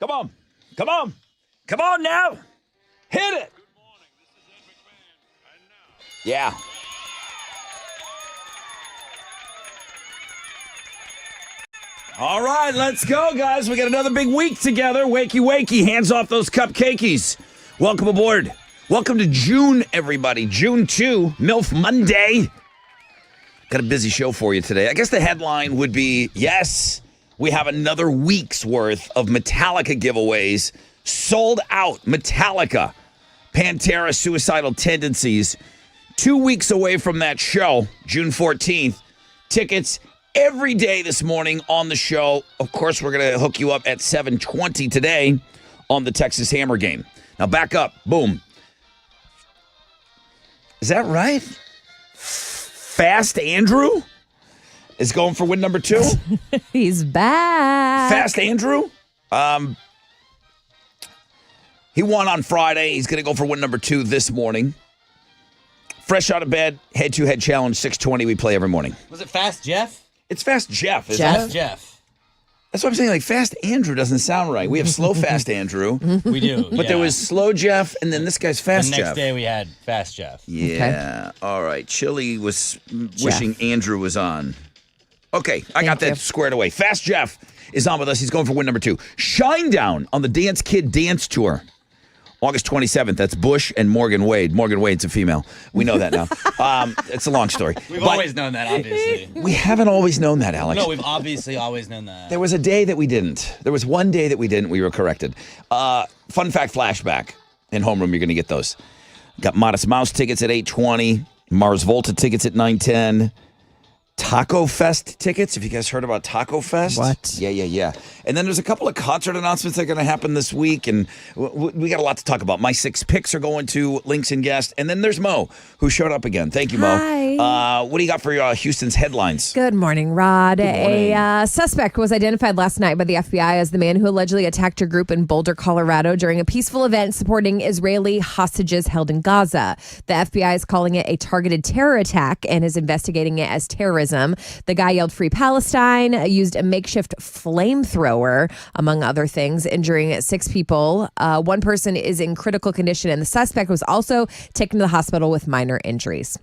Come on. Come on. Come on now. Hit it. Good morning. This is Ed McMahon. And now. Yeah. All right, let's go, guys. We got another big week together. Wakey, wakey. Hands off those cupcakies. Welcome aboard. Welcome to June, everybody. June 2, MILF Monday. Got a busy show for you today. I guess the headline would be, yes, we have another week's worth of Metallica giveaways. Sold out Metallica. Pantera Suicidal Tendencies. 2 weeks away from that show, June 14th. Tickets every day this morning on the show. Of course, we're going to hook you up at 7:20 today on the Texas Hammer game. Now back up. Boom. Is that right? Fast Andrew is going for win number 2. He's back. Fast Andrew. He won on Friday. He's going to go for win number 2 this morning. Fresh out of bed, head-to-head challenge, 6:20 we play every morning. Was it Fast Jeff? It's Fast Jeff, isn't Jeff? it? Fast Jeff. That's what I'm saying. Like, Fast Andrew doesn't sound right. We have Slow Fast Andrew. We do. But there was Slow Jeff, and then this guy's Fast The Jeff. next day we had Fast Jeff. Yeah. All right. Chili was wishing Andrew was on. Okay. I got that squared away. Fast Jeff is on with us. He's going for win number 2. Shinedown on the Dance Kid Dance Tour. August 27th. That's Bush and Morgan Wade. Morgan Wade's a female. We know that now. It's a long story. We've always known that, obviously. We haven't always known that, Alex. No, we've obviously always known that. There was a day that we didn't. There was one day that we didn't. We were corrected. Fun fact flashback. In homeroom, you're going to get those. Got Modest Mouse tickets at 8:20. Mars Volta tickets at 9:10. Taco Fest tickets. Have you guys heard about Taco Fest? What? Yeah. And then there's a couple of concert announcements that are going to happen this week, and we got a lot to talk about. My 6 picks are going to Links and Guest, and then there's Mo, who showed up again. Thank you, Mo. Hi. What do you got for Houston's headlines? Good morning, Rod. Good morning. A suspect was identified last night by the FBI as the man who allegedly attacked a group in Boulder, Colorado during a peaceful event supporting Israeli hostages held in Gaza. The FBI is calling it a targeted terror attack and is investigating it as terrorism. The guy yelled "Free Palestine," used a makeshift flamethrower, among other things, injuring 6 people. One person is in critical condition, and the suspect was also taken to the hospital with minor injuries.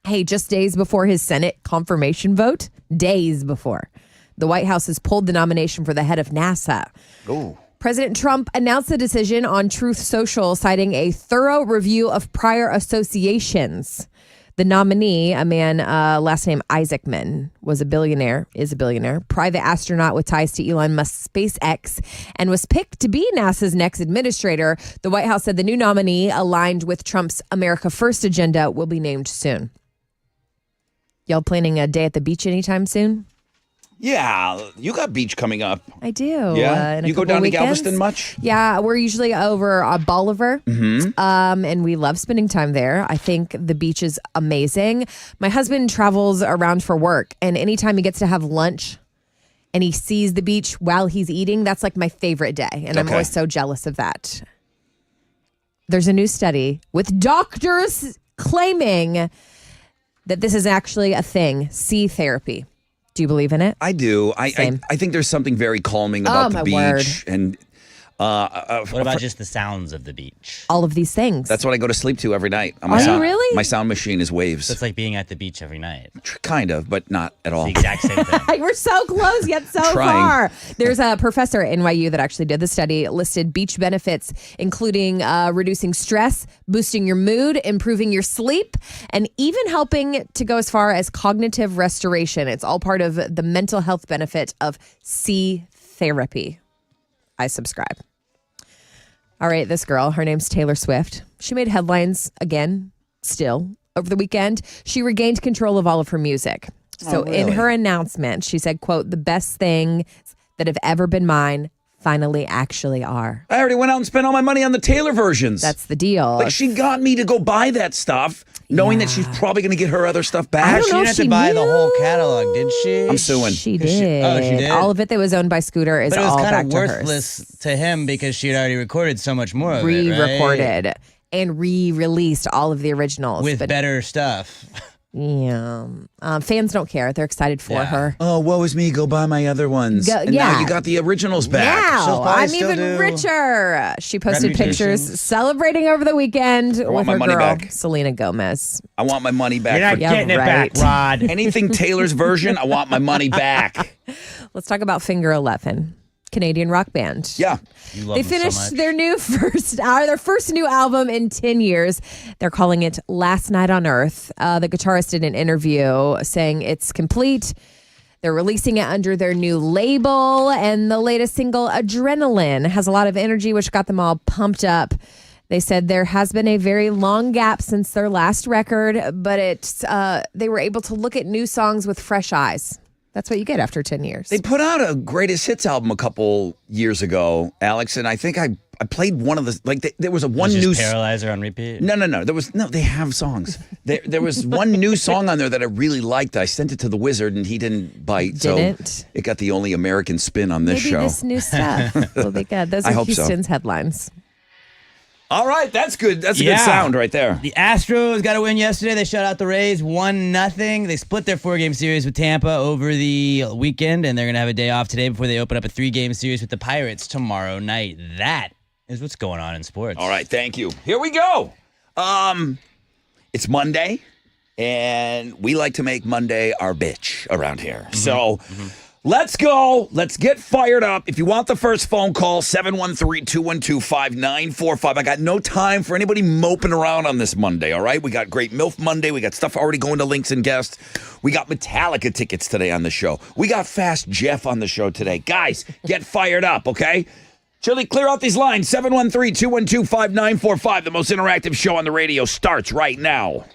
Hey, just days before his Senate confirmation vote, days before, the White House has pulled the nomination for the head of NASA. Oh. President Trump announced the decision on Truth Social, citing a thorough review of prior associations. The nominee, a man last name Isaacman, is a billionaire, private astronaut with ties to Elon Musk's SpaceX, and was picked to be NASA's next administrator. The White House said the new nominee, aligned with Trump's America First agenda, will be named soon. Y'all planning a day at the beach anytime soon? Yeah, you got beach coming up. I do. Yeah, in a you go couple down weekends. to Galveston much? Yeah, we're usually over Bolivar, and we love spending time there. I think the beach is amazing. My husband travels around for work, and anytime he gets to have lunch and he sees the beach while he's eating, that's like my favorite day, and I'm always so jealous of that. There's a new study with doctors claiming that this is actually a thing, sea therapy. Do you believe in it? I do. I think there's something very calming about the beach. Word. And What about just the sounds of the beach? All of these things. that's what I go to sleep to every night. Are you really? My sound machine is waves. So it's like being at the beach every night. Kind of, but not at all. The exact same thing. We're so close yet so Trying. far. There's a professor at NYU that actually did the study, listed beach benefits, including reducing stress, boosting your mood, improving your sleep, and even helping to go as far as cognitive restoration. It's all part of the mental health benefit of sea therapy. I subscribe. All right, this girl, her name's Taylor Swift. She made headlines again, still, over the weekend. She regained control of all of her music. So really? in her announcement, she said, quote, "The best things that have ever been mine finally actually are." I already went out and spent all my money on the Taylor versions. That's the deal. like she got me to go buy that stuff, knowing that she's probably going to get her other stuff back. I don't She know didn't if have to she buy the knew. whole catalog, did she? I'm suing. She Is she- did. oh, she did? All of it that was owned by Scooter is But it was all kind back of to hers. worthless to him because she had already recorded so much more of it, right? Re-recorded and re-released all of the originals. With but better stuff. Yeah. Fans don't care. They're excited for her. Oh, woe is me. Go buy my other ones. And now you got the originals back. Now, I'm even richer. She posted pictures celebrating over the weekend with her girl, back. Selena Gomez. I want my money back. You're not getting it back, Rod. Anything Taylor's version, I want my money back. Let's talk about Finger 11. Canadian rock band. Yeah. They finished their first new album in 10 years. They're calling it Last Night on Earth. The guitarist did an interview saying it's complete. They're releasing it under their new label, and the latest single, Adrenaline, has a lot of energy, which got them all pumped up. They said there has been a very long gap since their last record, but they were able to look at new songs with fresh eyes. That's what you get after 10 years. They put out a greatest hits album a couple years ago, Alex, and I think I played one of the there was one new Paralyzer on repeat. No. They have songs. There was one new song on there that I really liked. I sent it to the Wizard and he didn't bite. So it got the only American spin on this show. Maybe this new stuff will be good. Those are Houston's headlines. All right, that's good. That's a good sound right there. The Astros got a win yesterday. They shut out the Rays 1-0. They split their 4-game series with Tampa over the weekend, and they're going to have a day off today before they open up a 3-game series with the Pirates tomorrow night. That is what's going on in sports. All right, thank you. Here we go. It's Monday, and we like to make Monday our bitch around here. So let's go. Let's get fired up. If you want the first phone call, 713-212-5945. I got no time for anybody moping around on this Monday, all right? We got Great MILF Monday. We got stuff already going to Links and Guest. We got Metallica tickets today on the show. We got Fast Jeff on the show today. Guys, get fired up, okay? Chili, clear out these lines. 713-212-5945. The most interactive show on the radio starts right now.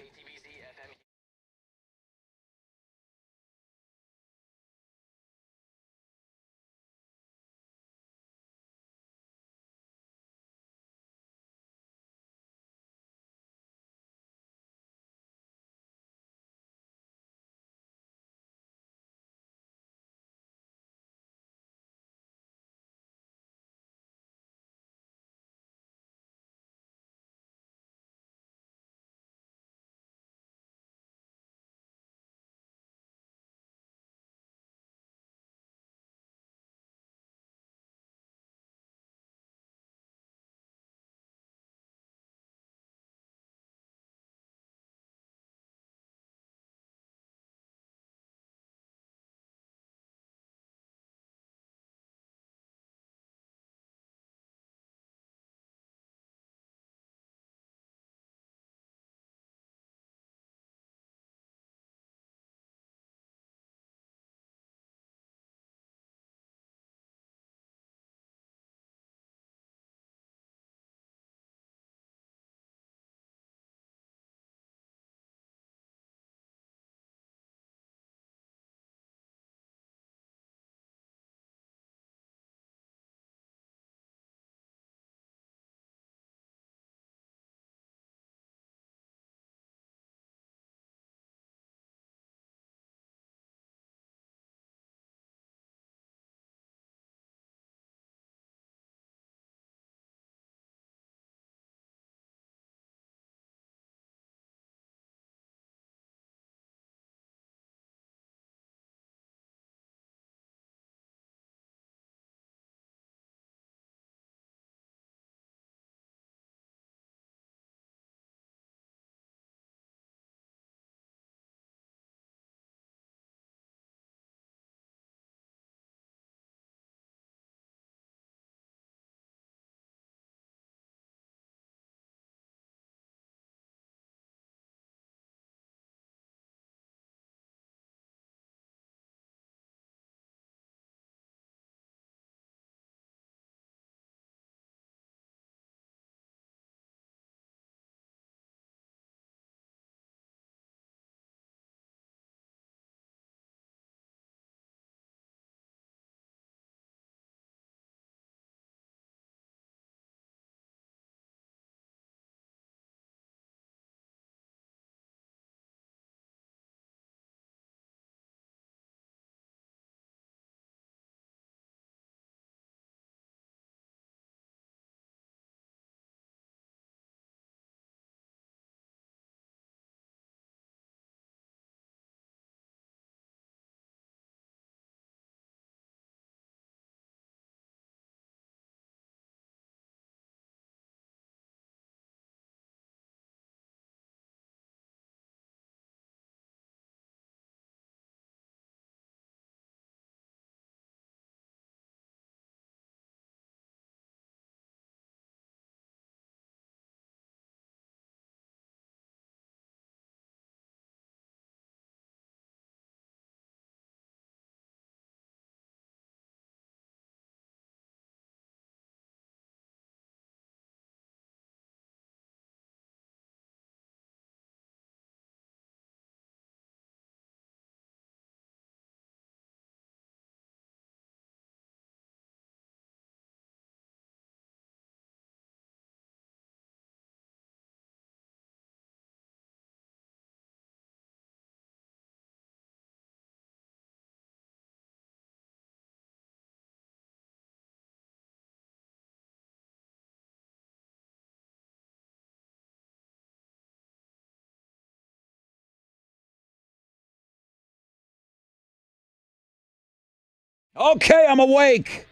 Okay, I'm awake.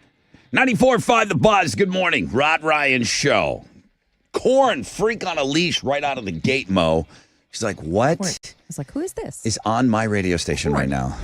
94.5 The Buzz. Good morning. Rod Ryan Show. Corn, freak on a leash right out of the gate, Mo. She's like, what? I was like, who is this? Is on my radio station right now.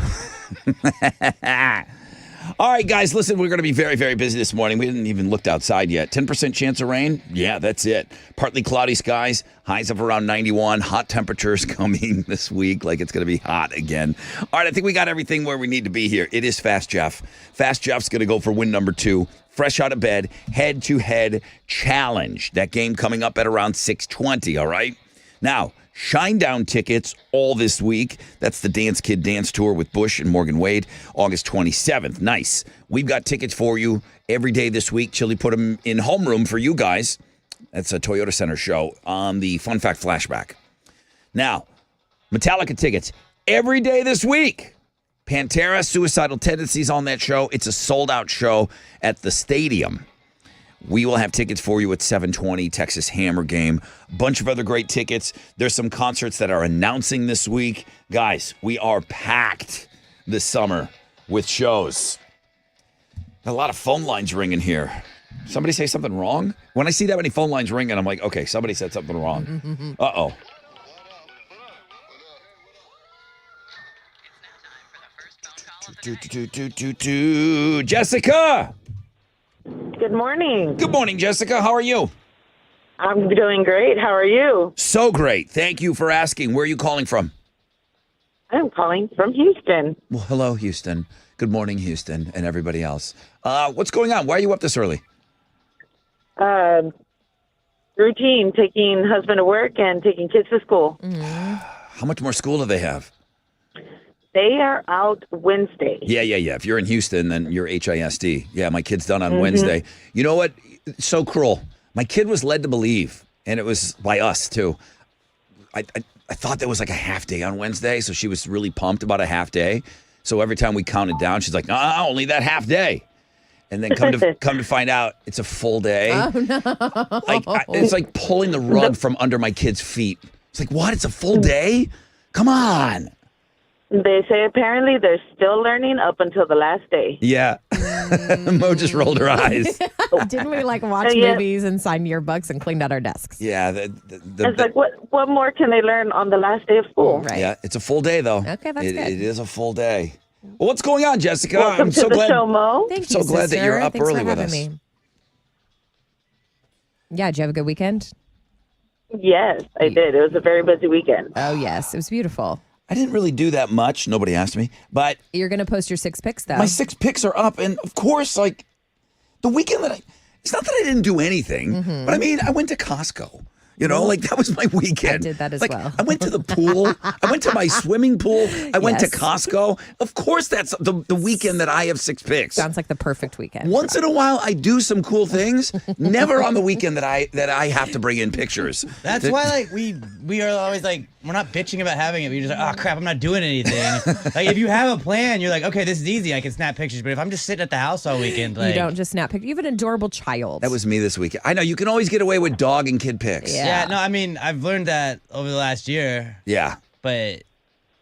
All right, guys, listen, we're going to be very, very busy this morning. We didn't even look outside yet. 10% chance of rain? Yeah, that's it. Partly cloudy skies, highs of around 91. Hot temperatures coming this week, like it's going to be hot again. All right, I think we got everything where we need to be here. It is Fast Jeff. Fast Jeff's going to go for win number 2. Fresh out of bed, head-to-head challenge. That game coming up at around 6:20, all right? Now, Shinedown tickets all this week. That's the Dance Kid Dance Tour with Bush and Morgan Wade, August 27th. Nice. We've got tickets for you every day this week. Chili put them in homeroom for you guys. That's a Toyota Center show on the Fun Fact Flashback. Now, Metallica tickets every day this week. Pantera, Suicidal Tendencies on that show. It's a sold-out show at the stadium. We will have tickets for you at 7:20, Texas Hammer game. Bunch of other great tickets. There's some concerts that are announcing this week. Guys, we are packed this summer with shows. A lot of phone lines ringing here. Somebody say something wrong? When I see that many phone lines ringing, I'm like, okay, somebody said something wrong. Uh-oh. Jessica! Good morning. Good morning, Jessica. How are you? I'm doing great. How are you? So great. Thank you for asking. Where are you calling from? I'm calling from Houston. Well, hello, Houston. Good morning, Houston, and everybody else. What's going on? Why are you up this early? Routine, taking husband to work and taking kids to school. How much more school do they have? They are out Wednesday. Yeah. If you're in Houston, then you're HISD. Yeah, my kid's done on Wednesday. You know what? It's so cruel. My kid was led to believe, and it was by us, too. I thought there was like a half day on Wednesday, so she was really pumped about a half day. So every time we counted down, she's like, only that half day. And then come to find out, it's a full day. Oh, no. It's like pulling the rug from under my kid's feet. It's like, what? It's a full day? Come on. They say apparently they're still learning up until the last day. Yeah. Mo just rolled her eyes. Didn't we watch movies and sign yearbooks and cleaned out our desks? Yeah. It's like, what more can they learn on the last day of school? Right. Yeah, it's a full day, though. Okay, that's good. It is a full day. Well, what's going on, Jessica? Welcome I'm to so the glad. show, Mo. Thank you, So glad that sister. you're up Thanks early for with having us. me. Yeah, did you have a good weekend? Yes, I did. It was a very busy weekend. Oh, yes. It was beautiful. I didn't really do that much. Nobody asked me. But You're going to post your 6 picks, though. my 6 picks are up. And, of course, like, the weekend it's not that I didn't do anything. But, I mean, I went to Costco. You know, like that was my weekend. I did that as well. I went to the pool. I went to my swimming pool. I went to Yes. Costco. Of course, that's the weekend that I have 6 picks. Sounds like the perfect weekend. Once in a while, I do some cool things. Never on the weekend that I have to bring in pictures. That's why, we are always we're not bitching about having it. We're just like, oh crap, I'm not doing anything. If you have a plan, you're like, okay, this is easy. I can snap pictures. But if I'm just sitting at the house all weekend, you don't just snap pictures. You have an adorable child. That was me this weekend. I know you can always get away with dog and kid pics. Yeah. no, I mean, I've learned that over the last year. Yeah. But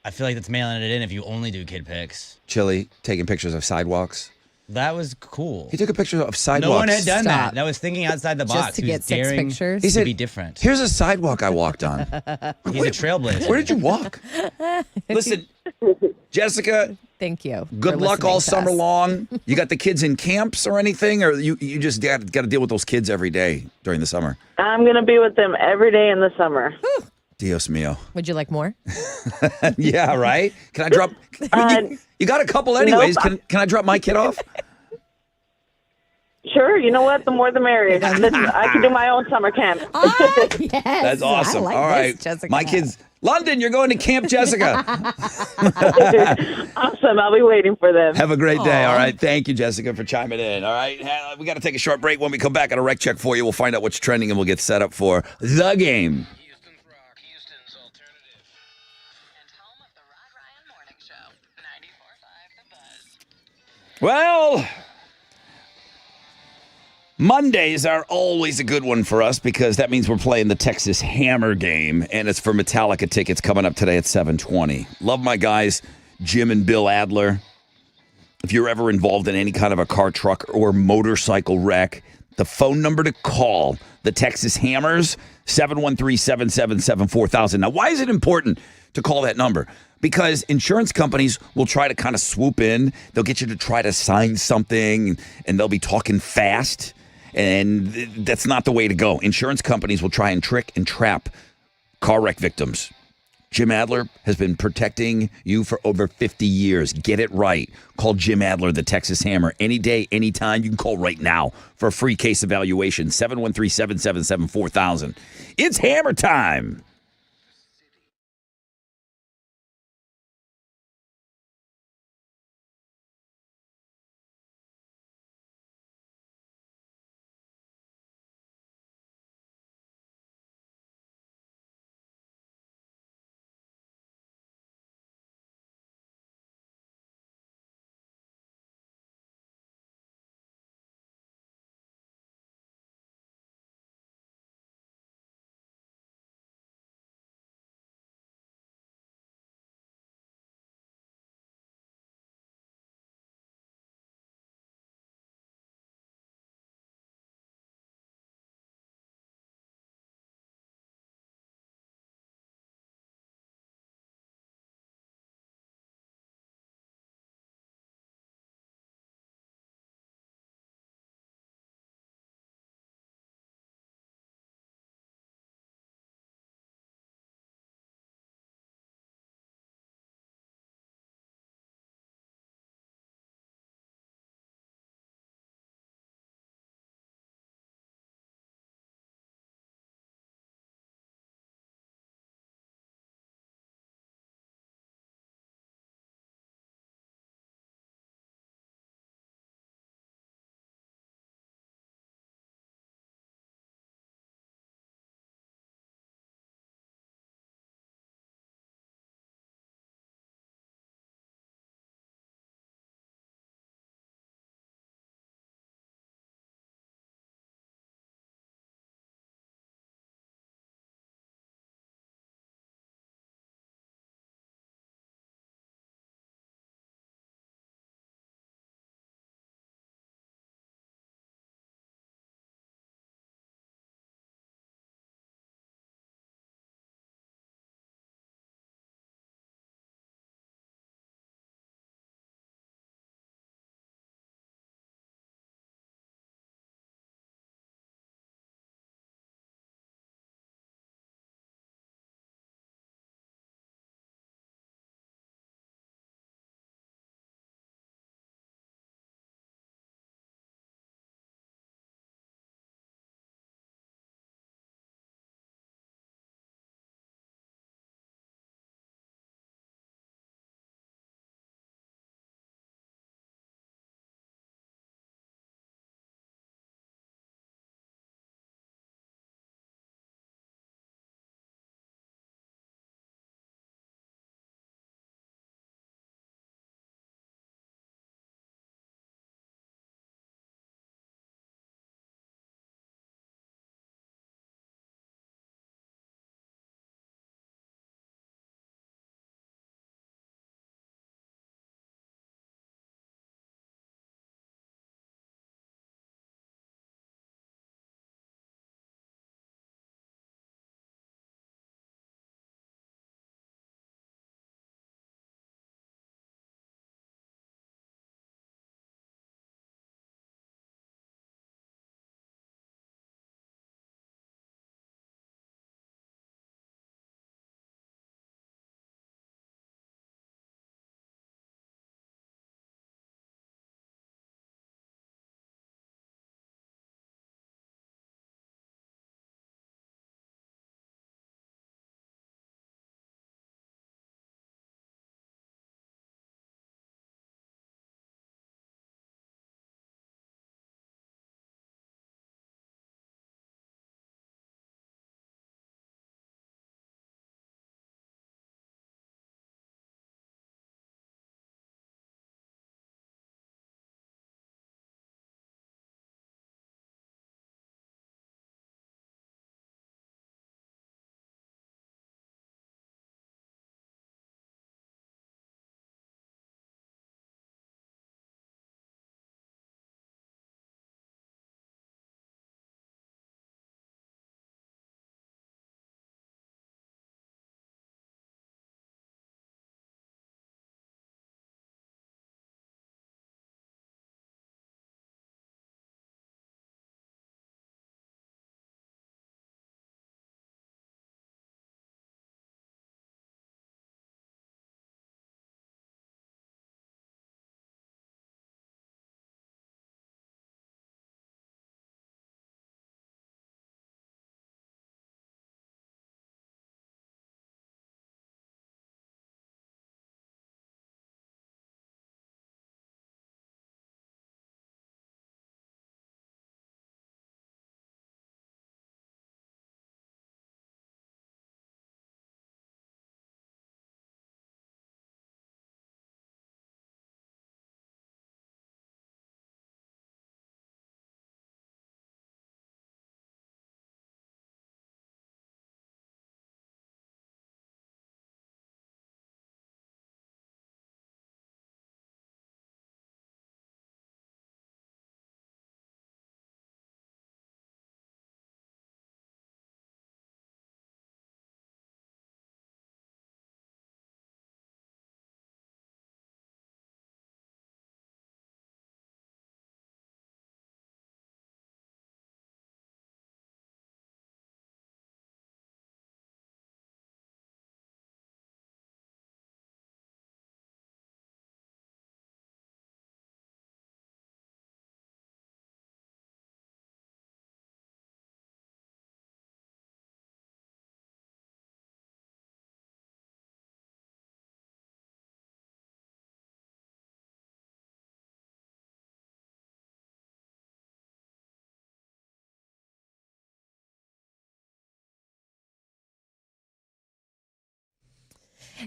I feel like that's mailing it in if you only do kid pics. Chili taking pictures of sidewalks. That was cool. He took a picture of sidewalks. No one had done Stop. that. I was thinking outside the box. Just to He was get 6 daring pictures. He to said, be different. Here's a sidewalk I walked on. He's a trailblazer. Where did you walk? Listen, Jessica, Thank you. good for luck all listening to summer us. long. You got the kids in camps or anything? Or you just got to deal with those kids every day during the summer? I'm going to be with them every day in the summer. Dios mío. Would you like more? Yeah, right? Can I drop? You got a couple anyways. Can I drop my kid off? Sure, you know what? The more the merrier. Listen, I can do my own summer camp. Yes. That's awesome. I like All right. this, Jessica. My kids. London, you're going to Camp Jessica. Awesome. I'll be waiting for them. Have a great day. Aw. All right. Thank you, Jessica, for chiming in. All right. We got to take a short break. When we come back, got a rec check for you. We'll find out what's trending and we'll get set up for the game. Houston's Rock, Houston's alternative. And home of the Rod Ryan Morning Show, 94.5 The Buzz. Well, Mondays are always a good one for us because that means we're playing the Texas Hammer game, and it's for Metallica tickets coming up today at 7:20. Love my guys, Jim and Bill Adler. if you're ever involved in any kind of a car, truck, or motorcycle wreck, the phone number to call, the Texas Hammers, 713-777-4000. Now, why is it important to call that number? Because insurance companies will try to kind of swoop in. They'll get you to try to sign something, and they'll be talking fast. And that's not the way to go. Insurance companies will try and trick and trap car wreck victims. Jim Adler has been protecting you for over 50 years. Get it right. Call Jim Adler, the Texas Hammer. Any day, anytime. You can call right now for a free case evaluation. 713-777-4000. It's hammer time.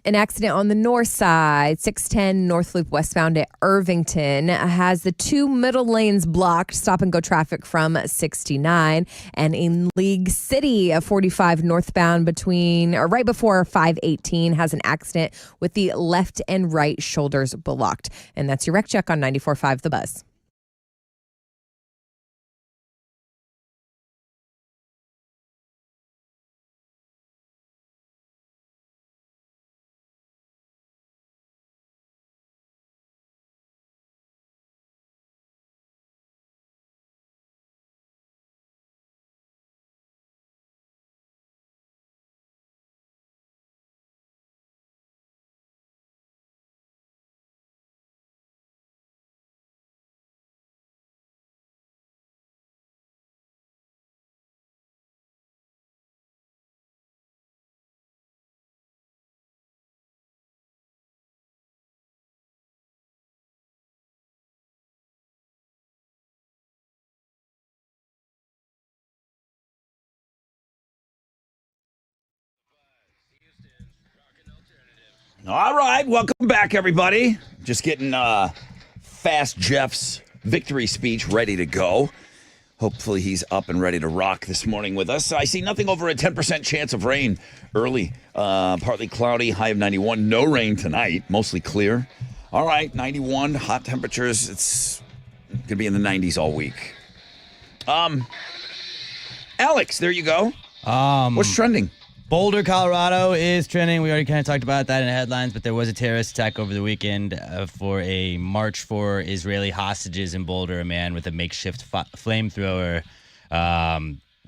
An accident on the north side, 610 North Loop westbound at Irvington, has the two middle lanes blocked, stop and go traffic from 69. And in League City, a 45 northbound right before 518 has an accident with the left and right shoulders blocked. And that's your wreck check on 94.5 The Buzz. All right, welcome back, everybody. Just getting Fast Jeff's victory speech ready to go. Hopefully he's up and ready to rock this morning with us. I see nothing over a 10% chance of rain early. Partly cloudy, high of 91. No rain tonight, mostly clear. All right, 91, hot temperatures. It's going to be in the 90s all week. Alex, there you go. What's trending? Boulder, Colorado is trending. We already kind of talked about that in the headlines, but there was a terrorist attack over the weekend for a march for Israeli hostages in Boulder. A man with a makeshift flamethrower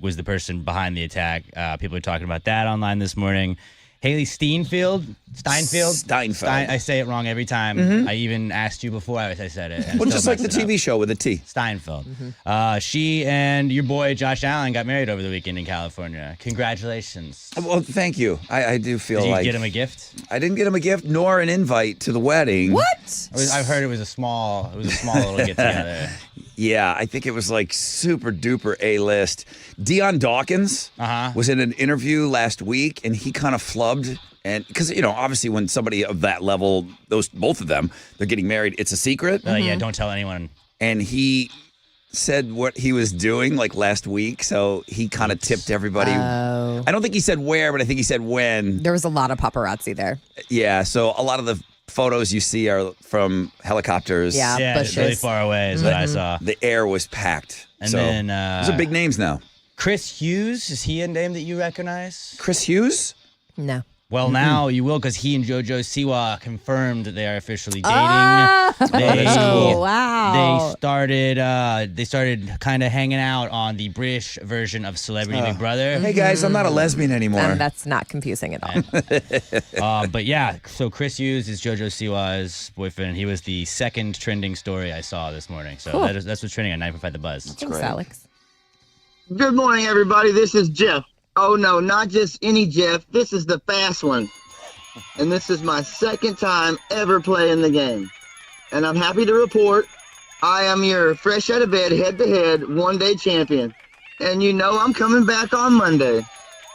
was the person behind the attack. People are talking about that online this morning. Haley Steinfeld. I say it wrong every time. Mm-hmm. I even asked you before I said it. Well, just like the TV show with a T. Steinfeld. She and your boy Josh Allen got married over the weekend in California. Congratulations. Well, thank you. I do feel Did you like... get him a gift? I didn't get him a gift nor an invite to the wedding. What? I've heard it was a small little get together. Yeah, I think it was like super duper A-list. Dion Dawkins was in an interview last week, and he kind of flubbed. And because, obviously when somebody of that level, both of them, they're getting married, it's a secret. Yeah, don't tell anyone. And he said what he was doing like last week, so he kind of tipped everybody. Oh. I don't think he said where, but I think he said when. There was a lot of paparazzi there. Yeah, so a lot of the photos you see are from helicopters. Yeah, bushes. Really far away is what I saw. The air was packed. And so, then those are big names now. Chris Hughes, is he a name that you recognize? Chris Hughes? No. Well, now you will, because he and JoJo Siwa confirmed that they are officially dating. Oh, wow. They started kind of hanging out on the British version of Celebrity Big Brother. Hey guys, I'm not a lesbian anymore. And that's not confusing at all. But yeah, so Chris Hughes is JoJo Siwa's boyfriend. He was the second trending story I saw this morning. So Cool. that's what's trending on 9.5 The Buzz. Thanks, great. Alex. Good morning, everybody. This is Jeff. Oh, no, not just any Jeff. This is the fast one. And this is my second time ever playing the game. And I'm happy to report I am your fresh out of bed, head-to-head, one-day champion. And I'm coming back on Monday.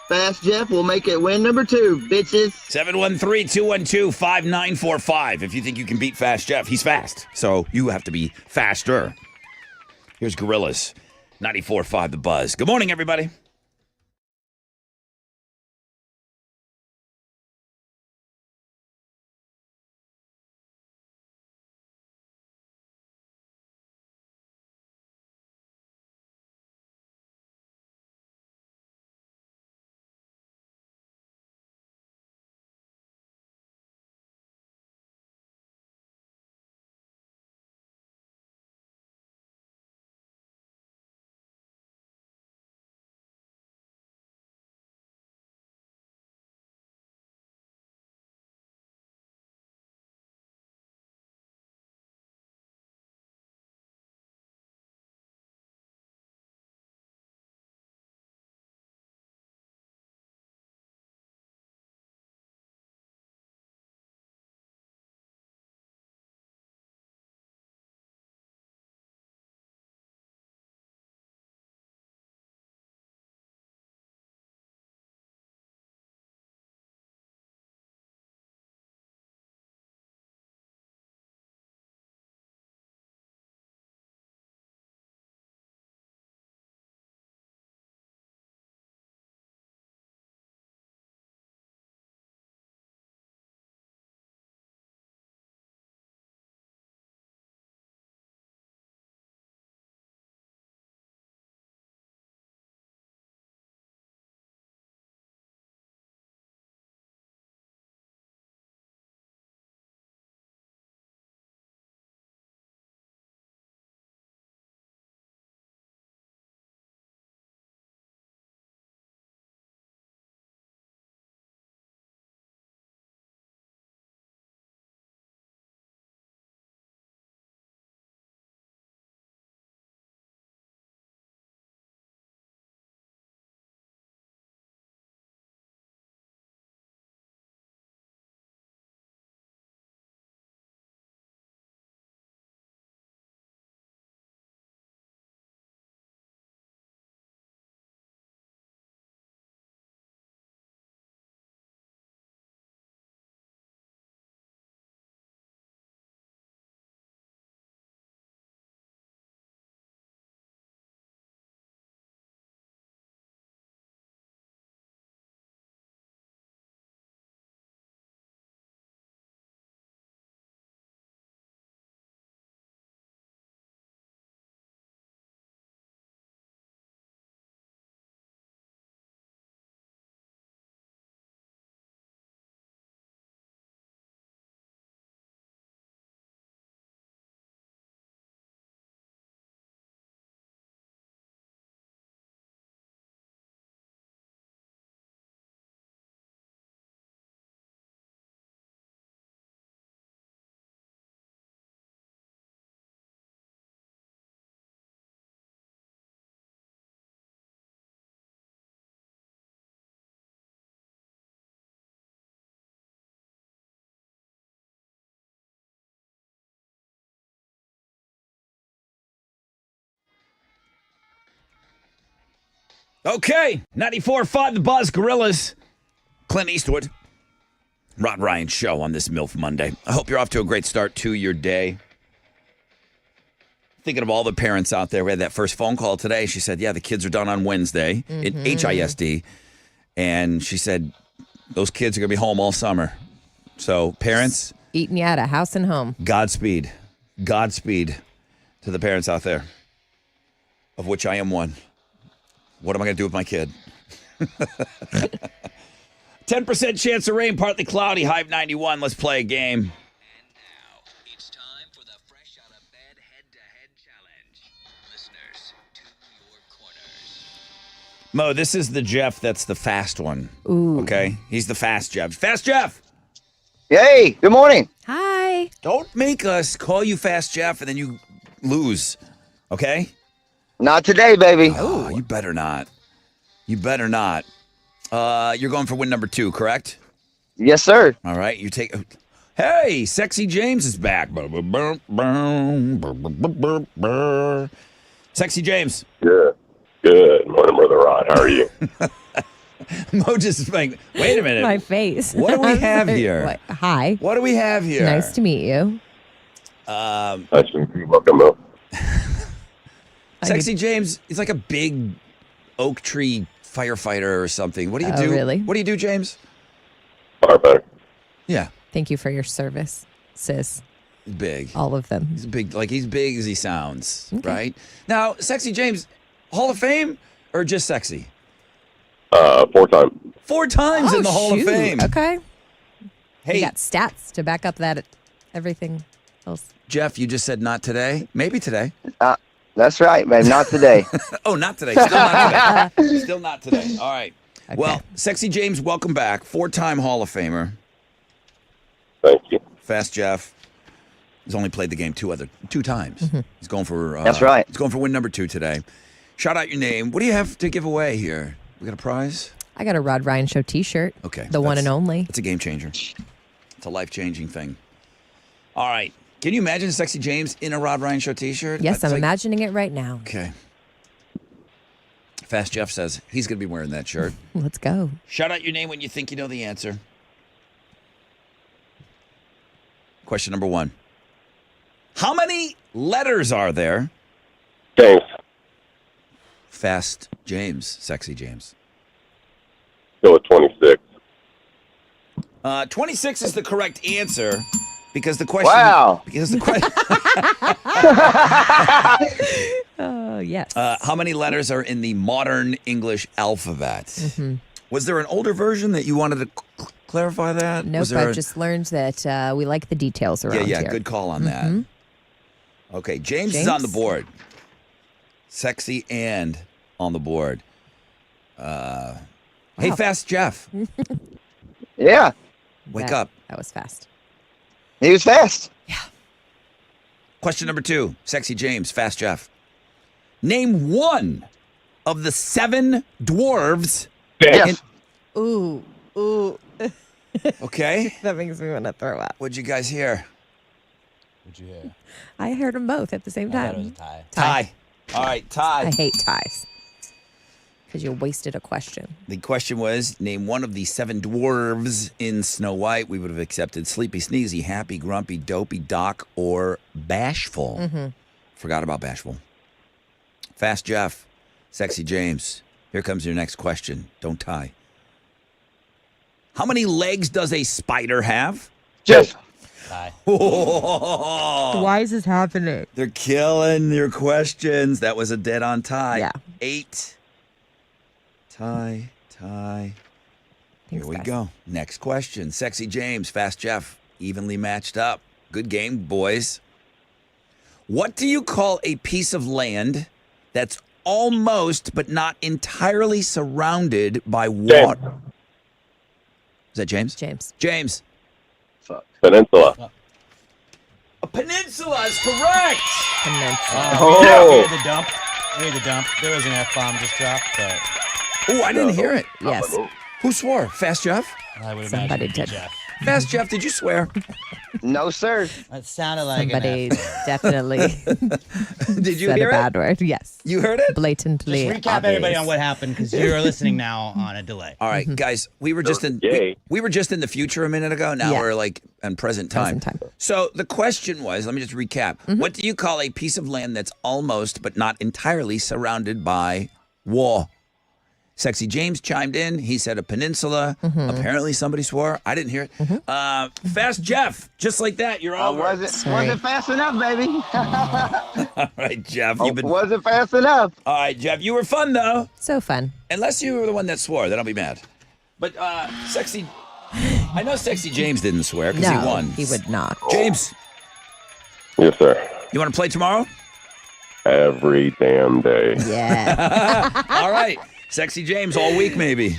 Fast Jeff will make it win number 2, bitches. 713-212-5945. If you think you can beat Fast Jeff, he's fast. So you have to be faster. Here's Gorillas. 94.5 The Buzz. Good morning, everybody. Okay, 94.5 The Buzz, Gorillas, Clint Eastwood, Rod Ryan Show on this MILF Monday. I hope you're off to a great start to your day. Thinking of all the parents out there. We had that first phone call today. She said, yeah, the kids are done on Wednesday in HISD. And she said, those kids are going to be home all summer. So parents, Eating you out of house and home. Godspeed. Godspeed to the parents out there, of which I am one. What am I going to do with my kid? 10% chance of rain, partly cloudy, high of 91. Let's play a game. And now, it's time for the Fresh Out of Bed Head-to-Head Challenge. Listeners, to your corners. Mo, this is the Jeff that's the fast one. Ooh. Okay? He's the fast Jeff. Fast Jeff! Hey, good morning. Hi. Don't make us call you Fast Jeff and then you lose. Okay? Not today, baby. Oh, you better not. You better not. You're going for win number 2, correct? Yes, sir. All right. You take. Hey, Sexy James is back. Sexy James. Good. Good morning, Brother Rod. How are you? Mo just like, wait a minute. My face. What do we have here? What? Hi. What do we have here? Nice to meet you. Nice to meet you. Welcome, Bill. Sexy James is like a big oak tree firefighter or something. What do you Oh, do? really? What do you do, James? Firefighter. Yeah, Thank you for your service, sis. he's big. All of them. He's big, like he's big as he sounds, right? Now, Sexy James, Hall of Fame or just sexy? 4-time. 4 times in the Hall of shoot. Fame. Okay. Hey, You got stats to back up that everything else. Jeff, you just said not today. Maybe today. That's right, babe. Not today. Oh, not today. Still not today. Still not today. All right. Okay. Well, Sexy James, welcome back. 4-time Hall of Famer. Thank you. Fast Jeff. He's only played the game 2 times. He's going for. That's right. He's going for win number 2 today. Shout out your name. What do you have to give away here? We got a prize? I got a Rod Ryan Show t-shirt. Okay. The one that's- and only. It's a game changer. It's a life-changing thing. All right. Can you imagine Sexy James in a Rod Ryan Show t-shirt? Yes, It's I'm like- imagining it right now. Okay. Fast Jeff says he's going to be wearing that shirt. Let's go. Shout out your name when you think you know the answer. Question number 1. How many letters are there? James. Fast James, Sexy James. Go with 26. 26 is the correct answer because the question. Wow. Because the question. Oh, yes. How many letters are in the modern English alphabet? Was there an older version that you wanted to clarify that? Nope, Was there I've just learned that we like the details around yeah, here. good call on that. Okay, James is on the James? board. Sexy and on the board. Hey, Fast Jeff, Yeah, wake That- up. That was fast. he was fast. Question number 2. Sexy James, Fast Jeff. Name one of the 7 dwarves. Yes. Ooh. Okay. That makes me want to throw up. What'd you guys hear? What'd you hear? I heard them both at the same I thought it was a time. tie. Tie. All right, tie. I hate ties. Because you wasted a question. The question was, name one of the 7 dwarves in Snow White. We would have accepted Sleepy, Sneezy, Happy, Grumpy, Dopey, Doc, or Bashful. Forgot about Bashful. Fast Jeff, Sexy James. Here comes your next question. Don't tie. How many legs does a spider have? Jeff. Tie. Why is this happening? They're killing your questions. That was a dead-on tie. Yeah. 8. Tie. Here Thanks, we guys. go. Next question. Sexy James, Fast Jeff, evenly matched up. Good game, boys. What do you call a piece of land that's almost but not entirely surrounded by water? Is that James? James. James. Peninsula. A peninsula is correct. Peninsula. Oh. We had the dump. There was an F-bomb just dropped, but Oh, I didn't hear it. Yes. Who swore? Fast Jeff? I would Somebody imagine it'd be did. Jeff. Fast Jeff, did you swear? No, sir. That sounded like Somebody an F. definitely Did you said hear a it? bad word. Yes. You heard it? Blatantly. Just recap obvious. everybody on what happened because you're listening now on a delay. All right, guys, we were just in Yay. we were just in the future a minute ago. Now Yeah. we're like in present time. Present time. So the question was, let me just recap. What do you call a piece of land that's almost but not entirely surrounded by war? Sexy James chimed in. He said a peninsula. Apparently somebody swore. I didn't hear it. Fast Jeff, just like that, you're over. Wasn't fast enough, baby. All right, Jeff. You've been Wasn't fast enough. All right, Jeff. You were fun though. So fun. Unless you were the one that swore, then I'll be mad. But Sexy, I know Sexy James didn't swear because No, he won. he would not. James, Yes, sir. you want to play tomorrow? Every damn day. Yeah. All right. Sexy James all week, maybe.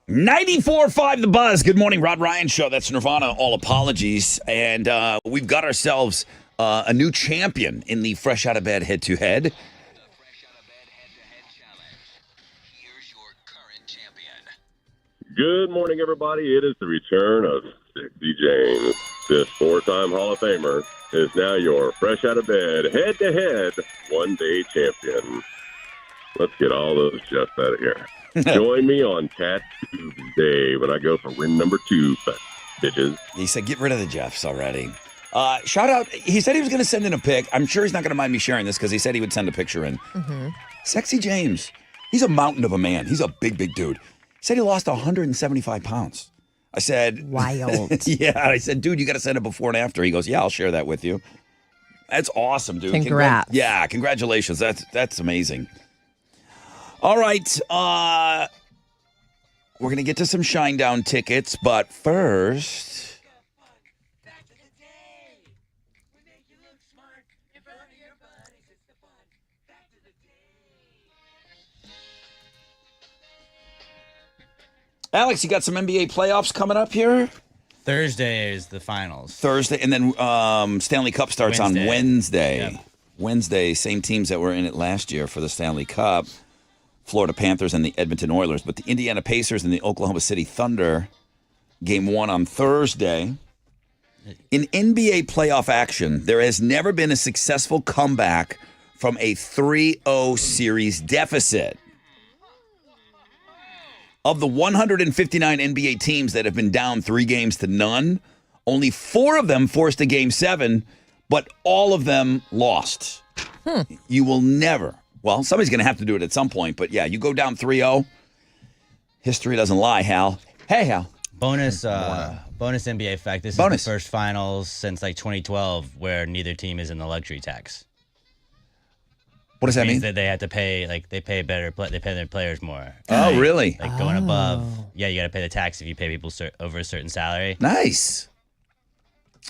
.94.5 The Buzz. Good morning, Rod Ryan Show. That's Nirvana. All apologies. And we've got ourselves a new champion in the Fresh Out of Bed head-to-head. The Fresh Out of Bed head-to-head challenge. Here's your current champion. Good morning, everybody. It is the return of Sexy James. This 4-time Hall of Famer is now your fresh out of bed, head-to-head, one-day champion. Let's get all those Jeffs out of here. Join me on Cat Tuesday when I go for win number 2, bitches. He said, get rid of the Jeffs already. Shout out. He said he was going to send in a pic. I'm sure he's not going to mind me sharing this because he said he would send a picture in. Mm-hmm. Sexy James. He's a mountain of a man. He's a big, big dude. He said he lost 175 pounds. I said, wild. Yeah. I said, dude, you got to send it before and after. He goes, yeah, I'll share that with you. That's awesome, dude. Congrats. Congratulations. That's amazing. All right. We're going to get to some Shinedown tickets, but first. Alex, you got some NBA playoffs coming up here? Thursday is the finals. Thursday, and then Stanley Cup starts on Wednesday. Yep. Wednesday, same teams that were in it last year for the Stanley Cup. Florida Panthers and the Edmonton Oilers. But the Indiana Pacers and the Oklahoma City Thunder, game 1 on Thursday. In NBA playoff action, there has never been a successful comeback from a 3-0 series deficit. Of the 159 NBA teams that have been down 3 games to none, only 4 of them forced a game 7, but all of them lost. You will never. Well, somebody's going to have to do it at some point, but yeah, you go down 3-0. History doesn't lie, Hal. Hey, Hal. Bonus NBA fact. This is the first finals since like 2012 where neither team is in the luxury tax. What does that mean? That they have to pay, like they pay their players more. Oh, really? Like going above. Yeah, you got to pay the tax if you pay people over a certain salary. Nice.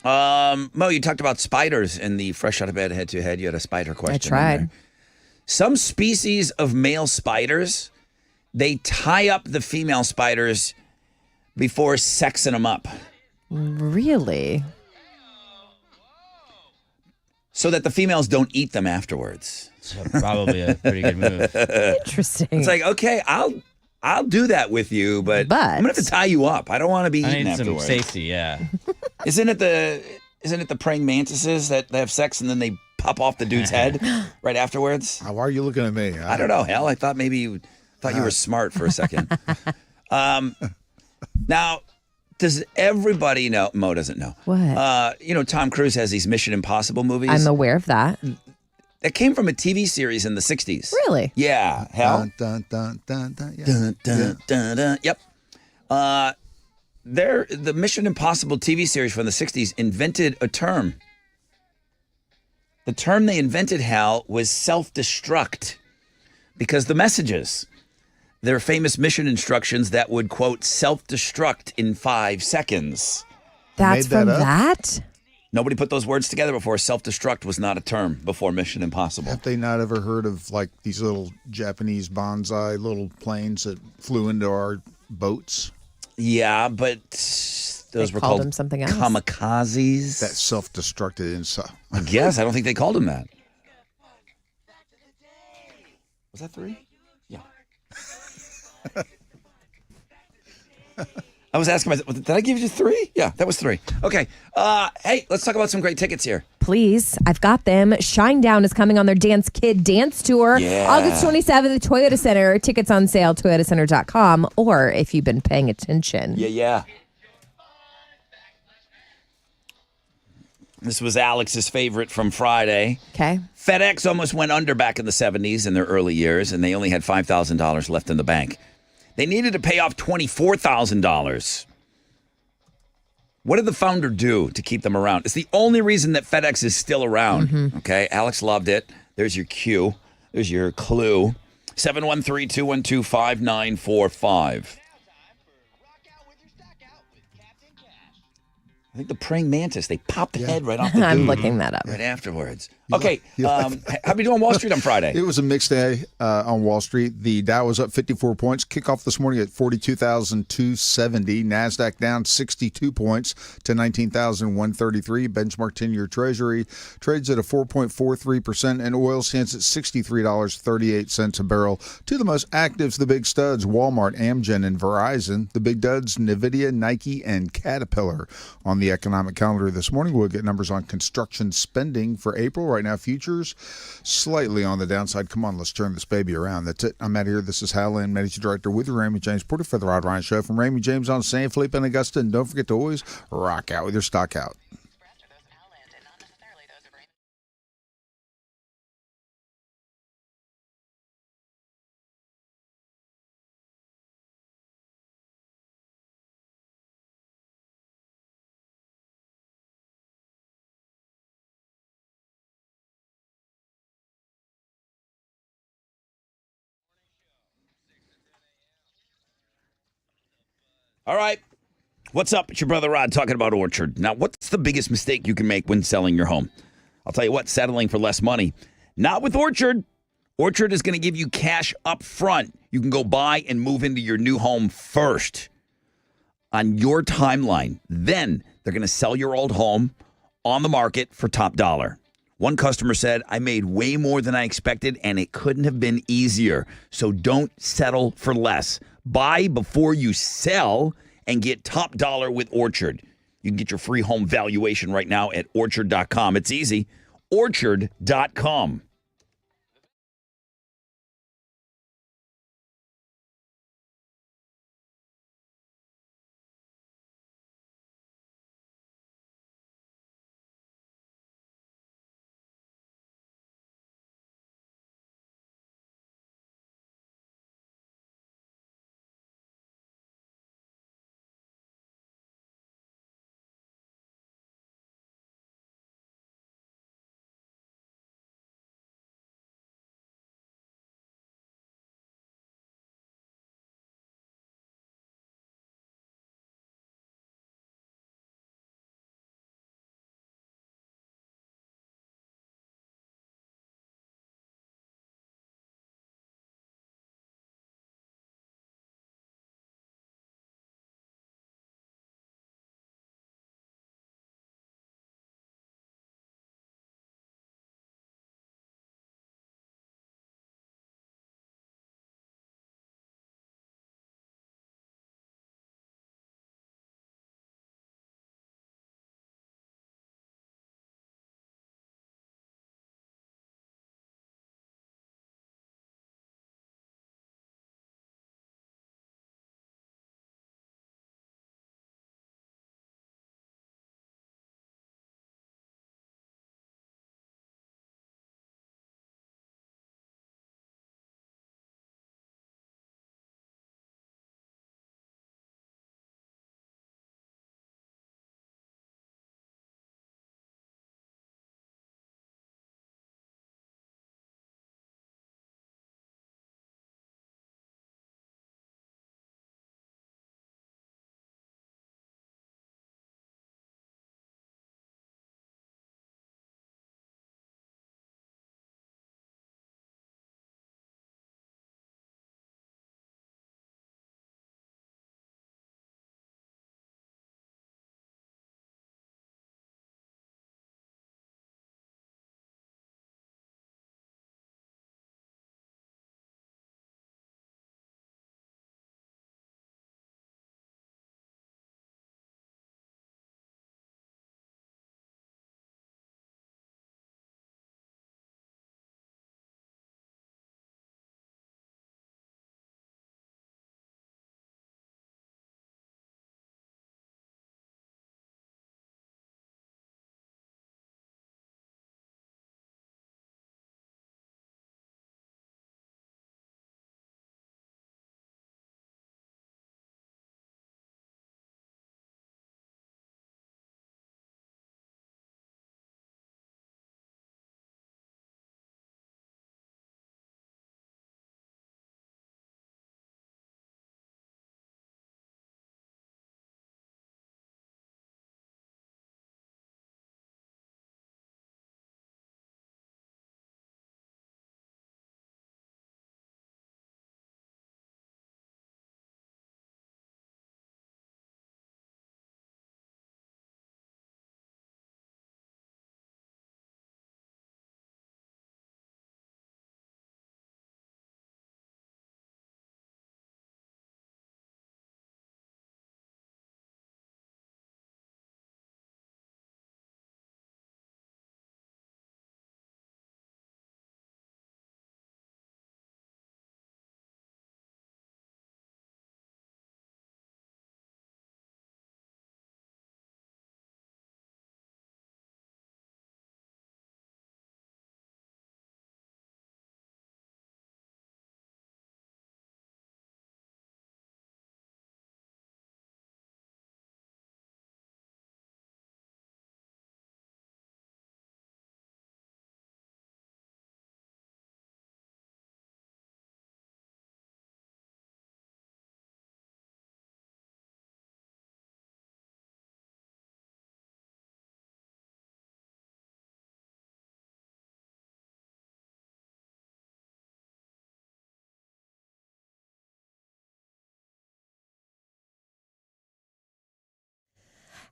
Mo, you talked about spiders in the fresh out of bed head-to-head. You had a spider question. I tried. Some species of male spiders, they tie up the female spiders before sexing them up. Really? So that the females don't eat them afterwards. So probably a pretty good move. Interesting. It's like, okay, I'll do that with you, but I'm gonna have to tie you up. I don't want to be eaten afterwards. Some safety, yeah. Isn't it the praying mantises that they have sex and then they pop off the dude's head right afterwards? Why are you looking at me? I don't know, Hal. I thought maybe you were smart for a second. Now, does everybody know? Mo doesn't know. What? Tom Cruise has these Mission Impossible movies. I'm aware of that. That came from a TV series in the 60s. Really? Yeah. Hal? Dun, dun, dun, dun, yeah. Dun, dun, dun, dun. Yep. The Mission Impossible TV series from the 60s invented a term. The term they invented, Hal, was self-destruct. Because the messages, their famous mission instructions that would, quote, self-destruct in 5 seconds. That's from that? Nobody put those words together before. Self-destruct was not a term before Mission Impossible. Have they not ever heard of like these little Japanese bonsai little planes that flew into our boats? Yeah, but those were called them something else? Kamikazes. That self-destructed inside. I guess. I don't think they called them that. Was that 3? Yeah. I was asking myself, did I give you 3? Yeah, that was 3. Okay. Hey, let's talk about some great tickets here. Please, I've got them. Shinedown is coming on their Dance Kid Dance Tour. Yeah. August 27th, Toyota Center. Tickets on sale, toyotacenter.com, or if you've been paying attention. Yeah. This was Alex's favorite from Friday. Okay. FedEx almost went under back in the 70s in their early years, and they only had $5,000 left in the bank. They needed to pay off $24,000. What did the founder do to keep them around? It's the only reason that FedEx is still around. Okay, Alex loved it. There's your cue. There's your clue. 713-212-5945. I think the praying mantis, they pop the head right off the dude. I'm looking that up. Right afterwards. Okay, how we doing Wall Street on Friday? It was a mixed day on Wall Street. The Dow was up 54 points. Kickoff this morning at 42,270. NASDAQ down 62 points to 19,133. Benchmark 10-year Treasury trades at a 4.43%, and oil stands at $63.38 a barrel. Two of the most actives, the big studs, Walmart, Amgen, and Verizon. The big duds, NVIDIA, Nike, and Caterpillar. On the economic calendar this morning, we'll get numbers on construction spending for April. Right now, futures slightly on the downside. Come on, let's turn this baby around. That's it. I'm out here. This is Hal Lynn, Managing Director with Raymond James Porter for the Rod Ryan Show. From Raymond James on San Felipe and Augusta. And don't forget to always rock out with your stock out. All right. What's up? It's your brother Rod talking about Orchard. Now, what's the biggest mistake you can make when selling your home? I'll tell you what, settling for less money. Not with Orchard. Orchard is going to give you cash up front. You can go buy and move into your new home first on your timeline. Then they're going to sell your old home on the market for top dollar. One customer said, I made way more than I expected, and it couldn't have been easier. So don't settle for less. Buy before you sell and get top dollar with Orchard. You can get your free home valuation right now at Orchard.com. It's easy. Orchard.com.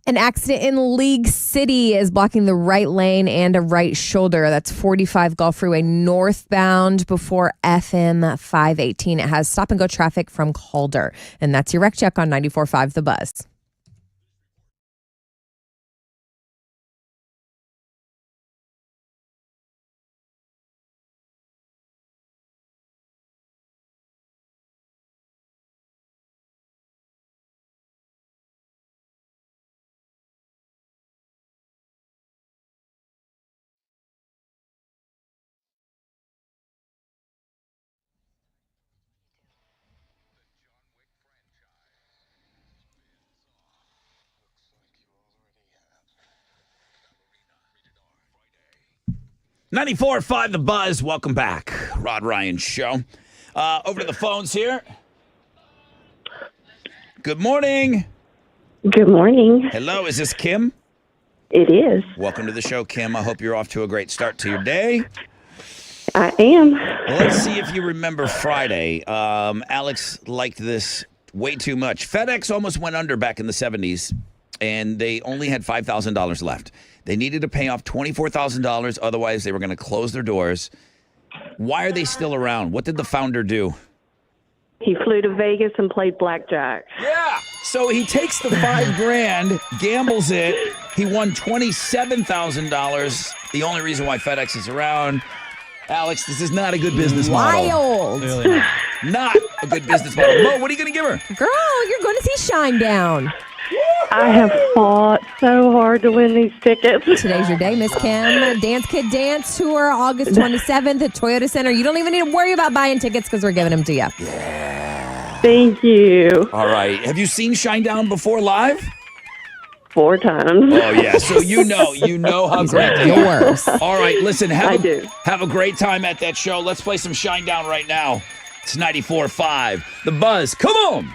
An accident in League City is blocking the right lane and a right shoulder. That's 45 Gulf Freeway northbound before FM 518. It has stop and go traffic from Calder. And that's your wreck check on 94.5 The Buzz. Ninety-four five The Buzz. Welcome back. Rod Ryan Show. Over to the phones here. Good morning. Good morning. Hello, is this Kim? It is. Welcome to the show, Kim. I hope you're off to a great start to your day. I am. Well, let's see if you remember Friday. Alex liked this way too much. FedEx almost went under back in the 70s, and they only had $5,000 left. They needed to pay off $24,000, otherwise they were going to close their doors. Why are they still around? What did the founder do? He flew to Vegas and played blackjack. Yeah. So he takes the $5,000, gambles it. He won $27,000. The only reason why FedEx is around. Alex, this is not a good business model. Wild. Clearly not. Not a good business model. Mo, what are you going to give her? Girl, you're going to see Shinedown. I have fought so hard to win these tickets. Today's your day, Miss Kim. Dance Kid Dance Tour, August 27th at Toyota Center. You don't even need to worry about buying tickets because we're giving them to you. Thank you. All right. Have you seen Shinedown before live? 4 times. Oh, yeah. So you know how great they are. Yours. All right. Listen, I do. have a great time at that show. Let's play some Shinedown right now. It's 94.5. The Buzz. Come on.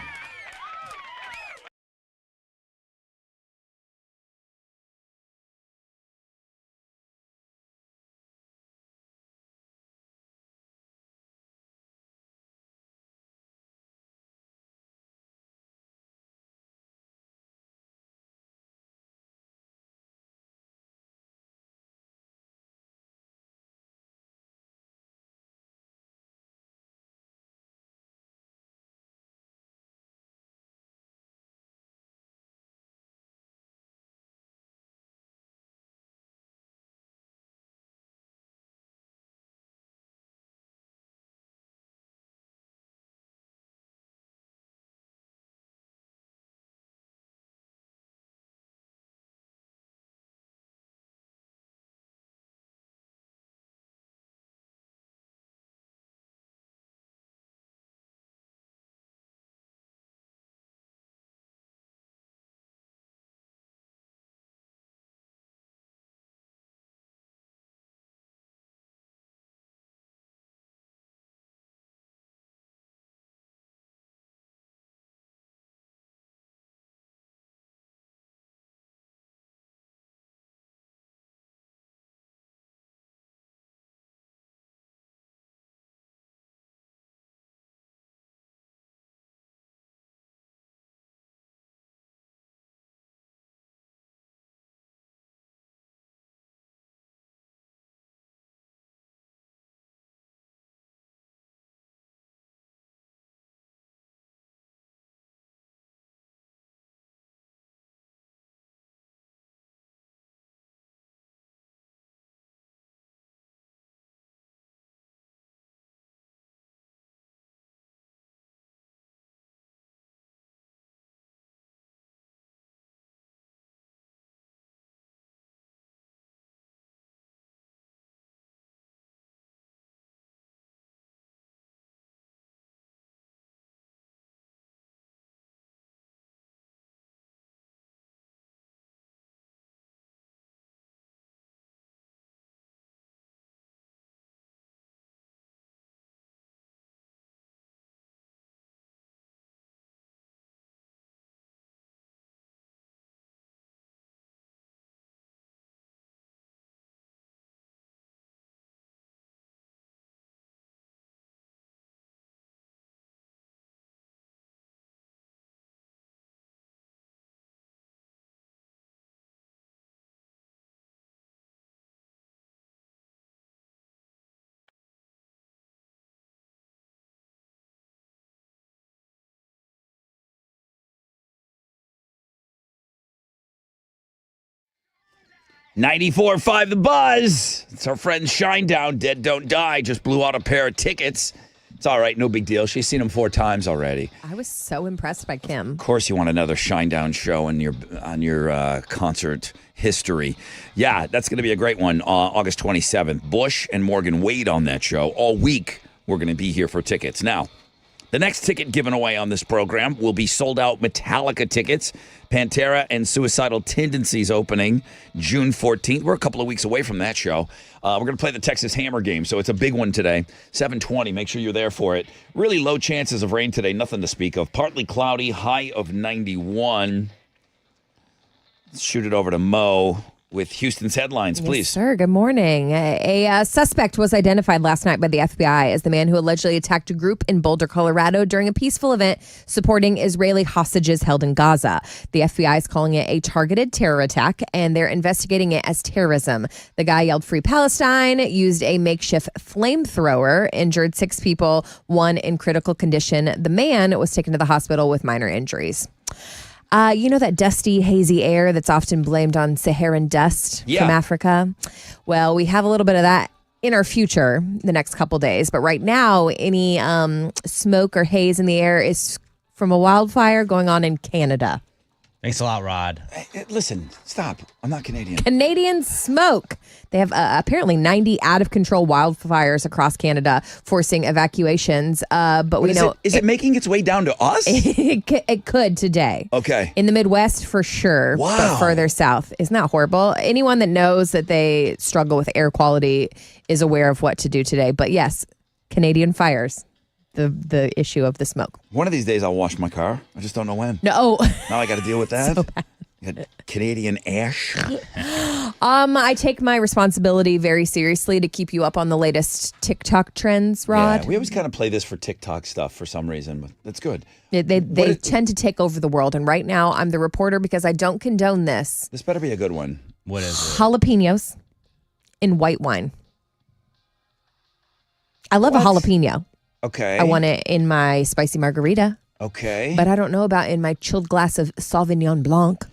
94.5 The Buzz. It's our friend Shinedown, Dead Don't Die, just blew out a pair of tickets. It's all right, no big deal. She's seen them 4 times already. I was so impressed by Kim. Of course you want another Shinedown show on your concert history. Yeah, that's going to be a great one, August 27th. Bush and Morgan Wade on that show. All week, we're going to be here for tickets. Now, the next ticket given away on this program will be sold-out Metallica tickets. Pantera and Suicidal Tendencies opening June 14th. We're a couple of weeks away from that show. We're going to play the Texas Hammer game, so it's a big one today. 7:20, make sure you're there for it. Really low chances of rain today, nothing to speak of. Partly cloudy, high of 91. Let's shoot it over to Mo with Houston's headlines, please. Yes, sir. Good morning. A suspect was identified last night by the FBI as the man who allegedly attacked a group in Boulder, Colorado during a peaceful event supporting Israeli hostages held in Gaza. The FBI is calling it a targeted terror attack, and they're investigating it as terrorism. The guy yelled "Free Palestine," used a makeshift flamethrower, injured 6 people, 1 in critical condition. The man was taken to the hospital with minor injuries. You know that dusty, hazy air that's often blamed on Saharan dust from Africa? Well, we have a little bit of that in our future the next couple days. But right now, any smoke or haze in the air is from a wildfire going on in Canada. Thanks a lot, Rod. Hey, listen, stop. I'm not Canadian. Canadian smoke. They have apparently 90 out-of-control wildfires across Canada, forcing evacuations. But we know... Is it making its way down to us? It could today. Okay. In the Midwest, for sure. Wow. But further south. Isn't that horrible? Anyone that knows that they struggle with air quality is aware of what to do today. But yes, Canadian fires. The issue of the smoke. One of these days I'll wash my car. I just don't know when. No. Now I got to deal with that. So bad. You got Canadian ash. I take my responsibility very seriously to keep you up on the latest TikTok trends, Rod. Yeah, we always kind of play this for TikTok stuff for some reason, but that's good. They tend to take over the world, and right now I'm the reporter because I don't condone this. This better be a good one. What is it? Jalapenos in white wine. I love a jalapeno. Okay. I want it in my spicy margarita. Okay. But I don't know about in my chilled glass of Sauvignon Blanc.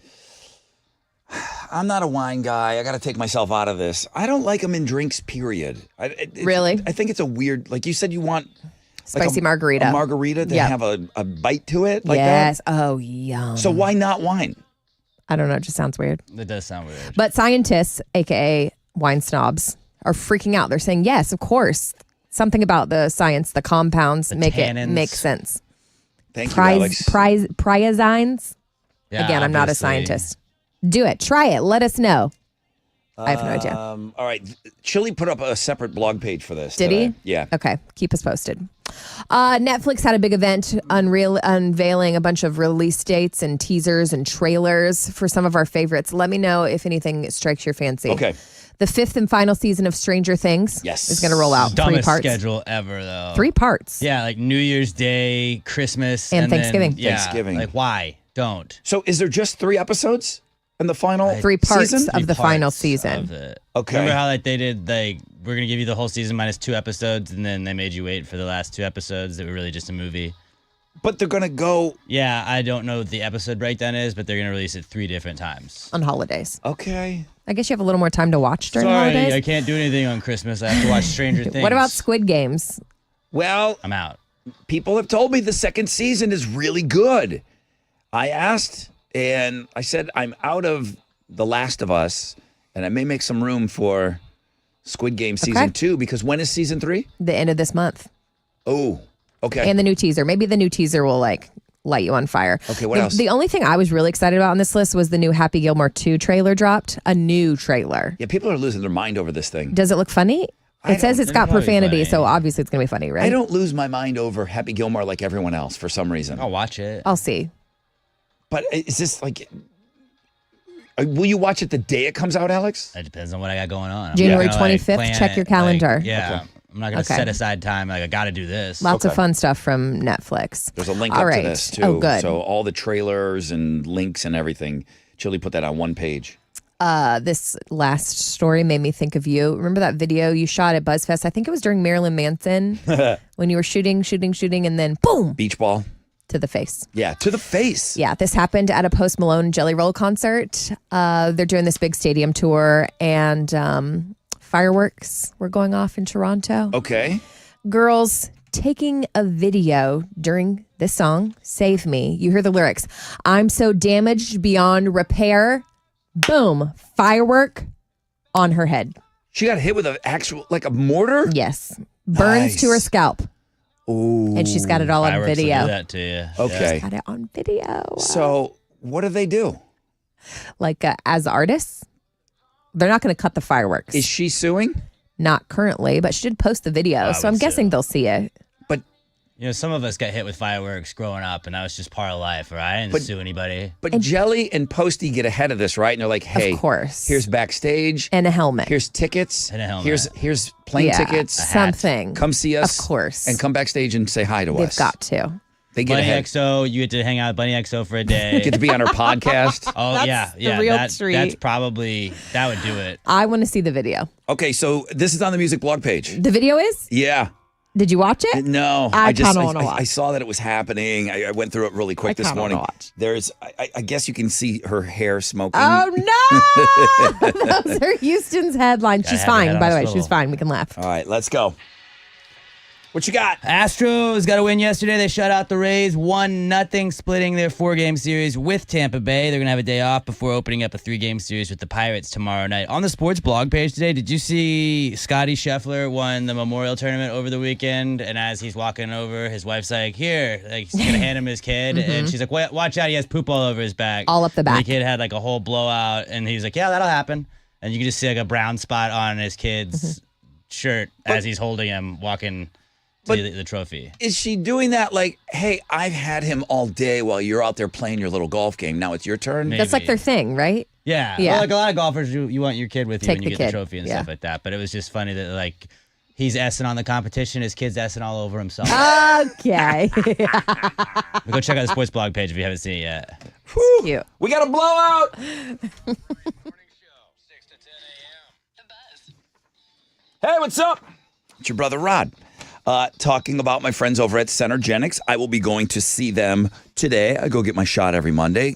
I'm not a wine guy. I got to take myself out of this. I don't like them in drinks, period. Really? I think it's a weird, like you said, you want spicy margarita. A margarita to have a bite to it like yes. that? Oh, yum. So why not wine? I don't know. It just sounds weird. It does sound weird. But scientists, a.k.a. wine snobs, are freaking out. They're saying, yes, of course. Something about the science, the compounds make tannins. it make sense. Thank you, Alex. Priazines. Yeah, Again, I'm not a obviously. scientist. Do it. Try it. Let us know. I have no idea. All right. Chili put up a separate blog page for this. Did today. he? Yeah. Okay. Keep us posted. Netflix had a big event unveiling a bunch of release dates and teasers and trailers for some of our favorites. Let me know if anything strikes your fancy. Okay. The 5th and final season of Stranger Things is going to roll out. 3 Dumbest parts. schedule ever, though. 3 parts. Yeah, like New Year's Day, Christmas, And Thanksgiving. Then, yeah, Thanksgiving. Like, why? Don't. So is there just 3 episodes in the final 3 parts season? of the Parts final of season. it. Okay. Remember how like they did like we're gonna give you the whole season minus 2 episodes, and then they made you wait for the last 2 episodes that were really just a movie. But they're going to go... Yeah, I don't know what the episode breakdown is, but they're gonna release it 3 different times. On holidays. Okay. I guess you have a little more time to watch during Sorry, holidays. I can't do anything on Christmas. I have to watch Stranger Things. What about Squid Games? Well, I'm out. people have told me the second season is really good. I asked, and I said I'm out of The Last of Us, and I may make some room for Squid Game season 2, because when is season 3? The end of this month. Oh, okay. And the new teaser. Maybe the new teaser will light you on fire. Okay, what else? The only thing I was really excited about on this list was the new Happy Gilmore 2 trailer dropped. A new trailer. Yeah, people are losing their mind over this thing. Does it look funny? It says it's got probably profanity, funny. so obviously it's going to be funny, right? I don't lose my mind over Happy Gilmore like everyone else for some reason. I'll watch it. I'll see. But is this like... Will you watch it the day it comes out, Alex? It depends on what I got going on. January I'm not gonna, 25th, plan check your it, calendar. yeah. Okay. I'm not going to Okay. set aside time. Like, I got to do this. Lots of Okay. fun stuff from Netflix. There's a link All up right. to this, too. Oh, good. So all the trailers and links and everything, Chili put that on one page. This last story made me think of you. Remember that video you shot at BuzzFest? I think it was during Marilyn Manson when you were shooting, and then boom. Beach ball. to the face. Yeah, to the face. Yeah, this happened at a Post Malone Jelly Roll concert. They're doing this big stadium tour, and fireworks were going off in Toronto. Okay. Girls taking a video during this song, Save Me. You hear the lyrics. I'm so damaged beyond repair. Boom. Firework on her head. She got hit with an actual, like a mortar? Yes. Burns Nice. to her scalp. Ooh. And she's got it all on Fireworks will video. do that to you. Okay. She's got it on video. So what do they do? Like as artists, they're not going to cut the fireworks. Is she suing? Not currently, but she did post the video. So I'm would guessing sue. they'll see it. But Some of us got hit with fireworks growing up, and that was just part of life, right? I didn't sue anybody. But Jelly and Posty get ahead of this, right? And they're like, hey, Of course. here's backstage. And a helmet. Here's tickets. And a helmet. Here's plane tickets. Something. Come see us. Of course. And come backstage and say hi to They've us. got to. They get Bunny ahead. XO, you get to hang out with Bunny XO for a day. Get to be on our podcast. Oh, That's yeah. the real That's treat. probably, that would do it. I want to see the video. Okay, so this is on the music blog page. The video is? Yeah. Did you watch it? No, I kinda wanna watch. I saw that it was happening. I went through it really quick this kinda morning. wanna watch. There's, I guess you can see her hair smoking. Oh, no! Those are Houston's headlines. She's have her head fine, on by a the way. swivel. She's fine. We can laugh. All right, let's go. What you got? Astros got a win yesterday. They shut out the Rays 1-0, splitting their 4-game series with Tampa Bay. They're going to have a day off before opening up a 3-game series with the Pirates tomorrow night. On the sports blog page today, did you see Scotty Scheffler won the Memorial Tournament over the weekend? And as he's walking over, his wife's like, here, like he's going to hand him his kid. And she's like, watch out, he has poop all over his back. All up the And back. the kid had like a whole blowout. And he's like, yeah, that'll happen. And you can just see like a brown spot on his kid's shirt as he's holding him, walking to the trophy. Is she doing that like, hey, I've had him all day while you're out there playing your little golf game. Now it's your turn? Maybe. That's like their thing, right? Yeah. Yeah. Well, like a lot of golfers, you want your kid with you Take when you the get kid. the trophy and Yeah. stuff like that. But it was just funny that like he's essing on the competition, his kid's essing all over himself. Okay. Go check out the sports blog page if you haven't seen it yet. Whew. Cute. We got a blowout. Hey, what's up? It's your brother Rod. Talking about my friends over at Centergenics. I will be going to see them today. I go get my shot every Monday.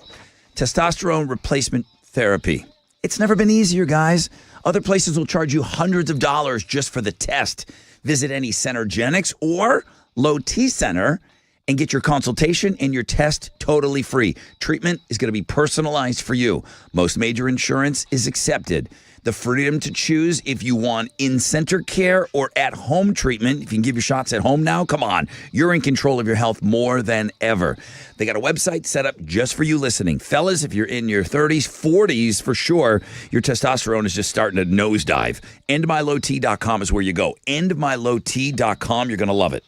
Testosterone replacement therapy. It's never been easier, guys. Other places will charge you hundreds of dollars just for the test. Visit any Centergenics or Low T Center and get your consultation and your test totally free. Treatment is going to be personalized for you. Most major insurance is accepted. The freedom to choose if you want in-center care or at-home treatment. If you can give your shots at home now, come on. You're in control of your health more than ever. They got a website set up just for you listening. Fellas, if you're in your 30s, 40s for sure, your testosterone is just starting to nosedive. EndMyLowT.com is where you go. EndMyLowT.com. You're going to love it.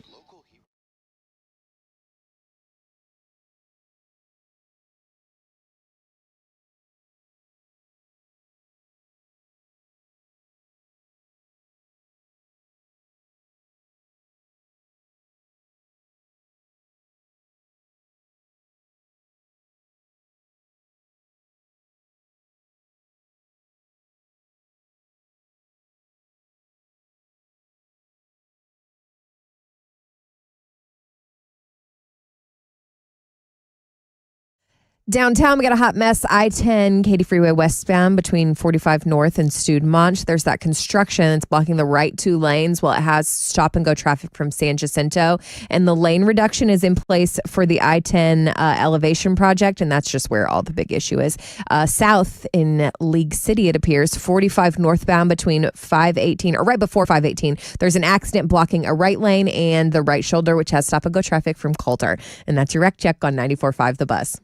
Downtown, we got a hot mess. I-10, Katy Freeway westbound between 45 North and Studemont. There's that construction that's blocking the right two lanes while it has stop-and-go traffic from San Jacinto. And the lane reduction is in place for the I-10 elevation project, and that's just where all the big issue is. South in League City, it appears, 45 northbound between 518, or right before 518, there's an accident blocking a right lane and the right shoulder, which has stop-and-go traffic from Coulter. And that's your wreck check on 94.5 The Buzz.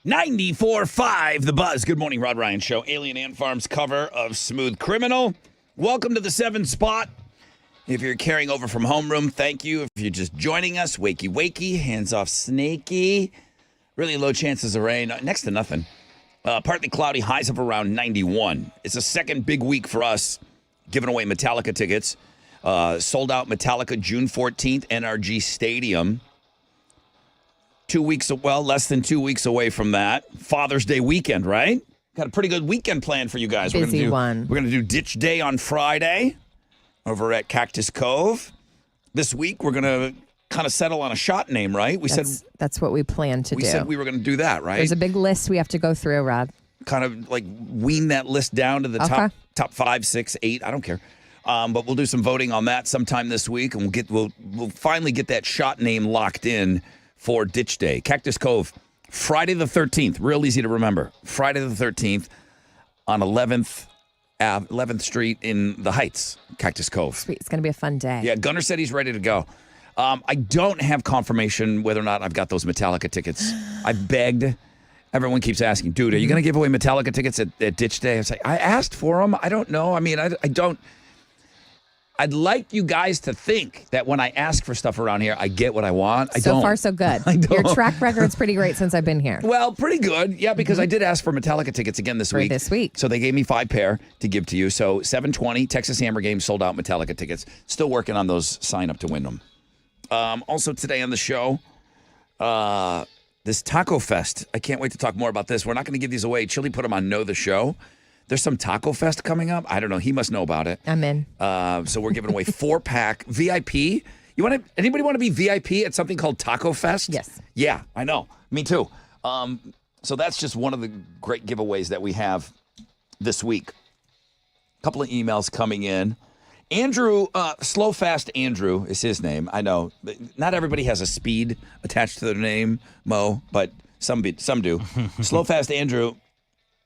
94.5 The Buzz. Good morning, Rod Ryan Show. Alien Ant Farm's cover of Smooth Criminal. Welcome to the 7 spot. If you're carrying over from homeroom, thank you. If you're just joining us, wakey, hands off snaky. Really low chances of rain, next to nothing. Partly cloudy, highs of around 91. It's the second big week for us, giving away Metallica tickets. Sold out Metallica June 14th, NRG Stadium. 2 weeks, less than 2 weeks away from that. Father's Day weekend, right? Got a pretty good weekend planned for you guys. Busy one. We're going to do Ditch Day on Friday over at Cactus Cove. This week, we're going to kind of settle on a shot name, right? That's what we plan to do. We said we were going to do that, right? There's a big list we have to go through, Rod. Kind of like wean that list down to the top 5, 6, 8. I don't care. But we'll do some voting on that sometime this week, and we'll finally get that shot name locked in for Ditch Day. Cactus Cove, Friday the 13th. Real easy to remember. Friday the 13th on 11th Street in the Heights, Cactus Cove. Sweet. It's going to be a fun day. Yeah, Gunnar said he's ready to go. I don't have confirmation whether or not I've got those Metallica tickets. I've begged. Everyone keeps asking, dude, are you going to give away Metallica tickets at Ditch Day? I was like, I asked for them. I don't know. I mean, I don't. I'd like you guys to think that when I ask for stuff around here, I get what I want. I don't. So far, so good. Your track record's pretty great since I've been here. Well, pretty good. Yeah, because I did ask for Metallica tickets again this week. So they gave me 5 pair to give to you. So 7:20, Texas Hammer game, sold out Metallica tickets. Still working on those, sign up to win them. Also today on the show, this Taco Fest. I can't wait to talk more about this. We're not going to give these away. Chili put them on Know the Show. There's some Taco Fest coming up. I don't know. He must know about it. I'm in. So we're giving away 4-pack VIP. Anybody want to be VIP at something called Taco Fest? Yes. Yeah, I know. Me too. So that's just one of the great giveaways that we have this week. A couple of emails coming in. Andrew, Slow Fast Andrew is his name. I know. Not everybody has a speed attached to their name, Mo, but some do. Slow Fast Andrew.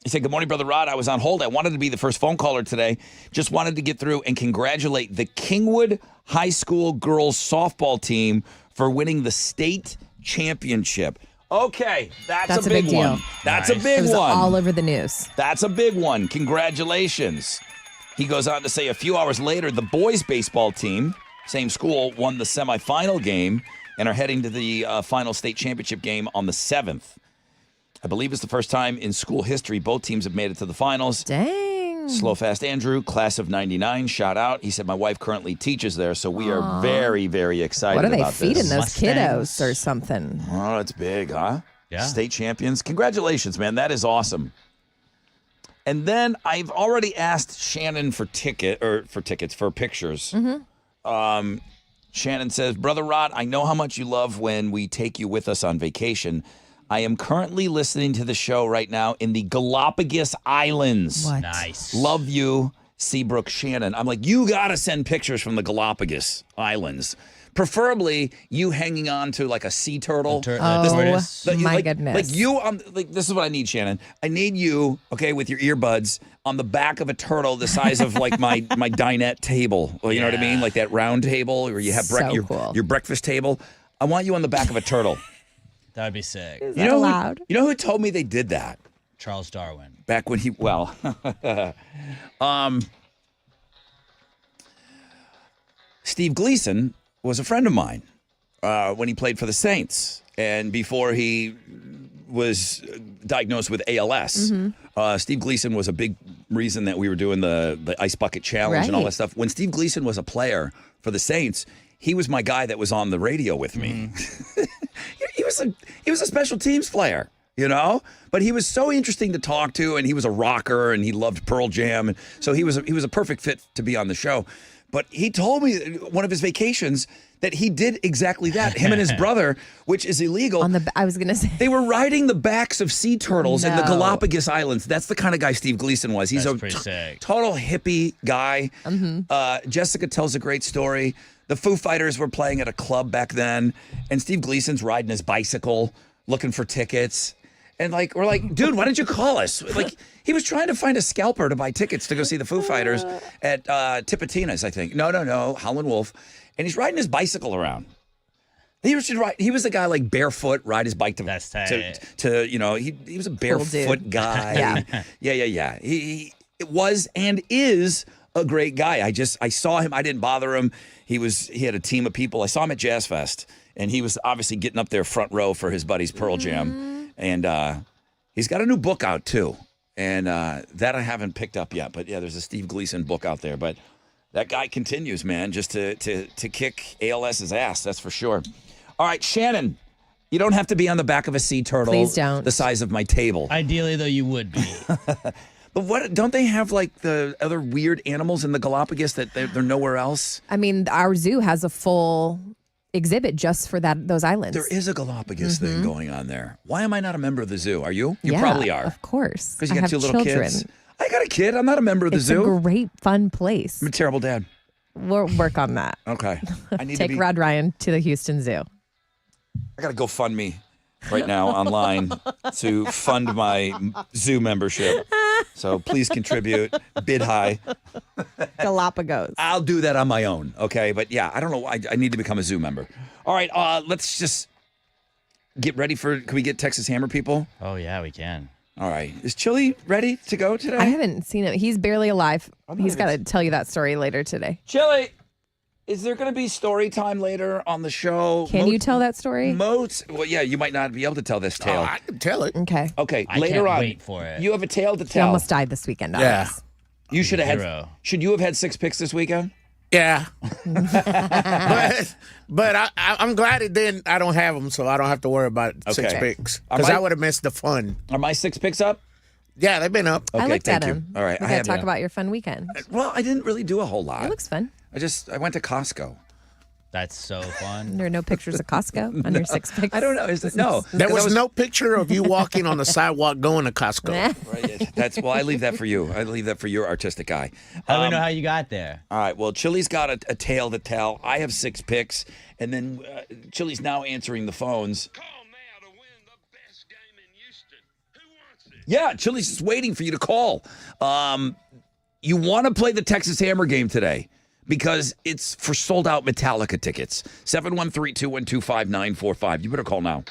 He said, good morning, Brother Rod. I was on hold. I wanted to be the first phone caller today. Just wanted to get through and congratulate the Kingwood High School girls softball team for winning the state championship. Okay, that's a big deal. one. That's a big It was one. all over the news. That's a big one. Congratulations. He goes on to say a few hours later, the boys baseball team, same school, won the semifinal game and are heading to the final state championship game on the 7th. I believe it's the first time in school history both teams have made it to the finals. Dang. Slow Fast Andrew, class of 99, shout out. He said, my wife currently teaches there, so we are very, very excited about this. What are they feeding those kiddos or something? Oh, that's big, huh? Yeah. State champions. Congratulations, man. That is awesome. And then I've already asked Shannon for pictures. Shannon says, Brother Rod, I know how much you love when we take you with us on vacation. I am currently listening to the show right now in the Galapagos Islands. What? Nice. Love you, Seabrook Shannon. I'm like, you got to send pictures from the Galapagos Islands. Preferably you hanging on to like a sea turtle. Goodness. Like you, this is what I need, Shannon. I need you, okay, with your earbuds on the back of a turtle the size of like my dinette table. Well, you know what I mean? Like that round table where you have your breakfast table. I want you on the back of a turtle. That would be sick. Is that allowed? You know who told me they did that? Charles Darwin. Back when Steve Gleason was a friend of mine when he played for the Saints. And before he was diagnosed with ALS, Steve Gleason was a big reason that we were doing the Ice Bucket Challenge and all that stuff. When Steve Gleason was a player for the Saints, he was my guy that was on the radio with me. He was a special teams player, you know? But he was so interesting to talk to, and he was a rocker, and he loved Pearl Jam. And so he was a perfect fit to be on the show. But he told me one of his vacations that he did exactly that. Him and his brother, which is illegal. I was going to say. They were riding the backs of sea turtles in the Galapagos Islands. That's the kind of guy Steve Gleason was. He's That's a total hippie guy. Jessica tells a great story. The Foo Fighters were playing at a club back then, and Steve Gleason's riding his bicycle, looking for tickets. And we're like, dude, why didn't you call us? Like, he was trying to find a scalper to buy tickets to go see the Foo Fighters at Tipitina's, I think. No, Howlin' Wolf. And he's riding his bicycle around. He was the guy like barefoot, ride his bike That's to tight. he was a barefoot guy. Yeah. Yeah. He was and is a great guy. I saw him. I didn't bother him. He had a team of people. I saw him at Jazz Fest, and he was obviously getting up there front row for his buddy's Pearl Jam. And he's got a new book out too, and that I haven't picked up yet. But yeah, there's a Steve Gleason book out there. But that guy continues, man, just to kick ALS's ass. That's for sure. All right, Shannon, you don't have to be on the back of a sea turtle. Please don't. The size of my table. Ideally, though, you would be. But what don't they have like the other weird animals in the Galapagos that they're nowhere else? I mean, our zoo has a full exhibit just for those islands. There is a Galapagos thing going on there. Why am I not a member of the zoo? Are you? You Yeah, probably are. Of course. Because you I got have two little children. kids. I got a kid. I'm not a member of the It's zoo. a great, fun place. I'm a terrible dad. We'll work on that. Okay. I need Take to be. Rod Ryan to the Houston Zoo. I got to go fund me right now online to fund my zoo membership. So please contribute. Bid high. Galapagos. I'll do that on my own. Okay. But yeah, I don't know. I need to become a zoo member. All right. Let's just get ready can we get Texas Hammer people? Oh, yeah, we can. All right. Is Chili ready to go today? I haven't seen him. He's barely alive. He's got to tell you that story later today. Chili, is there going to be story time later on the show? Can you tell that story? Well, yeah, you might not be able to tell this tale. I can tell it. Okay. Okay, I later can't on. wait for it. You have a tale to He tell. almost died this weekend. Yeah. Alex. You should have Zero. Should you have had 6 picks this weekend? Yeah. but I'm glad it didn't. I don't have them, so I don't have to worry about 6 Okay. picks. Are Because my- I would have missed the fun. Are my 6 picks up? Yeah, they've been up. Okay, I looked thank at you. him. All right, We I got have to talk you. about your fun weekend. Well, I didn't really do a whole lot. It looks fun. I went to Costco. That's so fun. There are no pictures of Costco on your 6 picks. I don't know. Is it no? There 'Cause I was no picture of you walking on the sidewalk going to Costco. Right, I leave that for you. I leave that for your artistic eye. How do we know how you got there? All right. Well, Chili's got a tale to tell. I have 6 picks, and then Chili's now answering the phones. Call now to win the best game in Houston. Who wants it? Yeah, Chili's just waiting for you to call. You want to play the Texas Hammer game today because it's for sold-out Metallica tickets. 713-212-5945. You better call now.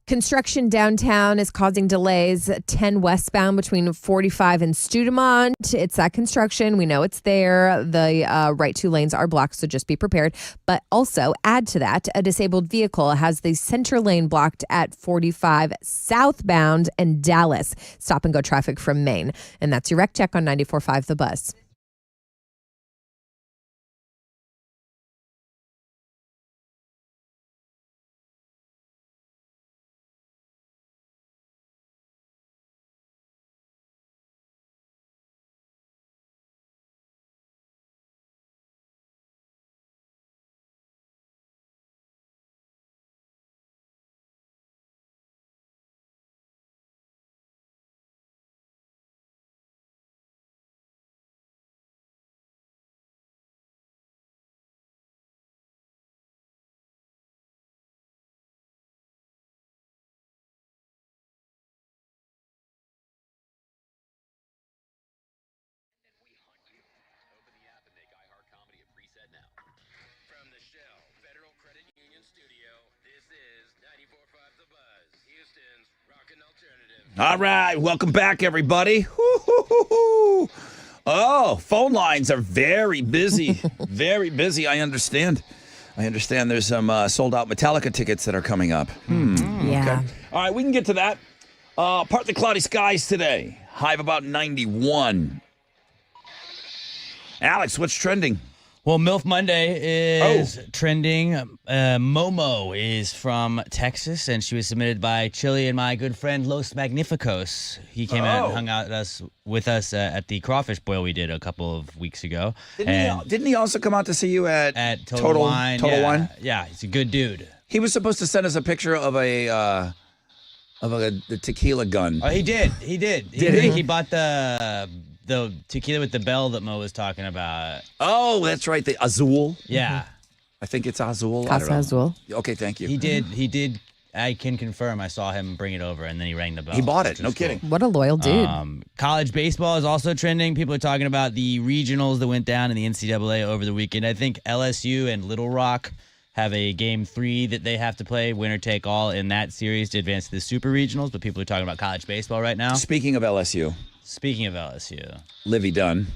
Construction downtown is causing delays. 10 westbound between 45 and Studemont. It's that construction. We know it's there. The right 2 lanes are blocked, so just be prepared. But also, add to that, a disabled vehicle has the center lane blocked at 45 southbound and Dallas. Stop and go traffic from Maine. And that's your wreck check on 94.5 The Buzz. From the Shell Federal Credit Union studio, this is 94.5 The Buzz, Houston's rockin' alternative. All right, welcome back, everybody. Woo-hoo-hoo-hoo. Oh, phone lines are very busy. Very busy, I understand. There's some sold-out Metallica tickets that are coming up. Yeah. Okay. All right, we can get to that. Partly cloudy skies today. High of about 91. Alex, what's trending? Well, MILF Monday is trending. Momo is from Texas, and she was submitted by Chile and my good friend Los Magnificos. He came out and hung out with us at the crawfish boil we did a couple of weeks ago. Didn't he also come out to see you at Total Wine? Total yeah. Wine? Yeah, he's a good dude. He was supposed to send us a picture of a tequila gun. Oh, he did. Did he? He bought the tequila with the bell that Mo was talking about. Oh, that's right. The Azul. Yeah. I think it's Azul. Casa Azul. Okay, thank you. He did. I can confirm. I saw him bring it over, and then he rang the bell. He bought it. No Cool. kidding. What a loyal dude. College baseball is also trending. People are talking about the regionals that went down in the NCAA over the weekend. I think LSU and Little Rock have a game 3 that they have to play, winner take all in that series to advance to the super regionals. But people are talking about college baseball right now. Speaking of LSU, Livy Dunn.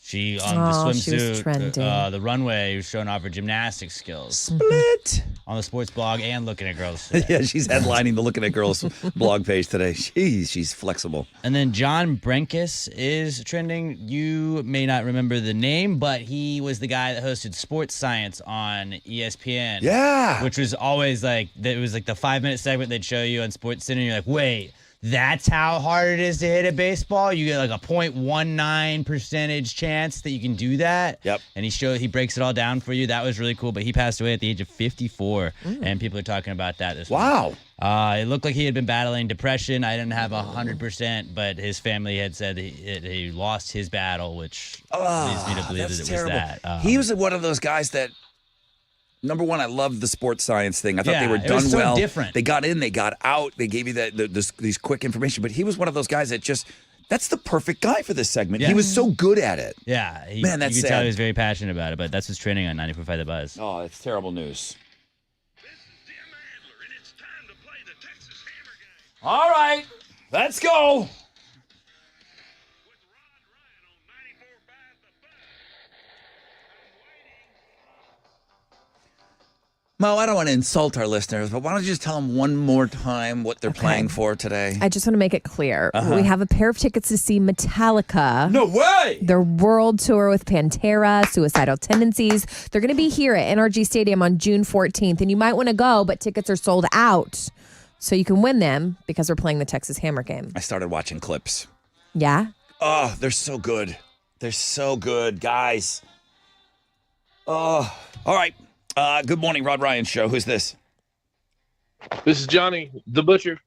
She on the she was swimsuit, trending. the runway, was showing off her gymnastics skills Split. on the sports blog and looking at girls. Yeah, she's headlining the Looking at Girls blog page today. She's flexible. And then John Brenkus is trending. You may not remember the name, but he was the guy that hosted Sports Science on ESPN. Yeah. Which was always it was like the 5-minute segment they'd show you on Sports Center. And you're like, wait, that's how hard it is to hit a baseball? You get like a 0.19% chance that you can do that? Yep. And he breaks it all down for you. That was really cool. But he passed away at the age of 54. And people are talking about that this week. Wow. It looked like he had been battling depression. I didn't have 100%, but his family had said he lost his battle, which leads me to believe that it terrible. was that. He was one of those guys that, number one, I loved the sports science thing. I thought they were it done was so well. different. They got in, they got out. They gave you these quick information. But he was one of those guys that that's the perfect guy for this segment. Yeah. He was so good at it. Yeah. Man, that's you could sad. tell he was very passionate about it, but that's what's trending on 94.5 The Buzz. Oh, it's terrible news. All right, let's go. Mo, I don't want to insult our listeners, but why don't you just tell them one more time what they're playing for today? I just want to make it clear. We have a pair of tickets to see Metallica. No way! Their world tour with Pantera, Suicidal Tendencies. They're going to be here at NRG Stadium on June 14th, and you might want to go, but tickets are sold out. So you can win them because we're playing the Texas Hammer game. I started watching clips. Yeah? Oh, they're so good. They're so good, guys. Oh, all right. Good morning, Rod Ryan Show. Who's this? This is Johnny the Butcher.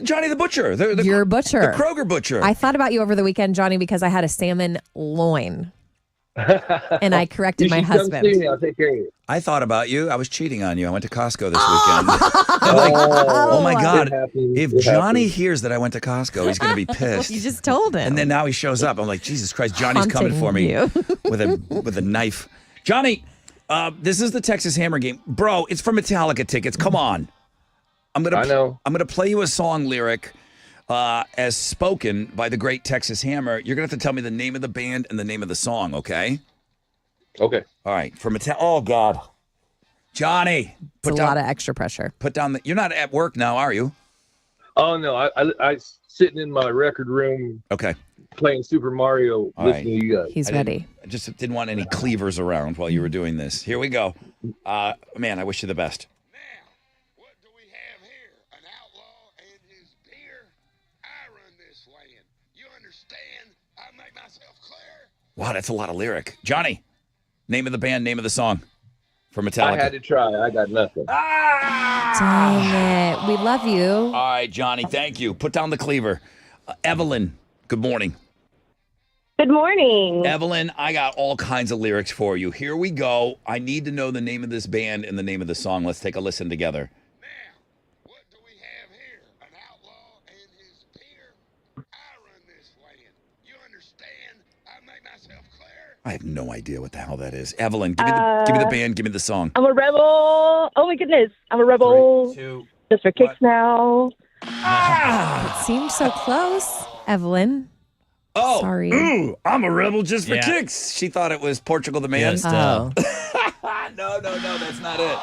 Johnny the Butcher. Your butcher. The Kroger Butcher. I thought about you over the weekend, Johnny, because I had a salmon loin. And I corrected my husband. Come see me. I'll take care of you. I thought about you. I was cheating on you. I went to Costco this weekend. I'm like, oh my God. If Johnny hears that I went to Costco, he's going to be pissed. You just told him. And then now he shows up. I'm like, Jesus Christ, Johnny's coming for me with a knife. Johnny, this is the Texas Hammer game. Bro, it's for Metallica tickets. Come on. I'm gonna I know. I'm gonna play you a song lyric as spoken by the great Texas Hammer. You're gonna have to tell me the name of the band and the name of the song, okay? Okay. All right. Oh God, Johnny, It's a lot of extra pressure. Put down the. You're not at work now, are you? Oh no, I sitting in my record room. Okay. Playing Super Mario, All listening right. to you guys. He's ready. I just didn't want any cleavers around while you were doing this. Here we go. Man, I wish you the best. What do we have here? An outlaw and his beer? I run this land. You understand? I make myself clear. Wow, that's a lot of lyric. Johnny, name of the band, name of the song for Metallica. I had to try. I got nothing. Dang it. We love you. All right, Johnny, thank you. Put down the cleaver. Evelyn, good morning. Good morning. Evelyn, I got all kinds of lyrics for you. Here we go. I need to know the name of this band and the name of the song. Let's take a listen together. Now, what do we have here? An outlaw and his beer? I run this land. You understand? I make myself clear. I have no idea what the hell that is. Evelyn, give me the band, give me the song. I'm a rebel. Oh my goodness. I'm a rebel. 3, 2, Just for kicks now. It seemed so close, Evelyn. Oh, Sorry. Ooh, I'm a rebel just for Yeah. kicks. She thought it was Portugal the Man. Yeah, still. No, that's not it.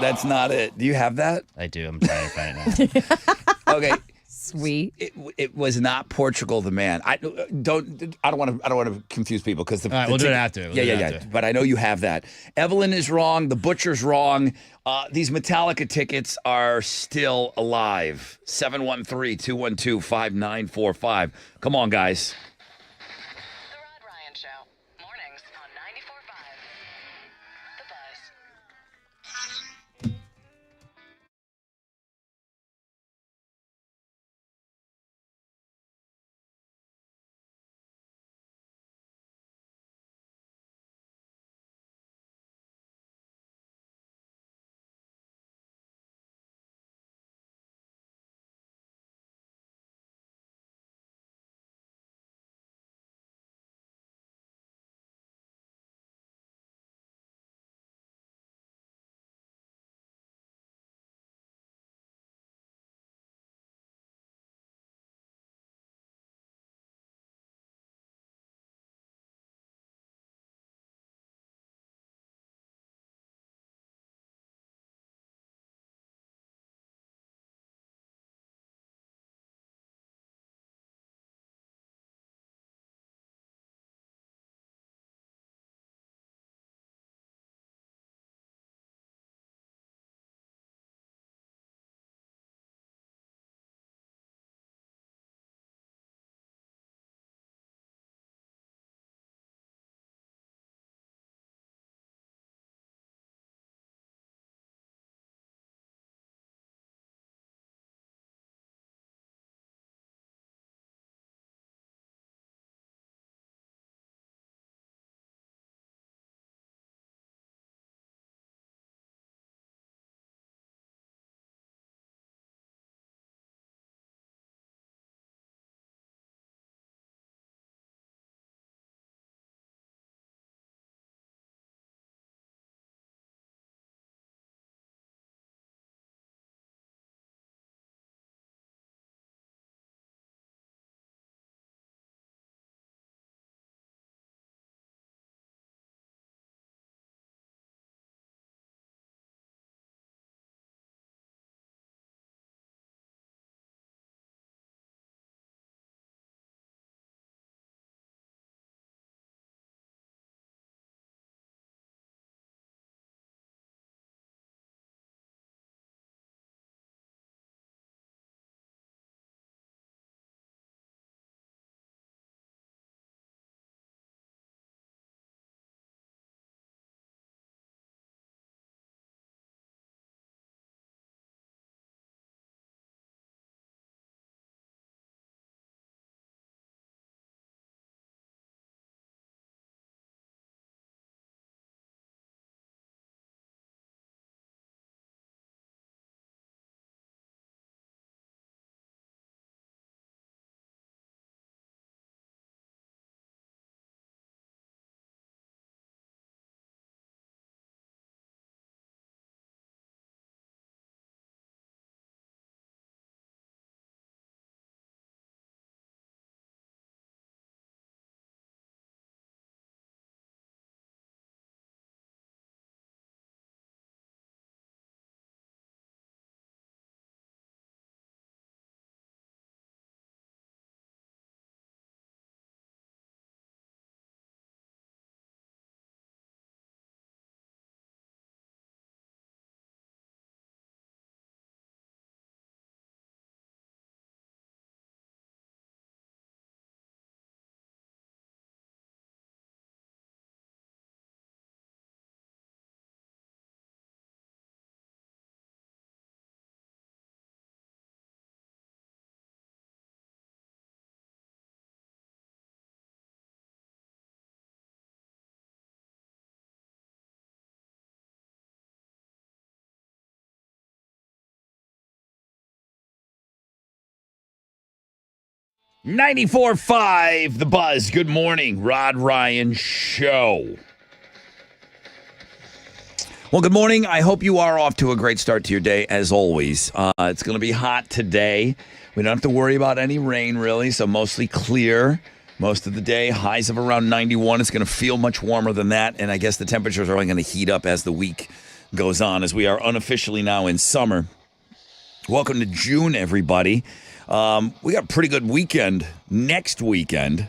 That's not it. Do you have that? I do. I'm trying to find it now. Okay. Sweet. It was not Portugal the Man. I don't want to confuse people because All right, we'll do it after. We'll do it yeah. after. But I know you have that. Evelyn is wrong. The Butcher's wrong. These Metallica tickets are still alive. 713-212-5945. Come on, guys. 94.5 The Buzz. Good morning, Rod Ryan Show. Well, good morning. I hope you are off to a great start to your day, as always. It's going to be hot today. We don't have to worry about any rain, really, so mostly clear most of the day. Highs of around 91. It's going to feel much warmer than that, and I guess the temperatures are only going to heat up as the week goes on, as we are unofficially now in summer. Welcome to June, everybody. We got a pretty good weekend next weekend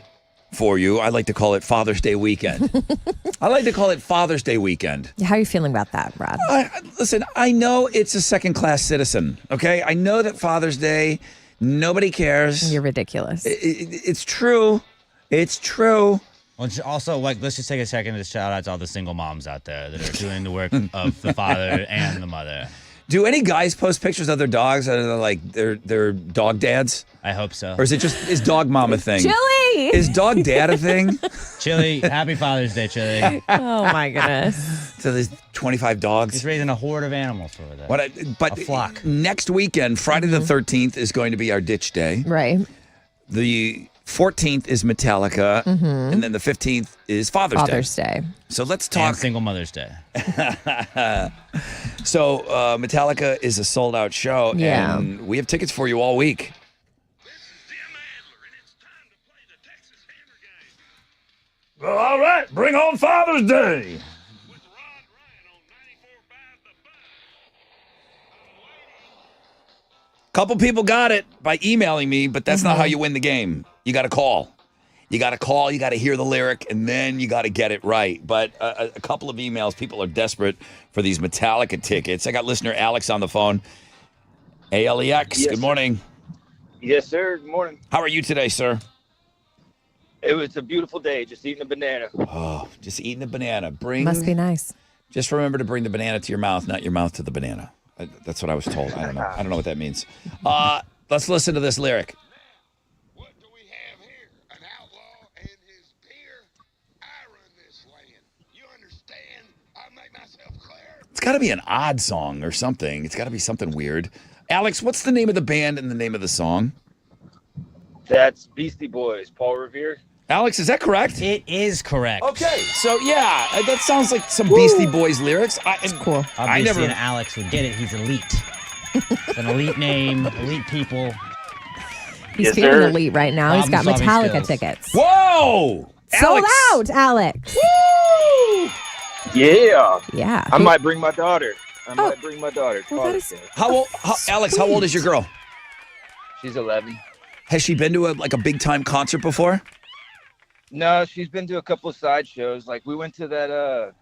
for you. I like to call it Father's Day weekend. How are you feeling about that, Rod? Listen, I know it's a second-class citizen, okay? I know that Father's Day, nobody cares. You're ridiculous. It's true. It's true. Well, also, let's just take a second to shout out to all the single moms out there that are doing the work of the father and the mother. Do any guys post pictures of their dogs that are like their dog dads? I hope so. Or is dog mom a thing? Chili! Is dog dad a thing? Chili, happy Father's Day, Chili. Oh, my goodness. So there's 25 dogs. He's raising a horde of animals for that. But a flock. Next weekend, Friday the 13th, is going to be our ditch day. Right. The 14th is Metallica, and then the 15th is Father's Day. So let's talk. And Single Mother's Day. So Metallica is a sold-out show, Yeah. and we have tickets for you all week. Well, all right, bring on Father's Day. Couple people got it by emailing me, but that's not how you win the game. You got to call. You got to hear the lyric, and then you got to get it right. But a couple of emails, people are desperate for these Metallica tickets. I got listener Alex on the phone. ALEX, Yes, good morning. Yes, sir. Good morning. How are you today, sir? It was a beautiful day, just eating a banana. Oh, just eating a banana. Must be nice. Just remember to bring the banana to your mouth, not your mouth to the banana. That's what I was told. I don't know. I don't know what that means. Let's listen to this lyric. What do we have here? An outlaw and his beer? I run this land. You understand? I make myself clear. It's got to be an odd song or something. It's got to be something weird. Alex, what's the name of the band and the name of the song? That's Beastie Boys, Paul Revere. Alex, is that correct? It is correct. Okay, so yeah, that sounds like some Beastie Boys lyrics. It's cool. Obviously, Alex would get it. He's elite. It's an elite name, elite people. He's Yes, feeling sir. elite right now. He's got Problem-solving Metallica skills. tickets. Whoa! Sold Alex. out, Alex. Woo! Yeah. Yeah. I might bring my daughter. It's Well, that Father's is- Day. Alex, how old is your girl? She's 11. Has she been to a big time concert before? No, she's been to a couple of side shows. Like we went to that.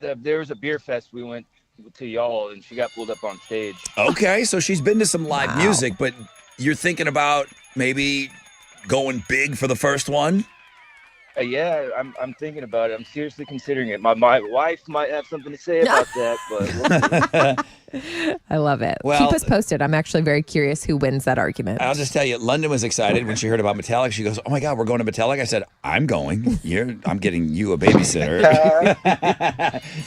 There was a beer fest we went to y'all, and she got pulled up on stage. Okay, so she's been to some live Wow. music, but you're thinking about maybe going big for the first one? Yeah, I'm thinking about it. I'm seriously considering it. My wife might have something to say about that, but we'll see. I love it. Well- Keep us posted. I'm actually very curious who wins that argument. I'll just tell you, London was excited when she heard about Metallica. She goes, "Oh my God, we're going to Metallica." I said, "I'm going. I'm getting you a babysitter."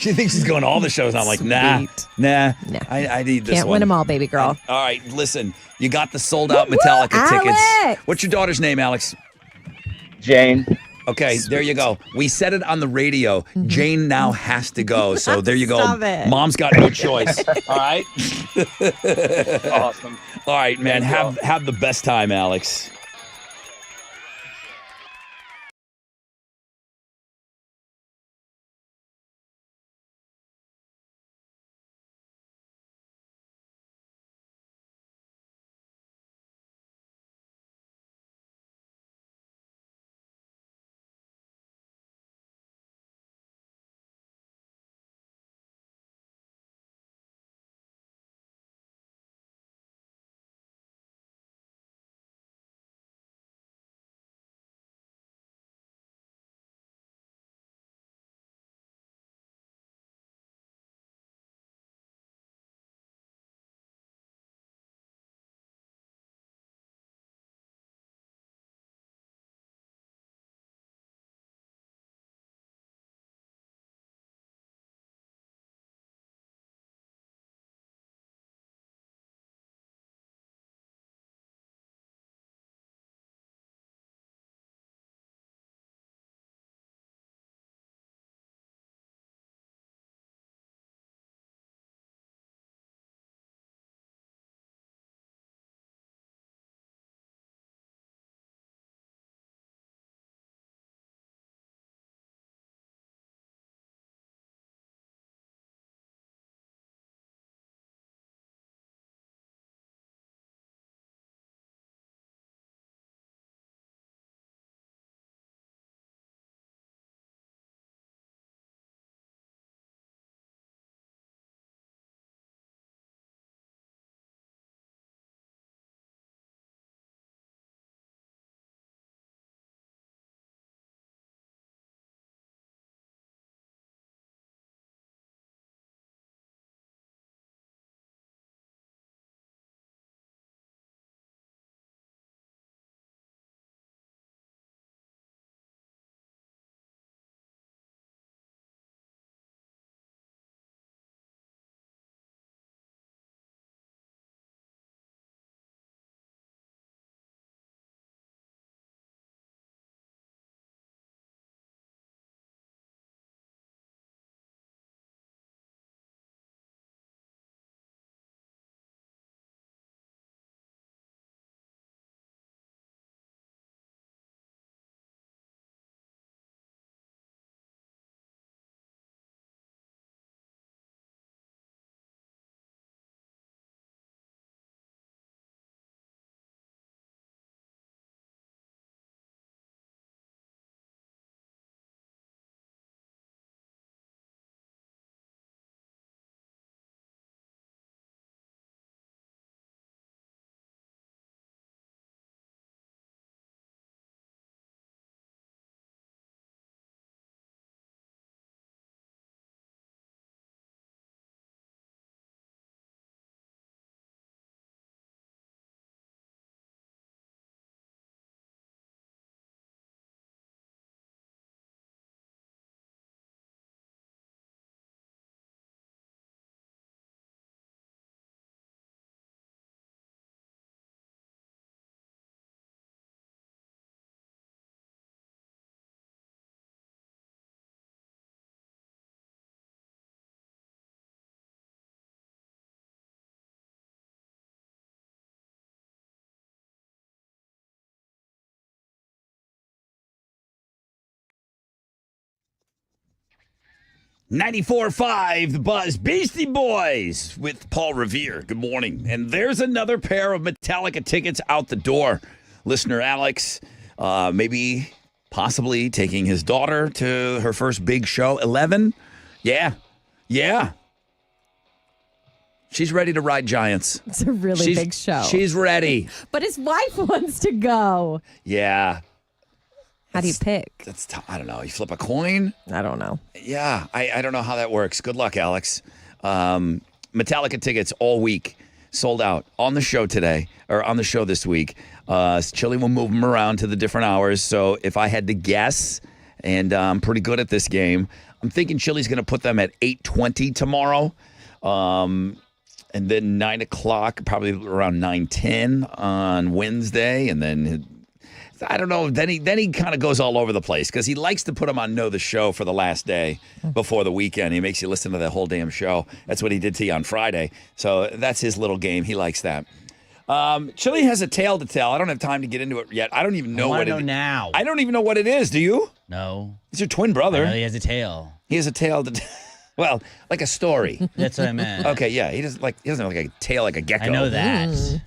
She thinks she's going to all the shows. I'm like, nah. Nah. I need this Can't one. win them all, baby girl. All right, listen. You got the sold out Metallica tickets. Alex! What's your daughter's name, Alex? Jane. Okay, there you go. We said it on the radio. Jane now has to go. So there you go. Stop it. Mom's got no choice. All right. Awesome. All right, man. Thank you. Have the best time, Alex. 94.5 The Buzz, Beastie Boys with Paul Revere. Good morning. And there's another pair of Metallica tickets out the door. Listener Alex, maybe possibly taking his daughter to her first big show. 11? Yeah. She's ready to ride giants. It's a really big show. She's ready. But his wife wants to go. Yeah. How do you pick? I don't know. You flip a coin? I don't know. Yeah, I don't know how that works. Good luck, Alex. Metallica tickets all week sold out on the show today, or on the show this week. Chili will move them around to the different hours. So if I had to guess, and I'm pretty good at this game, I'm thinking Chili's going to put them at 8:20 tomorrow. And then 9 o'clock, probably around 9:10 on Wednesday. And then, I don't know, then he kind of goes all over the place because he likes to put them on Know the Show for the last day before the weekend. He makes you listen to the whole damn show. That's what he did to you on Friday. So that's his little game. He likes that. Chili has a tale to tell. I don't have time to get into it yet. I don't even know what it is. Now. I don't even know what it is. Do you? No. He's your twin brother. He has a tail. He has a tale to tell. Well, like a story. That's what I meant. Okay, yeah. He doesn't have like a tail like a gecko. I know that.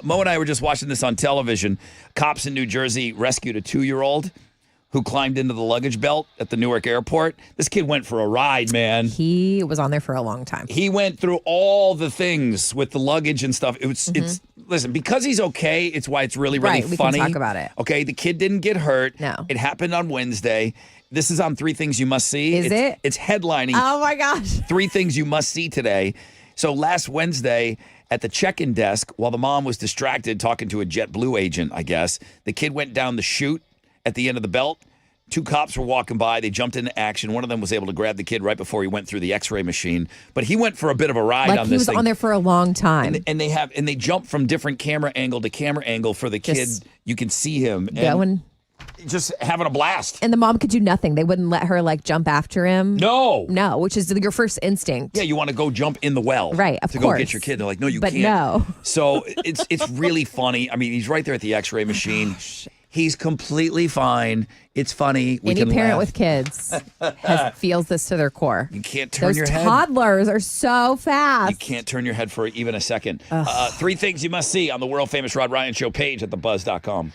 Mo and I were just watching this on television. Cops in New Jersey rescued a 2-year-old who climbed into the luggage belt at the Newark airport. This kid went for a ride, man. He was on there for a long time. He went through all the things with the luggage and stuff. It's listen, because he's okay, it's why it's really Right, funny. we can talk about it. Okay, the kid didn't get hurt. No. It happened on Wednesday. This is on 3 Things You Must See. Is it? It's headlining Oh my gosh. 3 Things You Must See today. So last Wednesday at the check-in desk, while the mom was distracted talking to a JetBlue agent, I guess, the kid went down the chute at the end of the belt. 2 cops were walking by. They jumped into action. One of them was able to grab the kid right before he went through the X-ray machine. But he went for a bit of a ride Like on he this was thing. on there for a long time. And they jump from different camera angle to camera angle for the kid. Just You can see him. And going. just having a blast. And the mom could do nothing. They wouldn't let her jump after him. No. No, which is your first instinct. Yeah, you want to go jump in the well. Right, of to course. go get your kid. They're like, no, you But can't. no. So it's really funny. I mean, he's right there at the X-ray machine. He's completely fine. It's funny. We Any can parent laugh. with kids feels this to their core. You can't turn Those your head. toddlers are so fast. You can't turn your head for even a second. 3 Things You Must See on the world famous Rod Ryan Show page at thebuzz.com.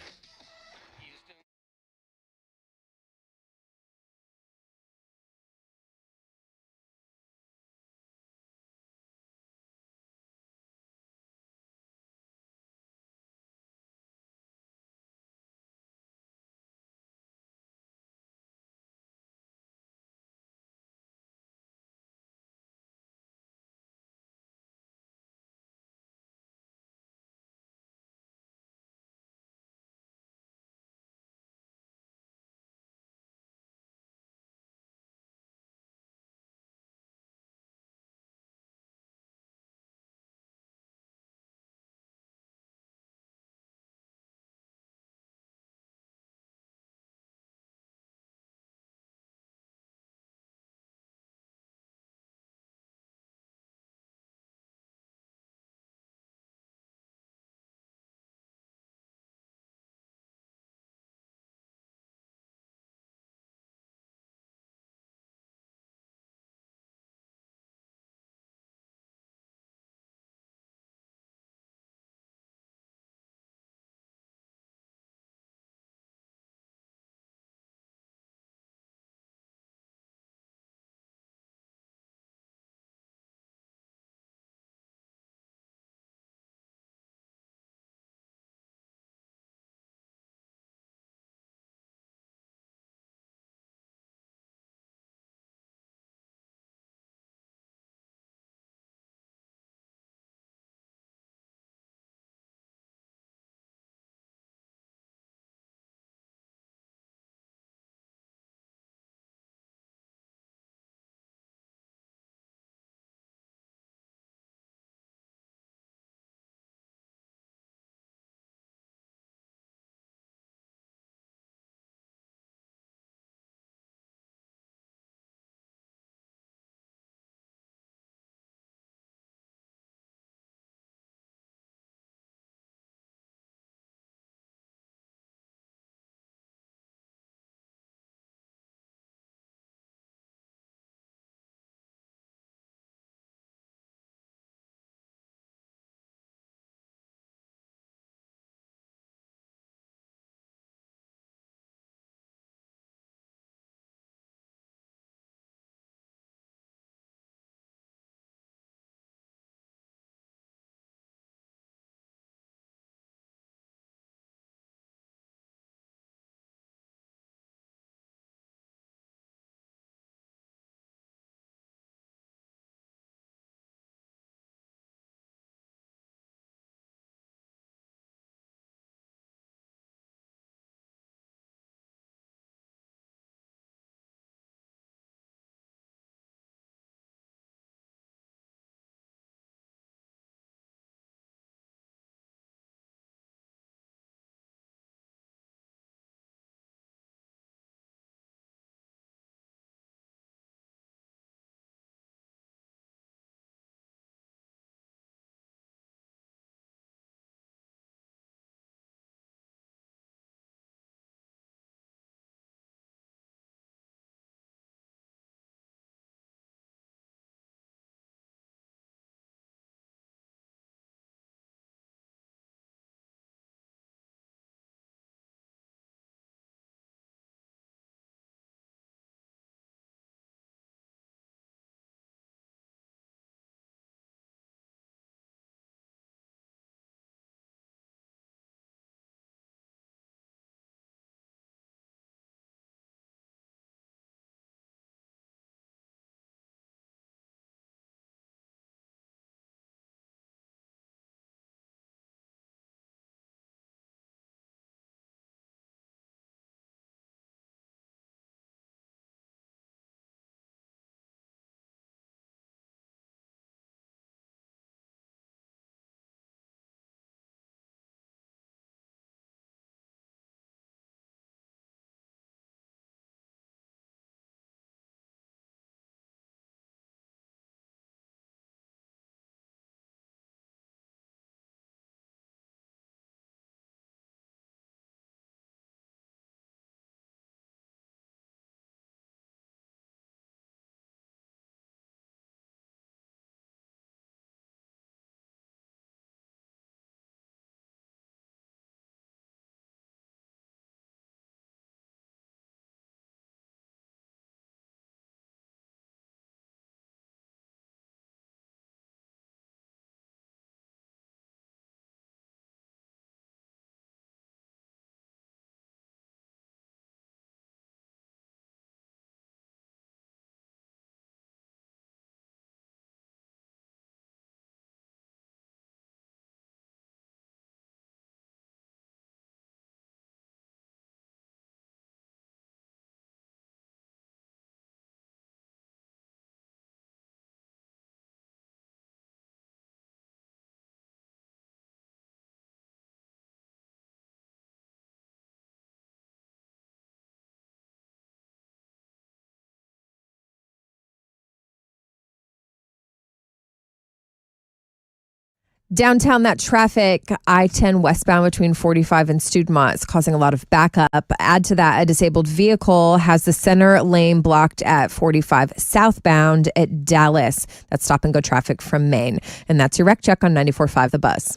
Downtown, that traffic, I-10 westbound between 45 and Studmont is causing a lot of backup. Add to that, a disabled vehicle has the center lane blocked at 45 southbound at Dallas. That's stop and go traffic from Maine. And that's your wreck check on 94.5 The Buzz.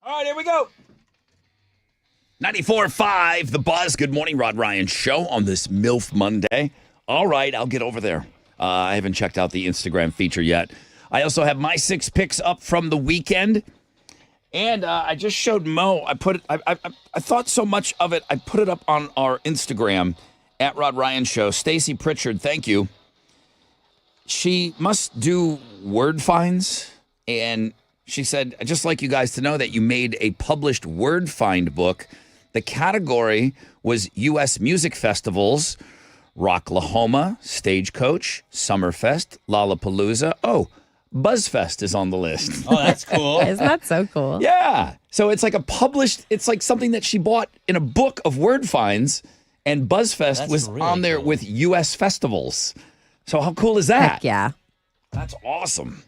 All right, here we go. 94.5 The Buzz. Good morning, Rod Ryan Show on this MILF Monday. All right, I'll get over there. I haven't checked out the Instagram feature yet. I also have my 6 picks up from the weekend. And I just showed Mo. I thought so much of it. I put it up on our Instagram at Rod Ryan Show. Stacy Pritchard, thank you. She must do word finds. And she said, I'd just like you guys to know that you made a published word find book. The category was U.S. music festivals, Rocklahoma, Stagecoach, Summerfest, Lollapalooza. Oh, BuzzFest is on the list. Oh, that's cool. Isn't that so cool? Yeah. So it's like it's like something that she bought in a book of word finds, and BuzzFest was really on there with U.S. festivals. So how cool is that? Heck yeah. That's awesome.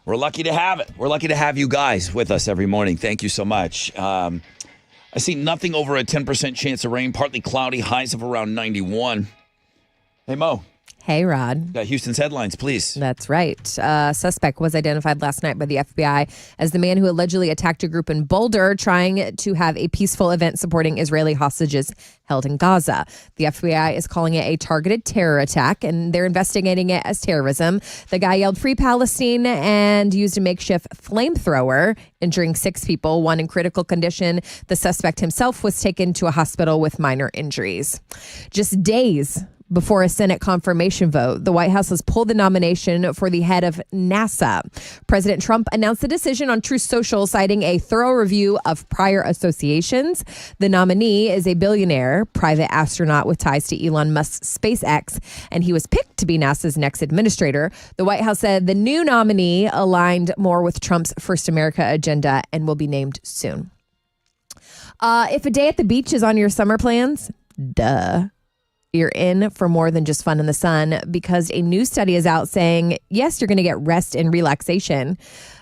We're lucky to have it. We're lucky to have you guys with us every morning. Thank you so much. I see nothing over a 10% chance of rain, partly cloudy, highs of around 91. Hey, Mo. Hey, Rod. Houston's headlines, please. That's right. Suspect was identified last night by the FBI as the man who allegedly attacked a group in Boulder trying to have a peaceful event supporting Israeli hostages held in Gaza. The FBI is calling it a targeted terror attack, and they're investigating it as terrorism. The guy yelled "Free Palestine" and used a makeshift flamethrower, injuring 6 people, one in critical condition. The suspect himself was taken to a hospital with minor injuries. Just days before a Senate confirmation vote, the White House has pulled the nomination for the head of NASA. President Trump announced the decision on Truth Social, citing a thorough review of prior associations. The nominee is a billionaire private astronaut with ties to Elon Musk's SpaceX, and he was picked to be NASA's next administrator. The White House said the new nominee aligned more with Trump's First America agenda and will be named soon. If a day at the beach is on your summer plans, you're in for more than just fun in the sun, because a new study is out saying, yes, you're going to get rest and relaxation,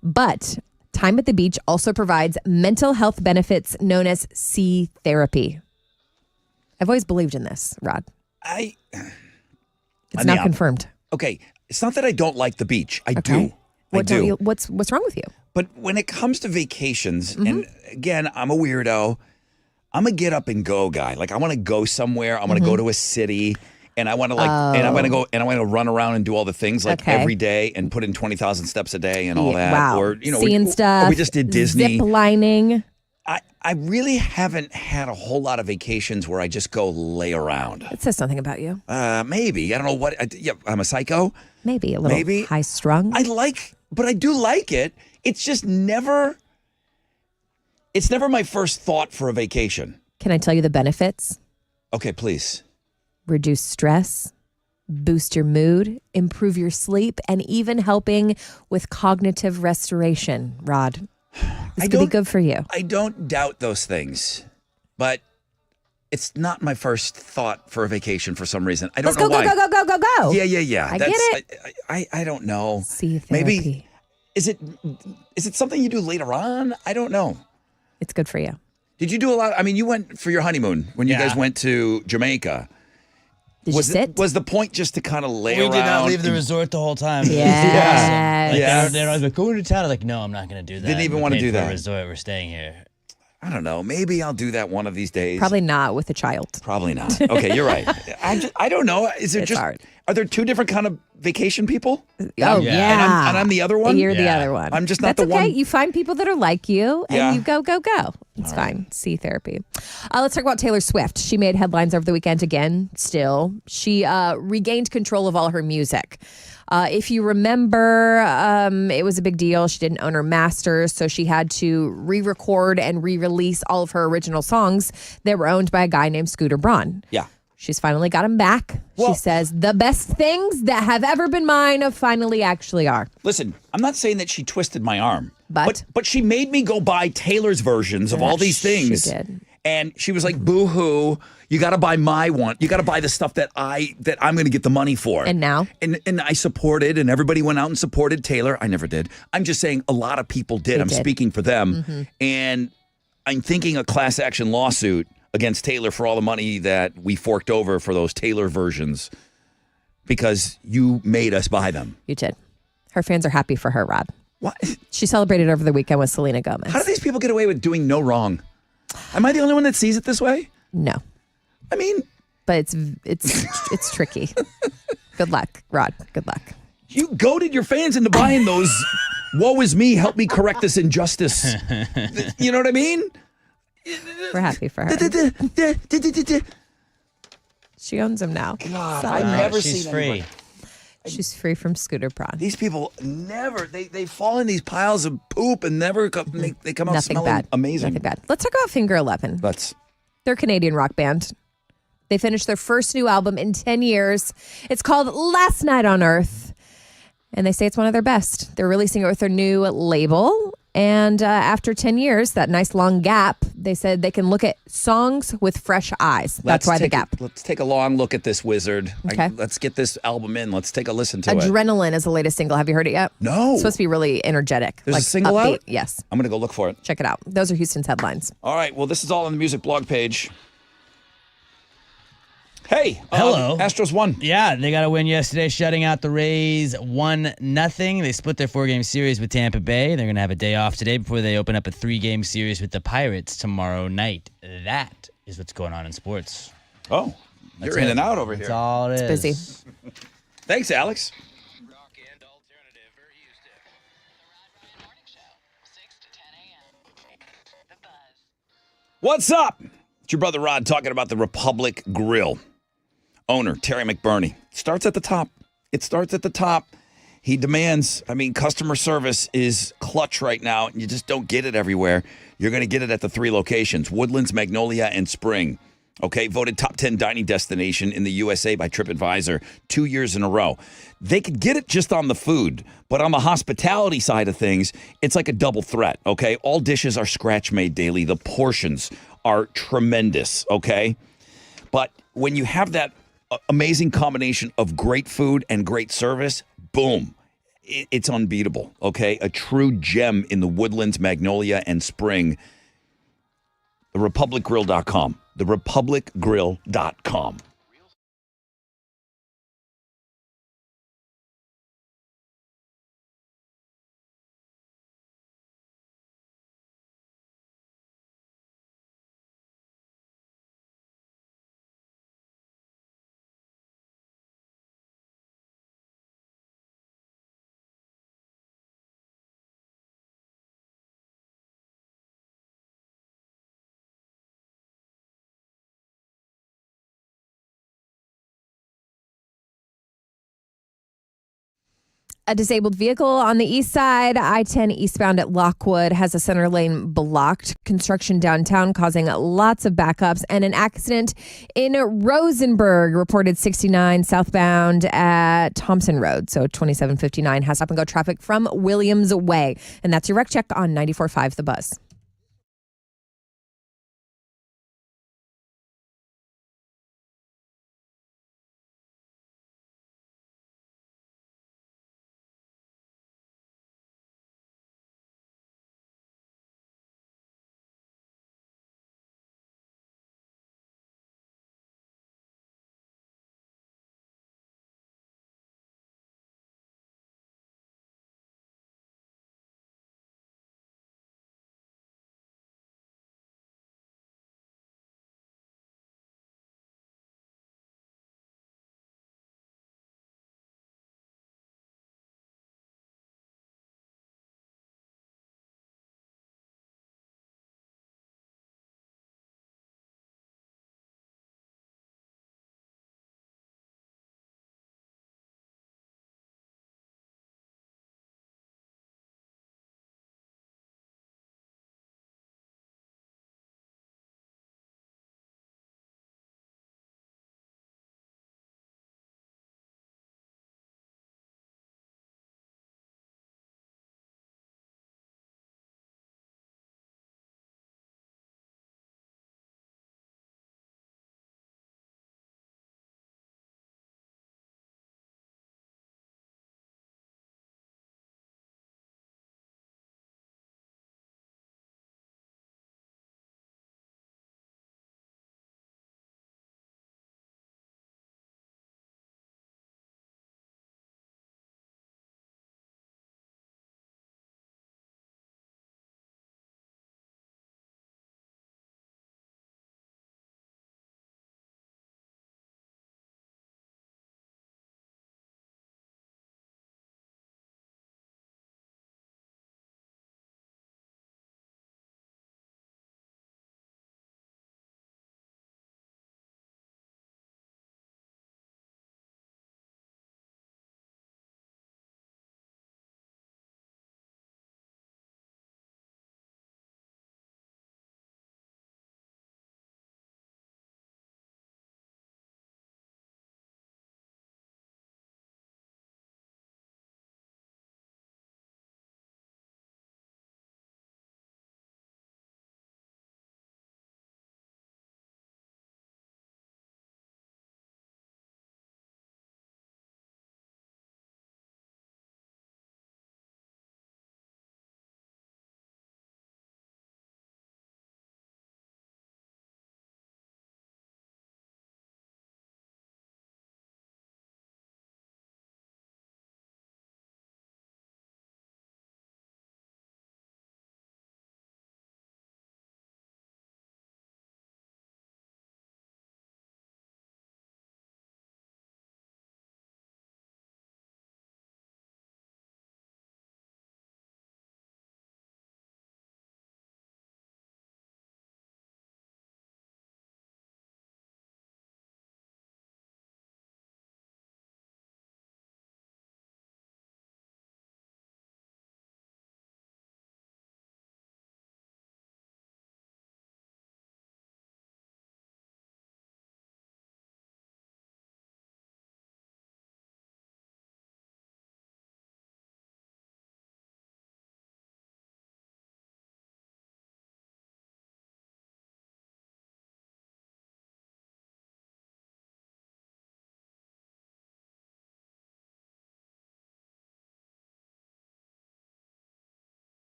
but time at the beach also provides mental health benefits known as sea therapy. I've always believed in this, Rod. It's now confirmed. Okay. It's not that I don't like the beach. I do. What's wrong with you? But when it comes to vacations, and again, I'm a weirdo. I'm a get up and go guy. Like, I want to go somewhere. I want to go to a city, and I want to and I want to go and I want to run around and do all the things every day and put in 20,000 steps a day and all that. Wow. Or seeing stuff. Or we just did Disney. Zip lining. I really haven't had a whole lot of vacations where I just go lay around. It says something about you. Maybe. I don't know what. I'm a psycho. Maybe a little high strung. But I do like it. It's just never. It's never my first thought for a vacation. Can I tell you the benefits? Okay, please. Reduce stress, boost your mood, improve your sleep, and even helping with cognitive restoration, Rod. This could be good for you. I don't doubt those things, but it's not my first thought for a vacation for some reason. I don't know why. Go. Yeah. I get it. I don't know. Sea therapy. Maybe, is it something you do later on? I don't know. It's good for you. Did you do a lot? I mean, you went for your honeymoon when you guys went to Jamaica. Did you sit? Was the point just to kind of lay around? We did not leave the resort the whole time. Yes. They're always like, going to town. I'm like, no, I'm not going to do that. Didn't even want to do that. Resort. We're staying here. I don't know. Maybe I'll do that one of these days. Probably not with a child. Probably not. Okay, you're right. I don't know. Is there hard. Are there two different kind of vacation people? Oh, yeah. And I'm the other one? You're the other one. I'm just not That's the one. okay. You find people that are like you and you go. It's All fine. Sea therapy. Let's talk about Taylor Swift. She made headlines over the weekend again, still. She regained control of all her music. If you remember, it was a big deal. She didn't own her masters, so she had to re-record and re-release all of her original songs that were owned by a guy named Scooter Braun. Yeah. She's finally got him back. She says, the best things that have ever been mine finally actually are. Listen, I'm not saying that she twisted my arm. But she made me go buy Taylor's versions of all these things. She did. And she was like, boo-hoo, you got to buy my one. You got to buy the stuff that I'm going to get the money for. And now? And I supported, and everybody went out and supported Taylor. I never did. I'm just saying a lot of people did. I'm speaking for them. And I'm thinking a class action lawsuit against Taylor for all the money that we forked over for those Taylor versions because you made us buy them. You did. Her fans are happy for her, Rod. What? She celebrated over the weekend with Selena Gomez. How do these people get away with doing no wrong? Am I the only one that sees it this way? No. I mean, but it's tricky. Good luck, Rod. Good luck. You goaded your fans into buying those. Woe is me. Help me correct this injustice. You know what I mean? We're happy for her. She owns them now. God, I've never seen free. anybody. She's free from Scooter Braun. These people never, they fall in these piles of poop and never they come out Nothing smelling bad. amazing. Nothing bad. Let's talk about Finger 11. Let's. They're a Canadian rock band. They finished their first new album in 10 years. It's called Last Night on Earth. And they say it's one of their best. They're releasing it with their new label. And after 10 years, that nice long gap, they said they can look at songs with fresh eyes. That's why the gap. Let's take a long look at this wizard. Okay. Let's get this album in. Let's take a listen to it. Adrenaline is the latest single. Have you heard it yet? No. It's supposed to be really energetic. There's like a single upbeat. out? Yes. I'm going to go look for it. Check it out. Those are Houston's headlines. All right. Well, this is all on the music blog page. Hey, Hello. Astros won. Yeah, they got a win yesterday, shutting out the Rays 1-0. They split their 4-game series with Tampa Bay. They're going to have a day off today before they open up a 3-game series with the Pirates tomorrow night. That is what's going on in sports. Oh, you're in and out over here. That's all it is. It's busy. Thanks, Alex. Rock and alternative are used to. The Rod Ryan Morning Show, 6 to 10 a.m. The Buzz. What's up? It's your brother Rod talking about the Republic Grill. Owner, Terry McBurney. Starts at the top. It starts at the top. He demands, customer service is clutch right now, and you just don't get it everywhere. You're going to get it at the 3 locations, Woodlands, Magnolia, and Spring. Okay, voted top 10 dining destination in the USA by TripAdvisor 2 years in a row. They could get it just on the food, but on the hospitality side of things, it's like a double threat, okay? All dishes are scratch-made daily. The portions are tremendous, okay? But when you have that amazing combination of great food and great service, boom, it's unbeatable, okay? A true gem in the Woodlands, Magnolia, and Spring. TheRepublicGrill.com. TheRepublicGrill.com. A disabled vehicle on the east side, I-10 eastbound at Lockwood, has a center lane blocked. Construction downtown causing lots of backups. And an accident in Rosenberg, reported 69 southbound at Thompson Road. So 2759 has stop and go traffic from Williams Way. And that's your rec check on 94.5 The Buzz.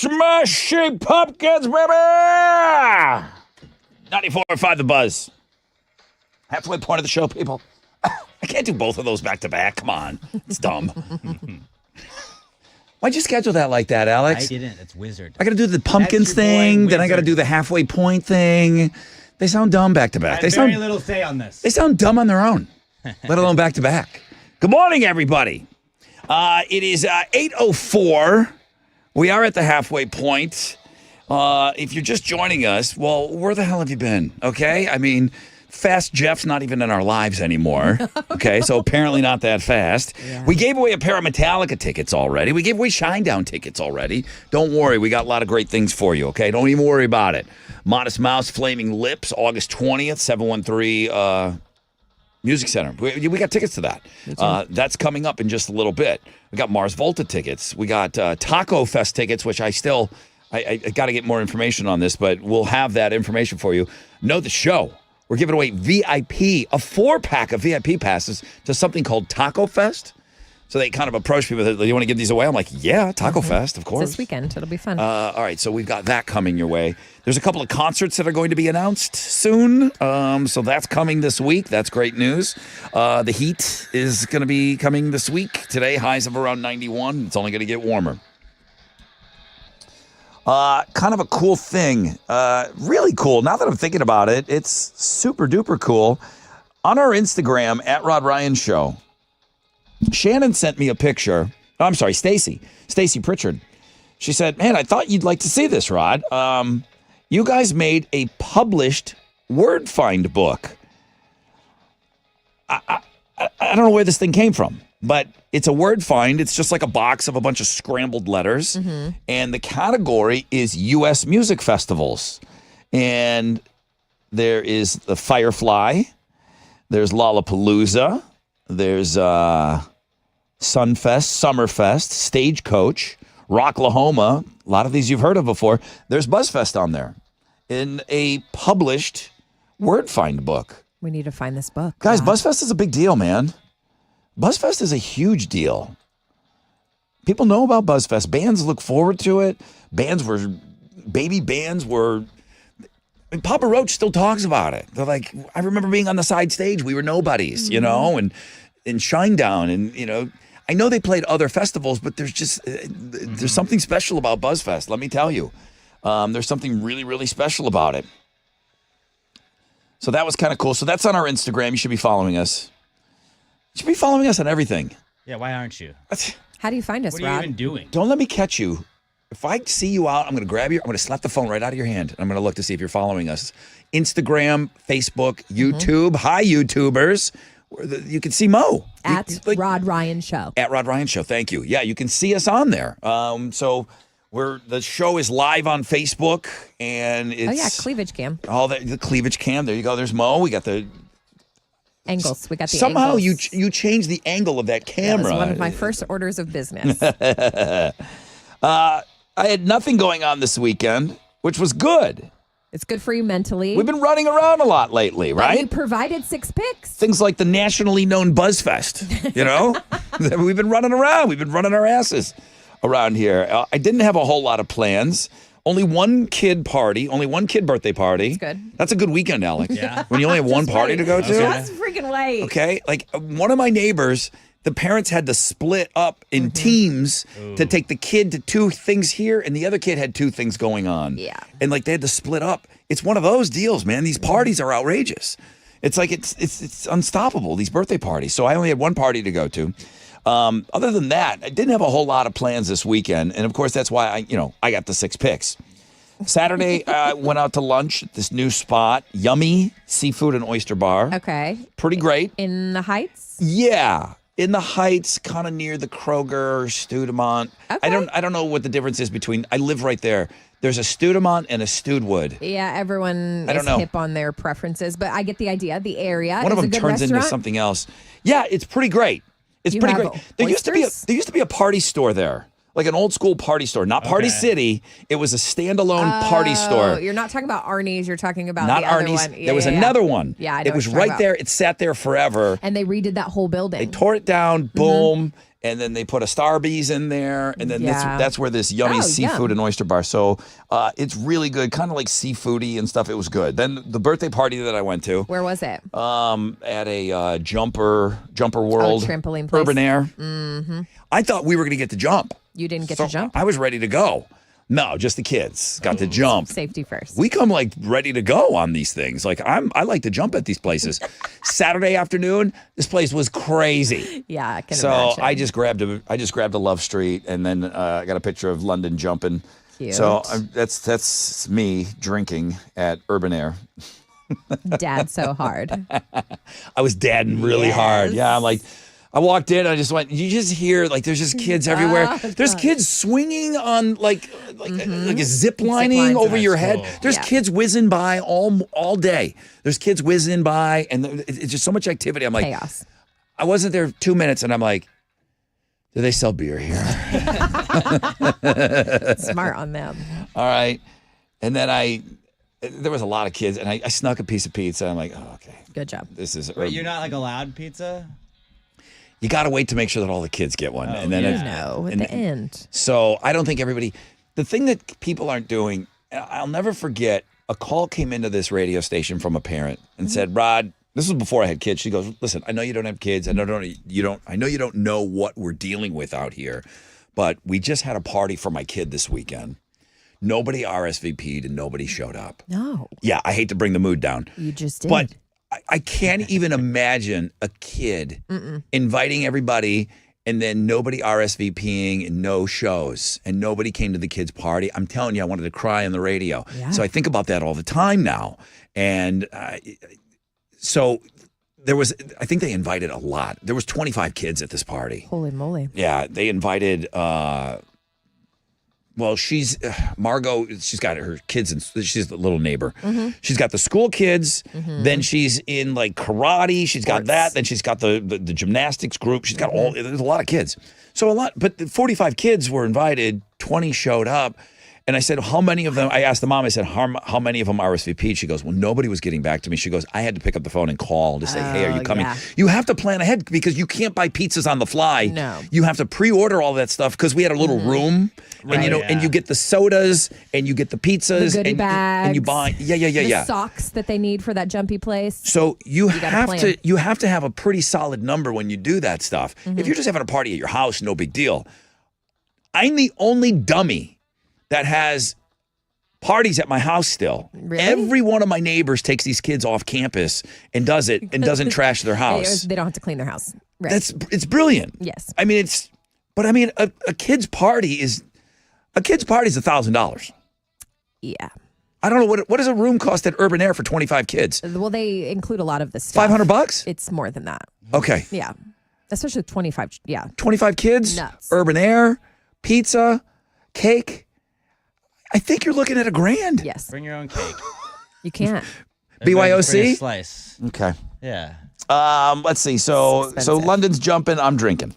Smashing Pumpkins, baby! 94.5 The Buzz. Halfway point of the show, people. I can't do both of those back to back. Come on. It's dumb. Why'd you schedule that like that, Alex? I didn't. It's wizard. I got to do the pumpkins thing, then I got to do the halfway point thing. They sound dumb back to back. I have very little say on this. They sound dumb on their own, let alone back to back. Good morning, everybody. It is 8:04. We are at the halfway point. If you're just joining us, well, where the hell have you been? Okay? I mean, Fast Jeff's not even in our lives anymore. Okay, so apparently not that fast. Yeah. We gave away a pair of Metallica tickets already. We gave away Shinedown tickets already. Don't worry, we got a lot of great things for you, okay? Don't even worry about it. Modest Mouse, Flaming Lips, August 20th, 713 Music Center. We got tickets to that. That's coming up in just a little bit. We got Mars Volta tickets. We got Taco Fest tickets, which I got to get more information on this, but we'll have that information for you. Know the show. We're giving away VIP, a 4-pack of VIP passes to something called Taco Fest. So they kind of approached me with it. Do you want to give these away? I'm like, yeah, Taco Fest, of course. It's this weekend. It'll be fun. All right, so we've got that coming your way. There's a couple of concerts that are going to be announced soon. So that's coming this week. That's great news. The heat is going to be coming this week. Today, highs of around 91. It's only going to get warmer. Kind of a cool thing. Really cool. Now that I'm thinking about it, it's super duper cool. On our Instagram, @RodRyanShow, Shannon sent me a picture. Oh, I'm sorry, Stacy Pritchard. She said, man, I thought you'd like to see this, Rod. You guys made a published word find book. I don't know where this thing came from, but it's a word find. It's just like a box of a bunch of scrambled letters. Mm-hmm. And the category is U.S. music festivals. And there is the Firefly. There's Lollapalooza. There's Sunfest, Summerfest, Stagecoach, Rocklahoma. A lot of these you've heard of before. There's BuzzFest on there in a published word find book. We need to find this book. Guys, BuzzFest is a big deal, man. BuzzFest is a huge deal. People know about BuzzFest. Bands look forward to it. Baby bands were... I mean, Papa Roach still talks about it. They're like, I remember being on the side stage. We were nobodies, you know, and Shinedown. And, you know, I know they played other festivals, but there's something special about BuzzFest, let me tell you. There's something really, really special about it. So that was kind of cool. So that's on our Instagram. You should be following us. You should be following us on everything. Yeah, why aren't you? How do you find us, What Rod? are you even doing? Don't let me catch you. If I see you out, I'm going to grab you. I'm going to slap the phone right out of your hand. And I'm going to look to see if you're following us. Instagram, Facebook, YouTube. Hi, YouTubers. You can see Mo. Rod Ryan Show. Rod Ryan Show. Thank you. Yeah, you can see us on there. So the show is live on Facebook. And it's... Cleavage Cam. All the Cleavage Cam. There you go. There's Mo. We got the... Angles. We got the Somehow angles. you changed the angle of that camera. That was one of my first orders of business. I had nothing going on this weekend, which was good. It's good for you mentally. We've been running around a lot lately, right? You provided 6 picks. Things like the nationally known BuzzFest, you know? We've been running around. We've been running our asses around here. I didn't have a whole lot of plans. Only one kid birthday party. That's good. That's a good weekend, Alex. Yeah. When you only have one party to go to. Just freaking wait. Okay. Like one of my neighbors, the parents had to split up in teams to take the kid to 2 things here, and the other kid had 2 things going on. Yeah. And like they had to split up. It's one of those deals, man. These parties are outrageous. It's like it's unstoppable, these birthday parties. So I only had one party to go to. Other than that, I didn't have a whole lot of plans this weekend. And of course, that's why I got the 6 picks. Saturday, I went out to lunch at this new spot, Yummy Seafood and Oyster Bar. Okay. Pretty great. In the Heights? Yeah. In the Heights, kind of near the Kroger, Studemont. Okay. I don't know what the difference is between, I live right there. There's a Studemont and a Studwood. Yeah, everyone is hip on their preferences, but I get the idea. The area One of is them a good turns into restaurant. something else. Yeah, it's pretty great. It's pretty great. There used to be a party store there. Like an old school party store, not Party City. It was a standalone party store. You're not talking about Arnie's. You're talking about not the other Arnie's. one. There was another one. Yeah, I know it was what you're talking right there. It sat there forever. And they redid that whole building. They tore it down. Boom. and then they put a Starbucks in there, and then Yeah. that's where this yummy Oh, seafood yum. and oyster bar. So it's really good, kind of like seafoody and stuff. It was good. Then the birthday party that I went to Where was it? at a jumper world, trampoline place. Urban Air. Mm-hmm. I thought we were going to get to jump. You didn't get So to jump? I was ready to go. No, just the kids got to jump. Safety first. We come like ready to go on these things. Like I like to jump at these places. Saturday afternoon, this place was crazy. Yeah, I can So imagine. I just grabbed a Love Street, and then I got a picture of London jumping. Cute. So that's me drinking at Urban Air. Dad so hard. I was dadding really hard. Yeah, I'm like. I walked in and I just went, you just hear, like, there's just kids everywhere. Oh, There's God. kids swinging on, like a zip Zip lining lines over are your cool. head. There's Yeah. kids whizzing by all day. There's kids whizzing by, and it's just so much activity. I'm like, Chaos. I wasn't there 2 minutes, and I'm like, do they sell beer here? Smart on them. All right. And then there was a lot of kids, and I snuck a piece of pizza. I'm like, oh, okay. Good job. This is. Wait, you're not like allowed pizza? You got to wait to make sure that all the kids get one. And then At the end. So I don't think everybody, the thing that people aren't doing, I'll never forget, a call came into this radio station from a parent and said, Rod, this was before I had kids. She goes, listen, I know you don't have kids. I know you don't know what we're dealing with out here, but we just had a party for my kid this weekend. Nobody RSVP'd and nobody showed up. No. Yeah, I hate to bring the mood down. You just did. But I can't even imagine a kid inviting everybody and then nobody RSVPing and no shows and nobody came to the kids' party. I'm telling you, I wanted to cry on the radio. Yeah. So I think about that all the time now. And so there was, I think they invited a lot. There was 25 kids at this party. Holy moly. Yeah, they invited, well, Margot, she's got her kids, and she's the little neighbor. She's got the school kids, then she's in like karate, she's got that, then she's got the gymnastics group, she's got there's a lot of kids. But the 45 kids were invited, 20 showed up. And I said, how many of them, I asked the mom, I said, how many of them RSVP'd? She goes, well, nobody was getting back to me. She goes, I had to pick up the phone and call to say, hey, are you coming? Yeah. You have to plan ahead because you can't buy pizzas on the fly. No. You have to pre-order all that stuff because we had a little room. And and you get the sodas and you get the pizzas. The goodie bags. And you buy, The socks that they need for that jumpy place. So you gotta have plan. to have a pretty solid number when you do that stuff. If you're just having a party at your house, no big deal. I'm the only dummy that has parties at my house still. Really? Every one of my neighbors takes these kids off campus and does it and doesn't trash their house. They don't have to clean their house. Right. It's brilliant. Yes. I mean a kid's party is $1,000. Yeah. I don't know what does a room cost at Urban Air for 25 kids? Well, they include a lot of this stuff. $500? It's more than that. Okay. Yeah. Especially with 25. Yeah. 25 kids, Nuts. Urban Air, pizza, cake. I think you're looking at $1,000. Yes. Bring your own cake. You can't. Bring a BYOC? slice. Okay. Yeah. Let's see. So expensive. London's jumping. I'm drinking.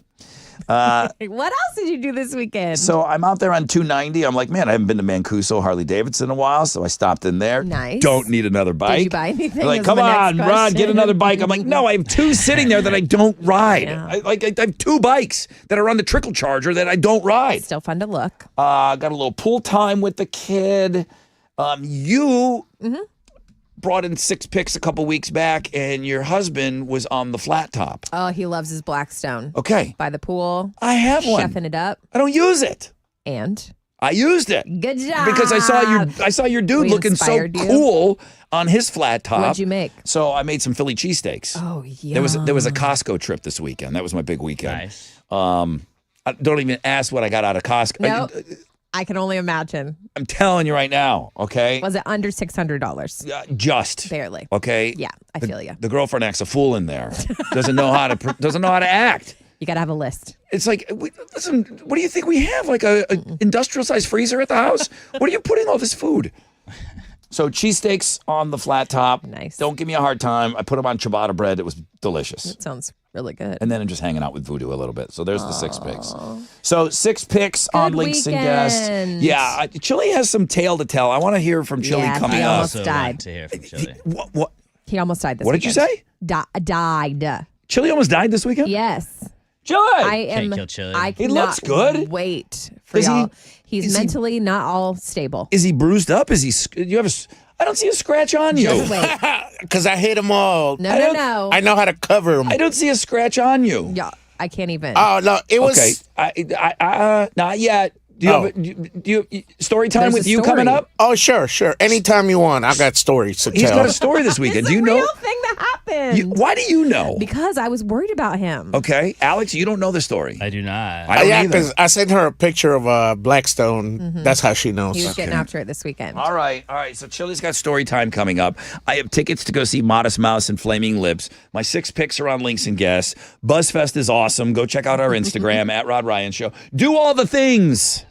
What else did you do this weekend? So I'm out there on 290. I'm like, man, I haven't been to Mancuso, Harley Davidson in a while. So I stopped in there. Nice. Don't need another bike. Did you buy anything? They're like, Is come my on, next Rod, get question. another bike. I'm like, no, I have two sitting there that I don't ride. Yeah. I have two bikes that are on the trickle charger that I don't ride. Still fun to look. Got a little pool time with the kid. You brought in 6 picks a couple weeks back, and your husband was on the flat top. Oh, he loves his Blackstone. Okay. By the pool. I have one. Chefing it up. I don't use it. And? I used it. Good job. Because I saw your dude We looking so inspired you. cool on his flat top. What'd you make? So I made some Philly cheesesteaks. Oh, yeah. There was a Costco trip this weekend. That was my big weekend. Nice. Don't even ask what I got out of Costco. No, I can only imagine. I'm telling you right now, okay? Was it under $600? Just. Barely. Okay? Yeah, I feel you. The girlfriend acts a fool in there. Doesn't know how to act. You got to have a list. It's like, listen, what do you think we have? Like a industrial sized freezer at the house? What are you putting all this food? So cheesesteaks on the flat top. Nice. Don't give me a hard time. I put them on ciabatta bread. It was delicious. That sounds really good. And then I'm just hanging out with Voodoo a little bit. So there's the 6 picks. So 6 picks on Links and Guests. weekend. Yeah, Chili has some tale to tell. I want to hear from Chili Yeah, coming he up. almost died. To hear from Chili. What? He almost died this What did you weekend. say? Died. Chili almost died this weekend? Yes. Chili. I am. Can't kill Chili. I He cannot looks good. Wait for Is he- y'all. He's is he- mentally not all stable. Is he bruised up? Is he? You have a? I don't see a scratch on you. Just wait. Because I hit them all. No. I know how to cover them. I don't see a scratch on you. Yeah, I can't even. Oh, no. It was. Okay. Not yet. Do you story time There's with a you story. coming up? Oh, sure. Anytime you want. I got stories to He's tell. got a story this weekend. It's Do you a know? real thing that happened. Why do you know? Because I was worried about him. Okay, Alex, you don't know the story. I do not. I don't yeah, either. because I sent her a picture of Blackstone. That's how she knows. He was getting after it this weekend. All right. So Chili's got story time coming up. I have tickets to go see Modest Mouse and Flaming Lips. My 6 picks are on Links and Guests. BuzzFest is awesome. Go check out our Instagram at Rod Ryan Show. Do all the things.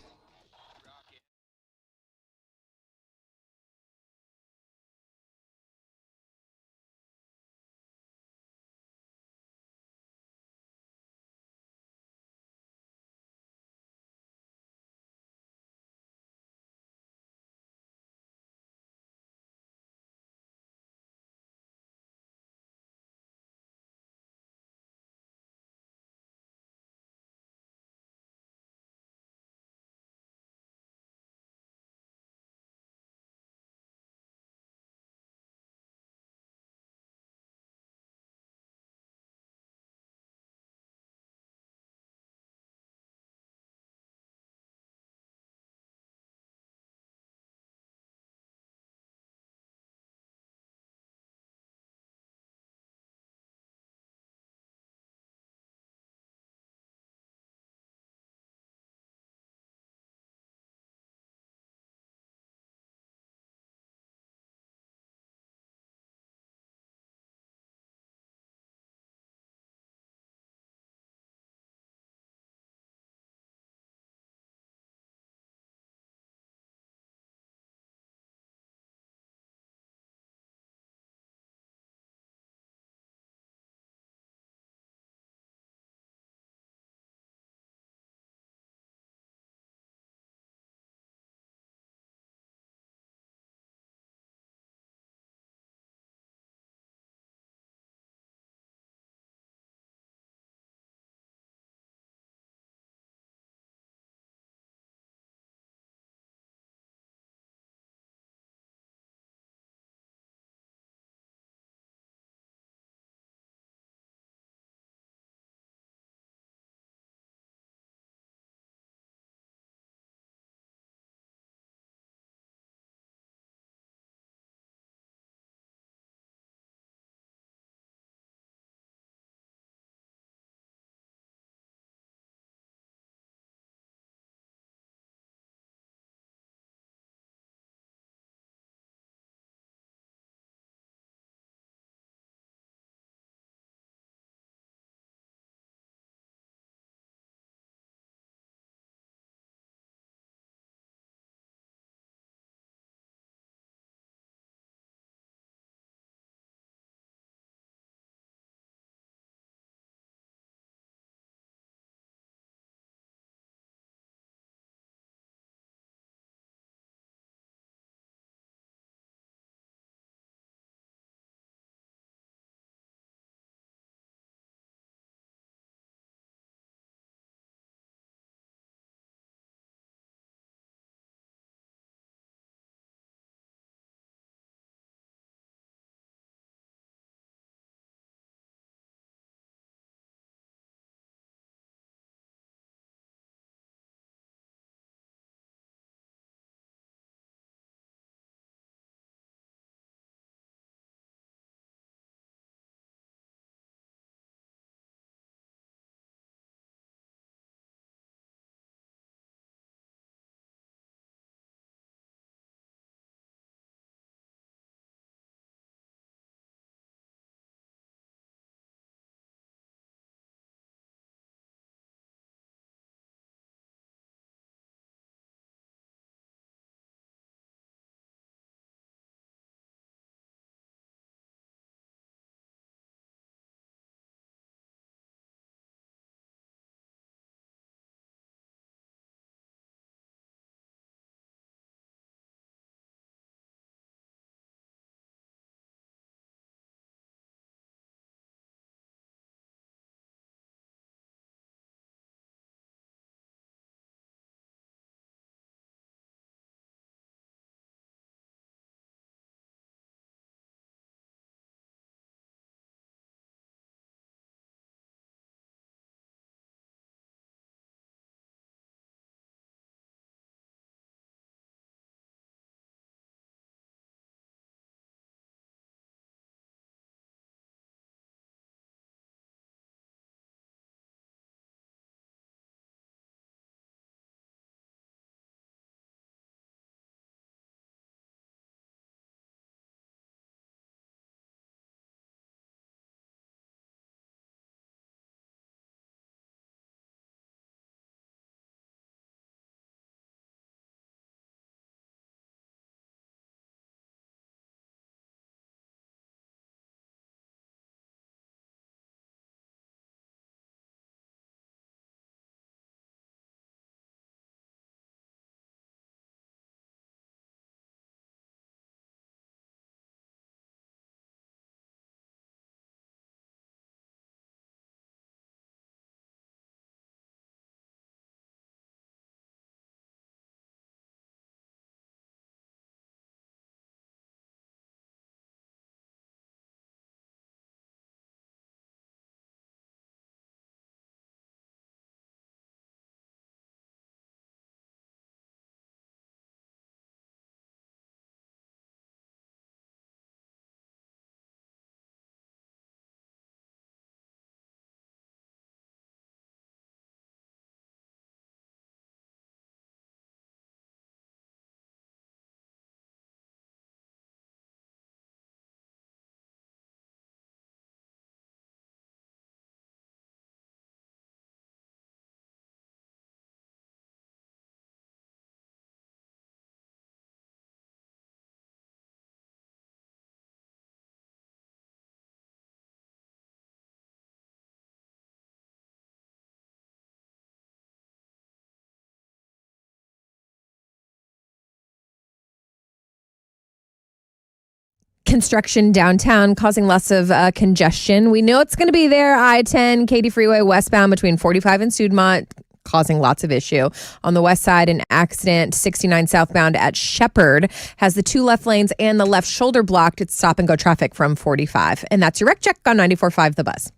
construction downtown causing lots of congestion. We know it's going to be there. I-10, Katy Freeway westbound between 45 and Sudemont, causing lots of issue. On the west side, an accident, 69 southbound at Shepherd, has the 2 left lanes and the left shoulder blocked. It's stop and go traffic from 45. And that's your wreck check on 94.5 The Buzz.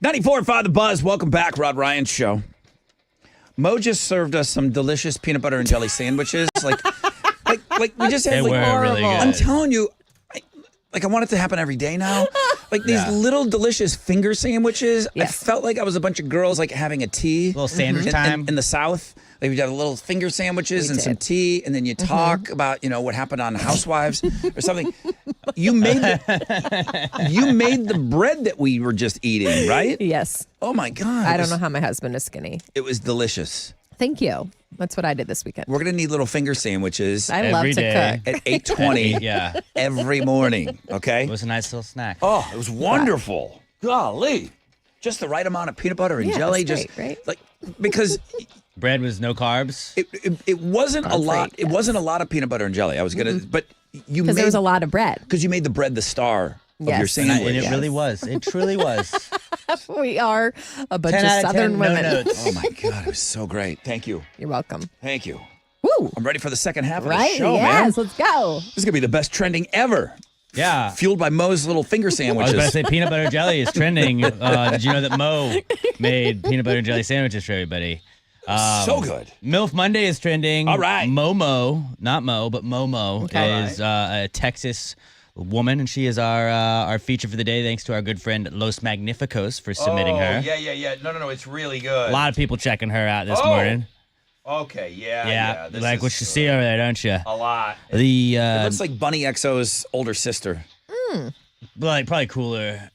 .94.5 The Buzz. Welcome back, Rod Ryan Show. Mo just served us some delicious peanut butter and jelly sandwiches. Like we just had. They were really good. I'm telling you, I want it to happen every day now. Like these little delicious finger sandwiches. Yes. I felt like I was a bunch of girls like having a tea. Little sandwich time. In the South. Like we got a little finger sandwiches and some tea, and then you talk about what happened on Housewives or something. You made the bread that we were just eating, right? Yes. Oh my God! I don't know how my husband is skinny. It was delicious. Thank you. That's what I did this weekend. We're gonna need little finger sandwiches. I love to cook. At 8:20. Yeah. Every morning. Okay. It was a nice little snack. Oh, it was wonderful. Golly, just the right amount of peanut butter and jelly. That's Just great, right? like because bread was no carbs. It wasn't a lot. It wasn't a lot of peanut butter and jelly. I was gonna, but you Because there was a lot of bread. because you made the bread the star of your Yes. sandwich. And it really was. It truly was. We are a bunch 10 of out of 10, Southern no women. notes. Oh my God, it was so great. Thank you. You're welcome. Thank you. Woo! I'm ready for the second half of Right? the show, man. Yes, let's go. This is gonna be the best trending ever. Yeah. Fueled by Mo's little finger I was sandwiches. about to say peanut butter jelly is trending. Did you know that Mo made peanut butter and jelly sandwiches for everybody? So good. MILF Monday is trending. All right. Momo, not Mo, but Momo is a Texas woman, and she is our feature for the day. Thanks to our good friend Los Magnificos for submitting her. Yeah. No. It's really good. A lot of people checking her out this morning. Okay, yeah. Yeah, This like is what you see over there, don't you? a lot. The It looks like Bunny XO's older sister. like probably cooler.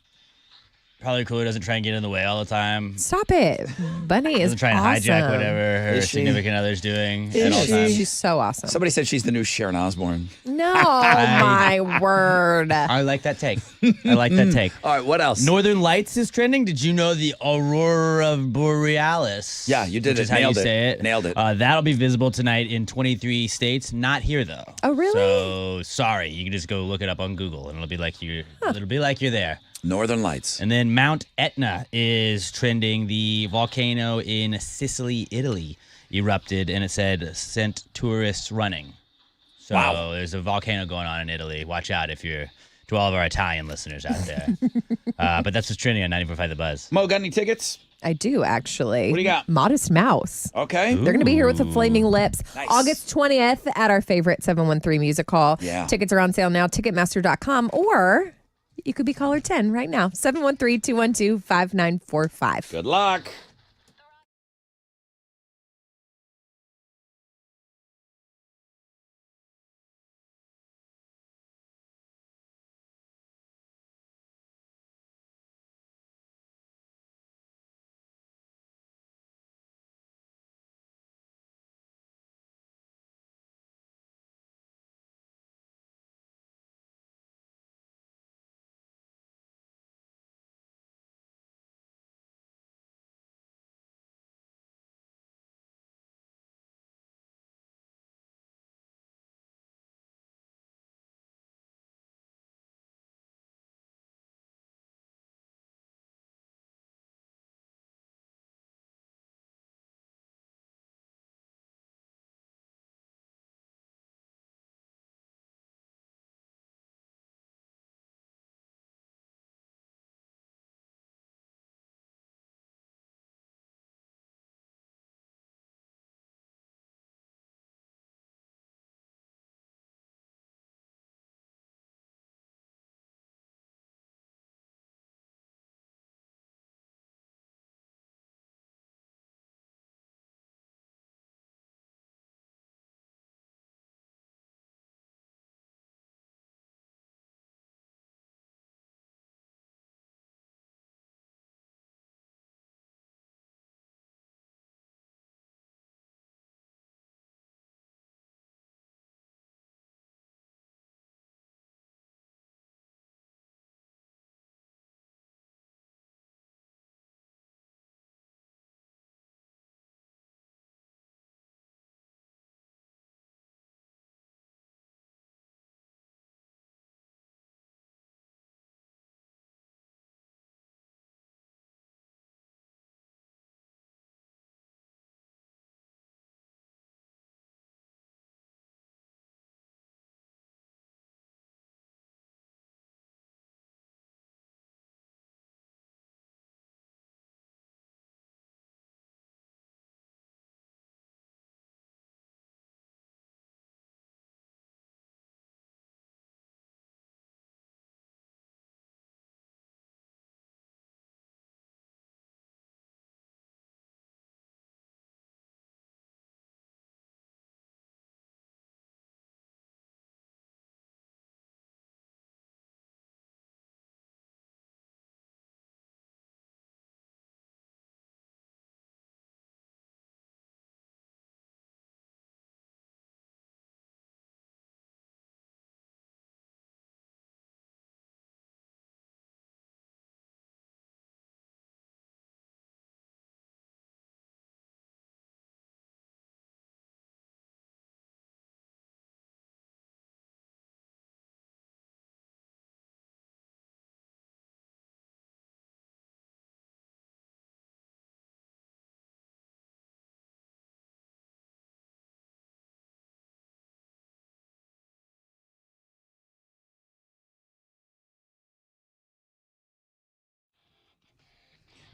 Probably cooler. Doesn't try and get in the way all the time. Stop it. Bunny is Doesn't try and awesome. hijack whatever her Is she? significant other's doing Is at all she? times. She's so awesome. Somebody said she's the new Sharon Osbourne. No, my word. I like that take. I like that take. All right, what else? Northern Lights is trending. Did you know the Aurora Borealis? Yeah, you did which it. is how Nailed you it. say it. Nailed it. That'll be visible tonight in 23 states. Not here though. Oh, really? So sorry. You can just go look it up on Google, and it'll be like you're there. Northern Lights. And then Mount Etna is trending. The volcano in Sicily, Italy, erupted, and it said sent tourists running. So Wow. there's a volcano going on in Italy. Watch out if you're to all of our Italian listeners out there. But that's what's trending on 94.5 The Buzz. Mo, got any tickets? I do, actually. What do you got? Modest Mouse. Okay. They're going to be here with the Flaming Lips Nice. August 20th at our favorite 713 Music Hall. Yeah. Tickets are on sale now, Ticketmaster.com, or you could be caller 10 right now, 713-212-5945. Good luck.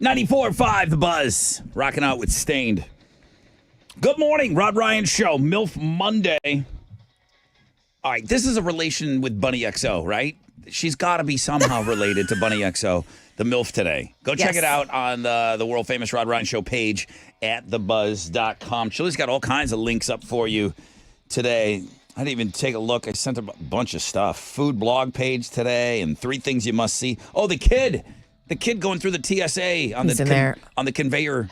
94.5 The Buzz. Rocking out with Stained. Good morning, Rod Ryan Show. MILF Monday. All right, this is a relation with Bunny XO, right? She's got to be somehow related to Bunny XO, the MILF today. Go check it out on the world-famous Rod Ryan Show page at thebuzz.com. Chili's got all kinds of links up for you today. I didn't even take a look. I sent a bunch of stuff. Food blog page today and 3 things you must see. Oh, the kid. The kid going through the TSA on the conveyor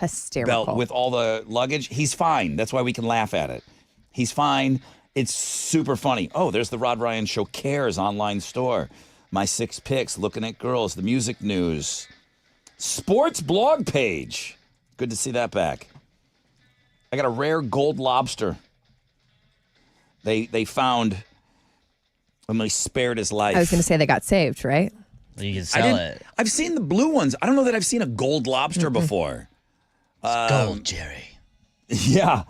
belt with all the luggage. He's fine. That's why we can laugh at it. He's fine. It's super funny. Oh, there's the Rod Ryan Show Cares online store. My 6 picks, looking at girls, the music news. Sports blog page. Good to see that back. I got a rare gold lobster. They found when they spared his life. I was going to say they got saved, right? You can sell it. I've seen the blue ones. I don't know that I've seen a gold lobster before. It's gold, Jerry. Yeah.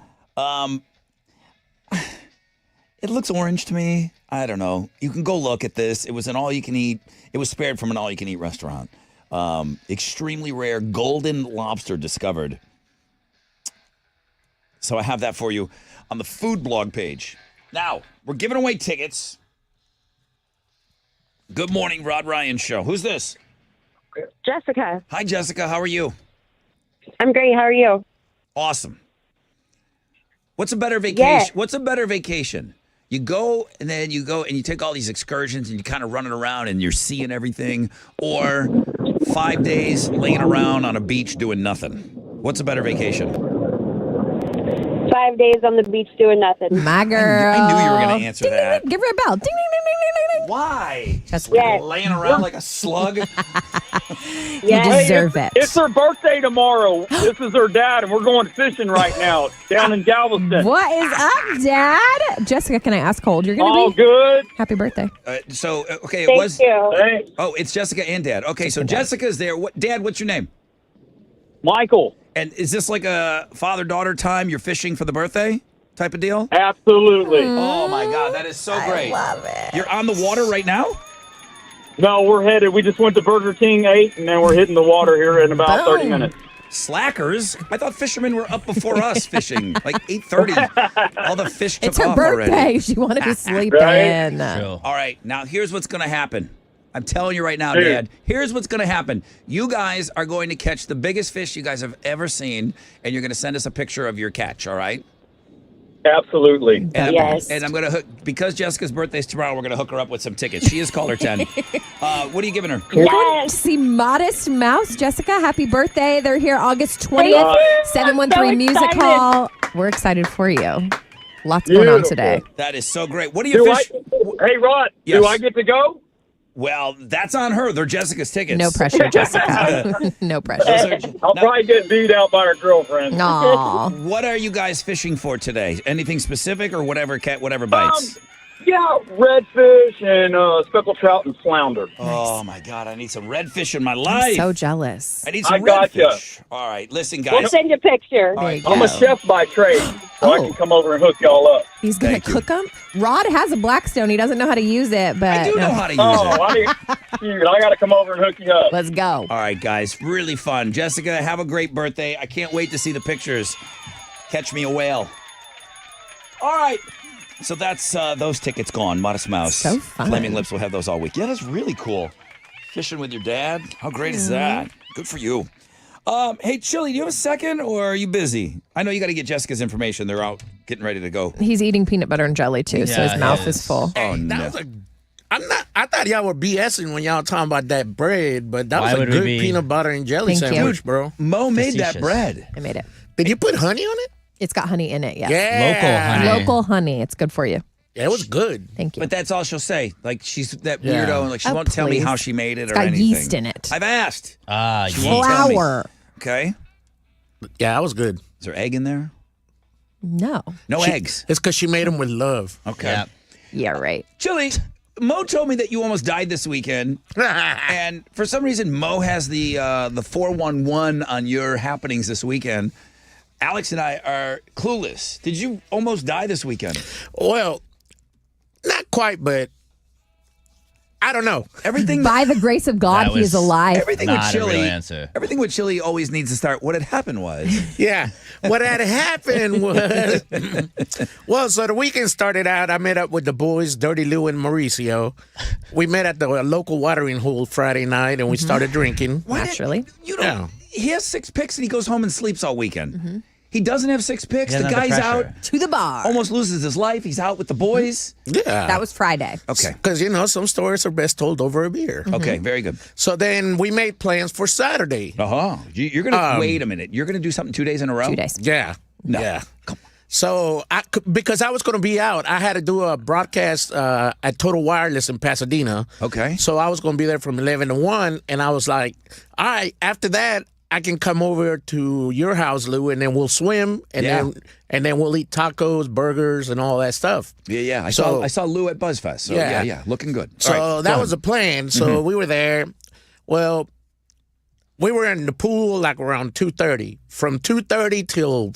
It looks orange to me. I don't know. You can go look at this. It was an all-you-can-eat. It was spared from an all-you-can-eat restaurant. Extremely rare golden lobster discovered. So I have that for you on the food blog page. Now, we're giving away tickets. Good morning, Rod Ryan Show. Who's this? Jessica. Hi, Jessica. How are you? I'm great. How are you? Awesome. What's a better vacation? Yeah. What's a better vacation? You go and you take all these excursions and you kind of running around and you're seeing everything, or 5 days laying around on a beach doing nothing. What's a better vacation? 5 days on the beach doing nothing. My girl. I knew you were going to answer Ding, ding, that. ding. Give her a bell. Ding, ding, ding, ding, ding, ding. Why? Just laying around like a slug. You deserve it. It's her birthday tomorrow. This is her dad, and we're going fishing right now down in Galveston. What is up, Dad? Jessica, can I ask how old you're going to All be? good. Happy birthday. Okay, it Thank was. you. Thanks. Oh, it's Jessica and Dad. Okay, so Jessica's there. Dad, what's your name? Michael. And is this like a father-daughter time? You're fishing for the birthday type of deal? Absolutely. Oh my God, that is so great! I love it. You're on the water right now? No, we're headed. We just went to Burger King, ate, and then we're hitting the water here in about 30 minutes. Slackers? I thought fishermen were up before us fishing, like 8:30. All the fish took It's her off birthday. already. She wanted to sleep Right? in. All right, now here's what's going to happen. I'm telling you right now, Dude. Dad. Here's what's going to happen. You guys are going to catch the biggest fish you guys have ever seen, and you're going to send us a picture of your catch, all right? Absolutely. And Yes. I'm going to hook, because Jessica's birthday's tomorrow, we're going to hook her up with some tickets. She is caller 10. What are you giving her? You're going to see Modest Mouse. Jessica, happy birthday. They're here August 20th, Thank you. 713 I'm so Music excited. Hall. We're excited for you. Lots going on today. That is so great. What do you fish? Hey, Rod, Yes. do I get to go? Well, that's on her. They're Jessica's tickets. No pressure, Jessica. No pressure. I'll probably get beat out by her girlfriend. Aw. What are you guys fishing for today? Anything specific or whatever bites? Yeah, redfish and speckled trout and flounder. Oh my God, I need some redfish in my life. I'm so jealous. I need some gotcha. redfish. All right, listen, We'll guys. send you a picture. All right, I'm a chef by trade, so I Oh. can come over and hook y'all up. He's going to Thank you. cook them. Rod has a Blackstone. He doesn't know how to use it, but I do know how to use Oh, it. I got to come over and hook you up. let's go. All right, guys, really fun. Jessica, have a great birthday. I can't wait to see the pictures. Catch me a whale. All right. So that's those tickets gone. Modest Mouse. So fun. Flaming Lips will have those all week. Yeah, that's really cool. Fishing with your dad. How great is that? Good for you. Hey, Chili, do you have a second or are you busy? I know you got to get Jessica's information. They're out getting ready to go. He's eating peanut butter and jelly, too, so Yeah, his mouth he is full. Oh, no. That was I thought y'all were BSing when y'all talking about that bread, but that Why was a would we good be? peanut butter and jelly Thank you. sandwich, bro. Mo made that Facetious. bread. I made it. Did you put honey on it? It's got honey in it, yes. Yeah. Local honey. Local honey. It's good for you. Yeah, it was good. Thank you. But that's all she'll say. Like, she's that Yeah. weirdo. Like, she Oh, won't tell me please. how she made it It's or got anything. yeast in it. I've asked. Yeast. won't tell me. Flour. Okay. Yeah, that was good. Is there egg in there? No. No eggs. It's because she made them with love. Okay. Yeah. Yeah, right. Chili, Mo told me that you almost died this weekend. And for some reason, Mo has the 411 on your happenings this weekend. Alex and I are clueless. Did you almost die this weekend? Well, not quite, but I don't know. Everything By the grace of God, he is alive. Everything with Not a Chili. real answer. Everything with Chili always needs to start. What had happened was. Yeah. What had happened was, well, so the weekend started out. I met up with the boys, Dirty Lou and Mauricio. We met at the local watering hole Friday night, and we started drinking. Naturally. You know, he has 6 picks and he goes home and sleeps all weekend. He doesn't have 6 picks. He The doesn't have guy's the out. pressure. To the bar. Almost loses his life. He's out with the boys. Yeah. That was Friday. Okay. Because, some stories are best told over a beer. Okay, very good. So then we made plans for Saturday. Uh-huh. You're going to, wait a minute. You're going to do something 2 days in a row? 2 days. Yeah. No. Yeah. So because I was going to be out, I had to do a broadcast at Total Wireless in Pasadena. Okay. So I was going to be there from 11 to 1, and I was like, all right, after that, I can come over to your house, Lou, and then we'll swim, and then we'll eat tacos, burgers, and all that stuff. Yeah. I So- saw Lou at BuzzFest. So yeah. Looking good. So All right, that go was on. the plan. So we were there. Well, we were in the pool like around 2:30. From 2:30 till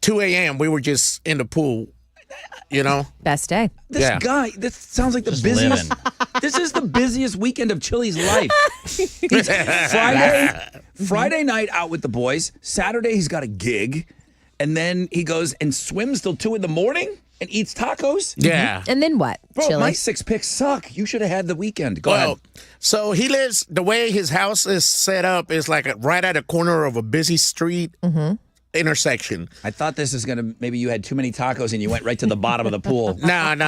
2 a.m., we were just in the pool, Best day. This guy, this sounds like the Just busiest. living. This is the busiest weekend of Chili's life. He's Friday night out with the boys. Saturday he's got a gig, and then he goes and swims till 2 in the morning and eats tacos. Yeah. And then what? Bro, Chili? my 6 picks suck. You should have had the weekend. Go ahead. So he lives, the way his house is set up is like right at a corner of a busy street intersection. I thought this is gonna. Maybe you had too many tacos and you went right to the bottom of the pool. No. I'm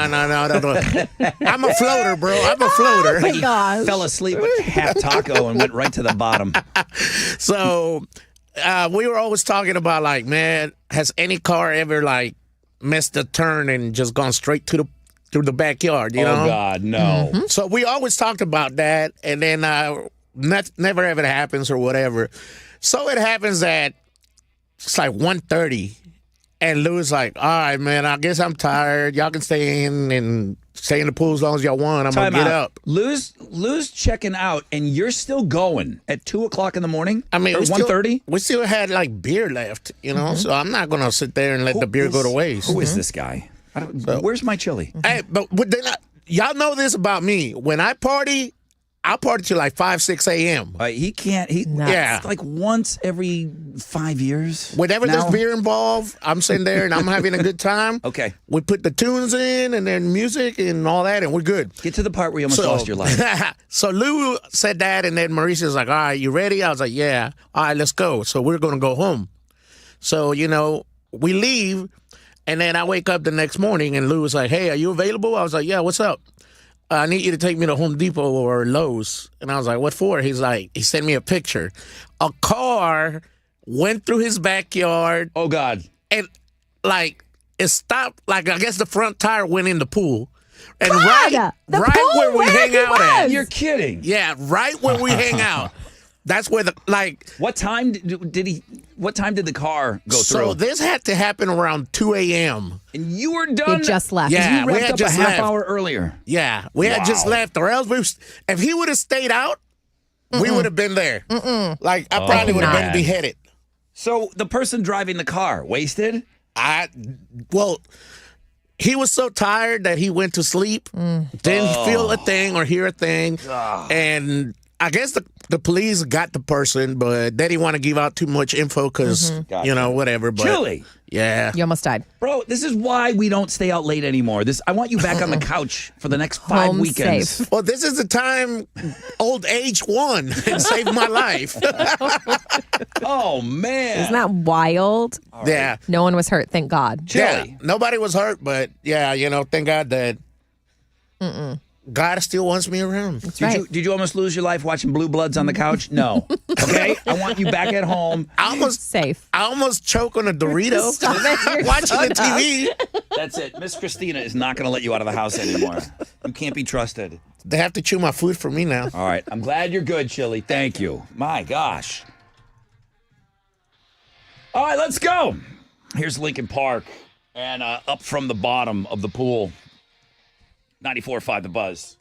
a floater, bro. I'm a floater. Oh my gosh. Fell asleep with half taco and went right to the bottom. So we were always talking about like, man, has any car ever like missed a turn and just gone straight through the backyard? You know? Oh God, no. So we always talked about that, and then never ever happens or whatever. So it happens that it's like 1:30, and Lou's like, all right, man, I guess I'm tired. Y'all can stay in the pool as long as y'all want. I'm going to get up. Lou's checking out, and you're still going at 2 o'clock in the morning? I mean, or 1:30? we still had like beer left, so I'm not going to sit there and let the beer go to waste. Who is this guy? Where's my chili? Hey, but y'all know this about me. When I party, I party till like 5, 6 a.m. He can't. Yeah. Like once every 5 years. Whenever now. there's beer involved, I'm sitting there and I'm having a good time. Okay. We put the tunes in and then music and all that, and we're good. Get to the part where you almost lost your life. So Lou said that, and then Mauricio's like, all right, you ready? I was like, yeah. All right, let's go. So we're going to go home. So, we leave, and then I wake up the next morning, and Lou was like, hey, are you available? I was like, yeah, what's up? I need you to take me to Home Depot or Lowe's. And I was like, what for? He's like, he sent me a picture. A car went through his backyard. Oh, God. And, it stopped. I guess the front tire went in the pool. And God, right where we hang out at. You're kidding. Yeah, right where we hang out. That's where What time did he? What time did the car go so through? this had to happen around 2 a.m. And you were done. He just left. Yeah, You we wrapped had up just a half left. hour earlier. Yeah, we had just left, or else if he would have stayed out, we would have been there. I probably would have been beheaded. So the person driving the car wasted? He was so tired that he went to sleep, didn't feel a thing or hear a thing, and I guess the police got the person, but they didn't want to give out too much info because, whatever. But, Chili. Yeah. You almost died. Bro, this is why we don't stay out late anymore. I want you back on the couch for the next 5 Home weekends. safe. Well, this is the time old age won and saved my life. Oh, man. Isn't that wild? Yeah. No one was hurt, thank God. Yeah. Nobody was hurt, but thank God that God still wants me around. That's right. Did you almost lose your life watching Blue Bloods on the couch? No. Okay? I want you back at home. Safe. I almost choke on a Dorito Stop it. You're watching so the TV. That's it. Miss Christina is not going to let you out of the house anymore. You can't be trusted. They have to chew my food for me now. All right. I'm glad you're good, Chili. Thank you. My gosh. All right, let's go. Here's Lincoln Park and up from the bottom of the pool. 94.5 The Buzz.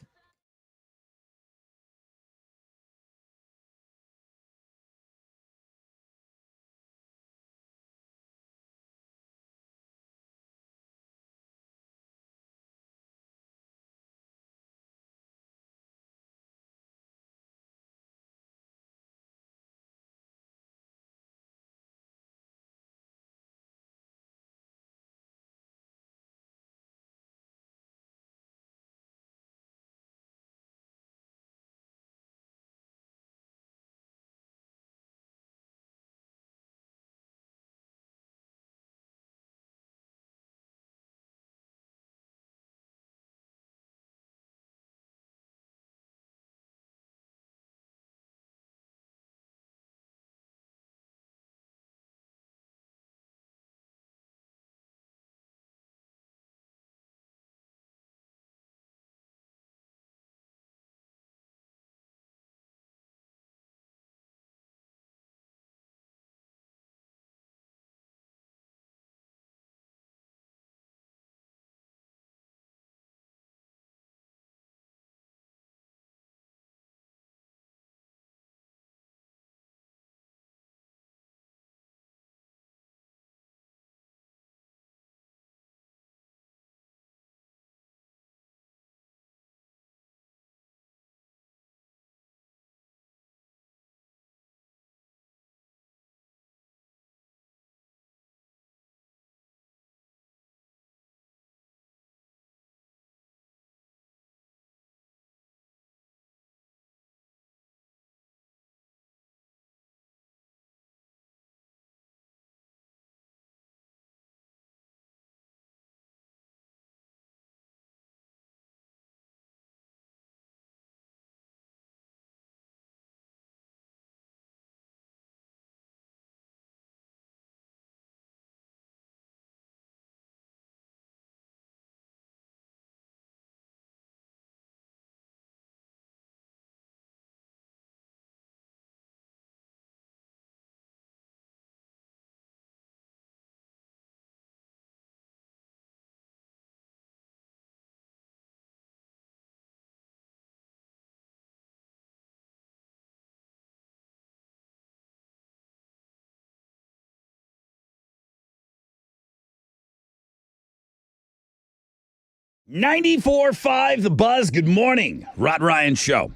94.5 The Buzz. Good morning. Rod Ryan Show.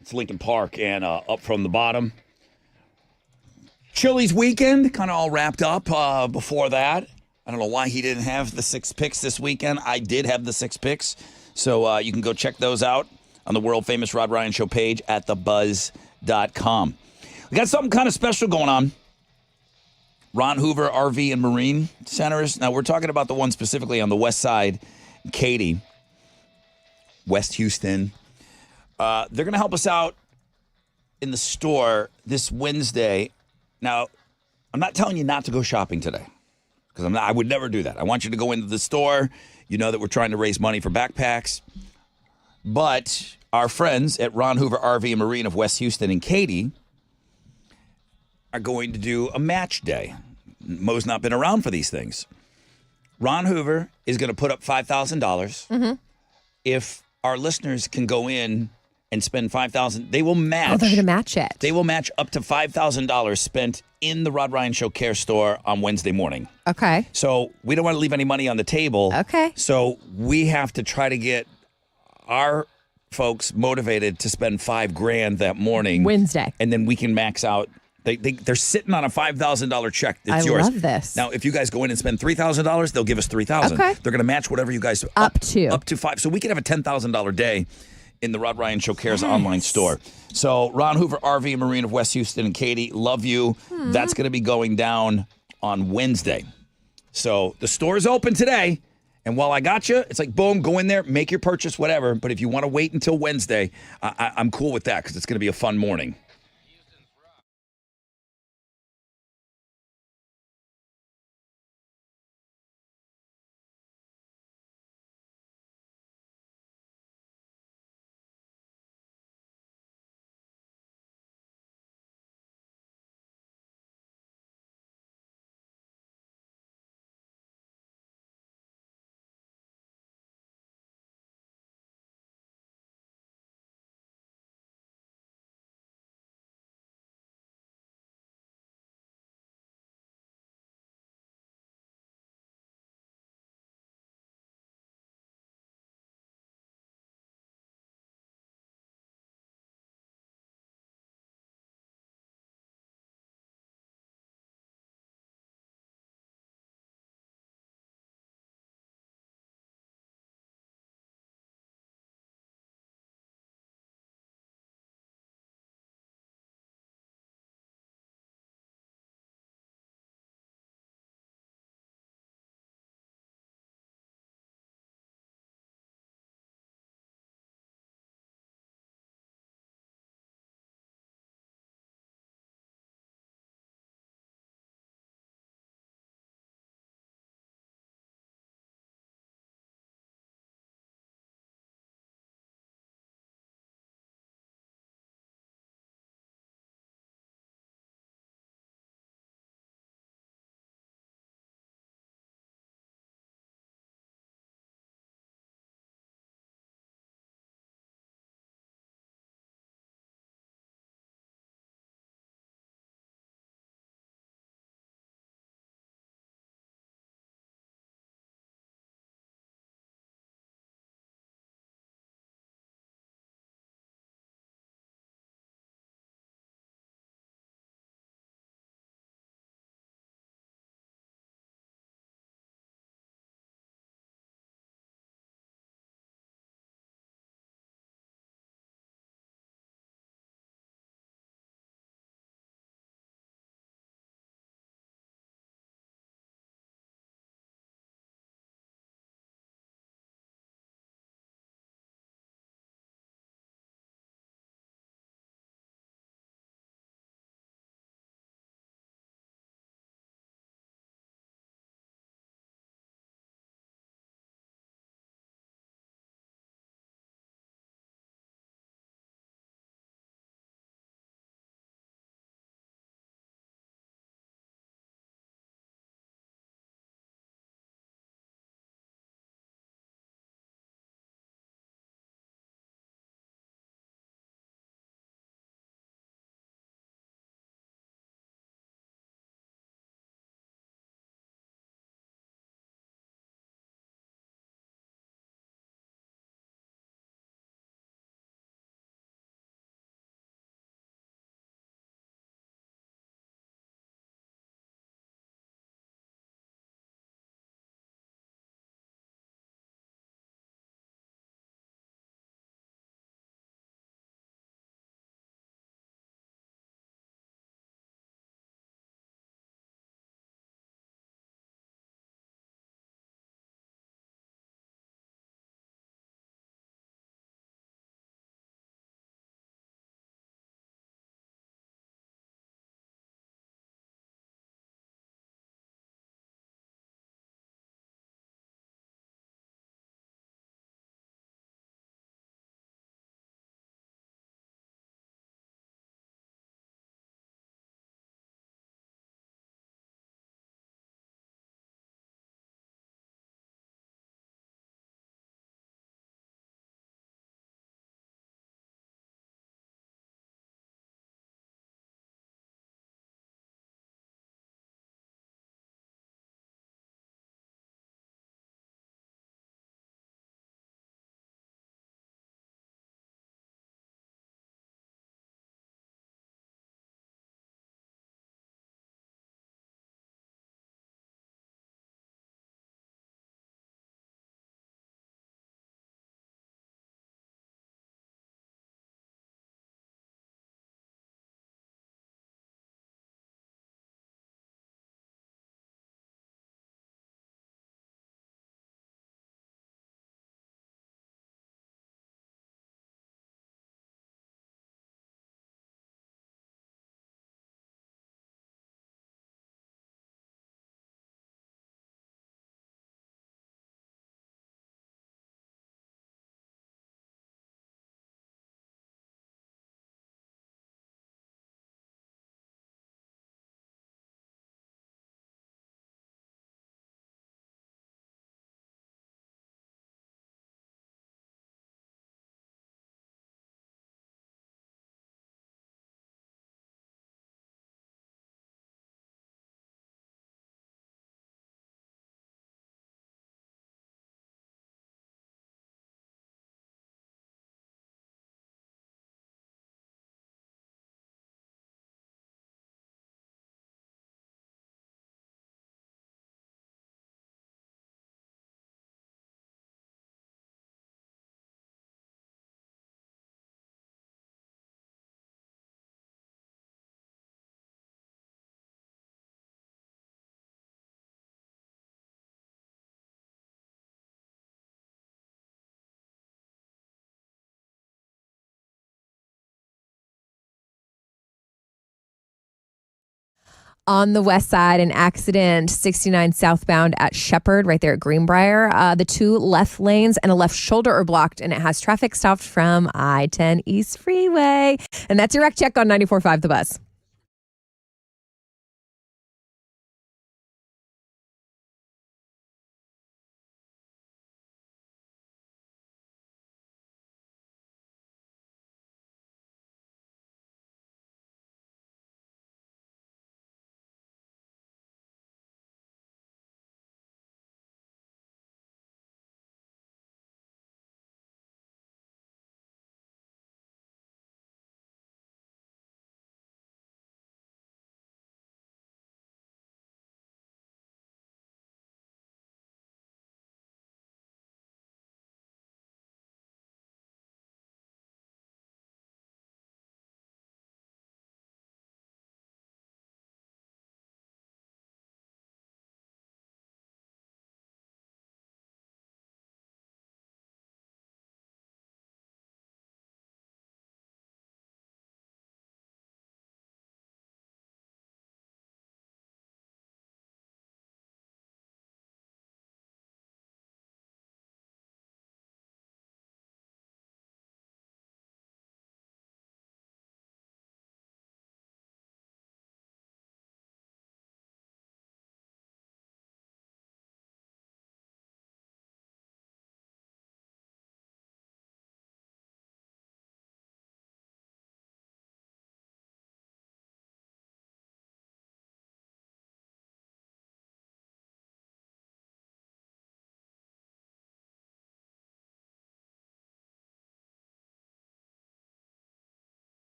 It's Lincoln Park and up from the bottom. Chili's weekend kind of all wrapped up before that. I don't know why he didn't have the 6 picks this weekend. I did have the 6 picks. So you can go check those out on the world famous Rod Ryan Show page at thebuzz.com. We got something kind of special going on. Ron Hoover RV and Marine Centers. Now, we're talking about the one specifically on the west side. Katy, West Houston. They're going to help us out in the store this Wednesday. Now, I'm not telling you not to go shopping today because I would never do that. I want you to go into the store. You know that we're trying to raise money for backpacks. But our friends at Ron Hoover RV and Marine of West Houston and Katy are going to do a match day. Mo's not been around for these things. Ron Hoover is going to put up $5,000. If our listeners can go in and spend $5,000, they will match. Oh, they're going to match it. They will match up to $5,000 spent in the Rod Ryan Show Care Store on Wednesday morning. Okay. So we don't want to leave any money on the table. Okay. So we have to try to get our folks motivated to spend $5,000 that morning. Wednesday. And then we can max out. They're sitting on a $5,000 check. It's yours. I love this. Now, if you guys go in and spend $3,000, they'll give us $3,000. Okay. They're going to match whatever you guys up to $5,000. So we could have a $10,000 day in the Rod Ryan Show Cares online store. So Ron Hoover RV and Marine of West Houston and Katy, love you. That's going to be going down on Wednesday. So the store is open today. And while I got you, it's like, boom, go in there, make your purchase, whatever. But if you want to wait until Wednesday, I'm cool with that because it's going to be a fun morning. On the west side, an accident, 69 southbound at Shepherd, right there at Greenbrier. The two left lanes and a left shoulder are blocked, and it has traffic stopped from I-10 East Freeway. And that's your Wreck Check on 94.5 The Buzz.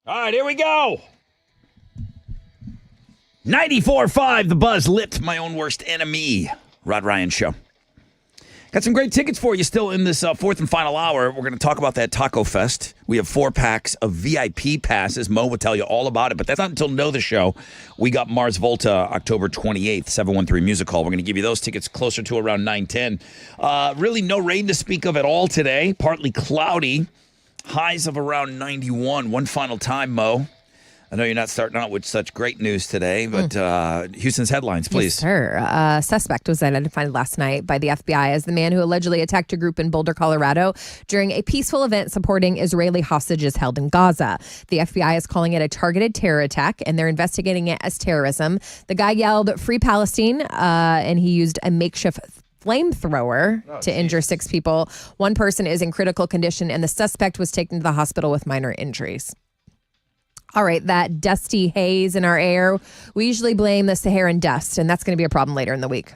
All right, here we go. 94.5 The Buzz, lit my own worst enemy. Rod Ryan Show. Got some great tickets for you still in this fourth and final hour. We're going to talk about that Taco Fest. We have 4 packs of VIP passes. Mo will tell you all about it, but that's not until Know the Show. We got Mars Volta October 28th, 713 Music Hall. We're going to give you those tickets closer to around 9:10. Really no rain to speak of at all today. Partly cloudy. Highs of around 91. One final time, Mo. I know you're not starting out with such great news today, but Houston's headlines, please. Yes, sir. A suspect was identified last night by the FBI as the man who allegedly attacked a group in Boulder, Colorado during a peaceful event supporting Israeli hostages held in Gaza. The FBI is calling it a targeted terror attack, and they're investigating it as terrorism. The guy yelled, "Free Palestine," and he used a makeshift flamethrower to injure 6 people. One person is in critical condition, and the suspect was taken to the hospital with minor injuries. All right, that dusty haze in our air, we usually blame the Saharan dust, and that's going to be a problem later in the week.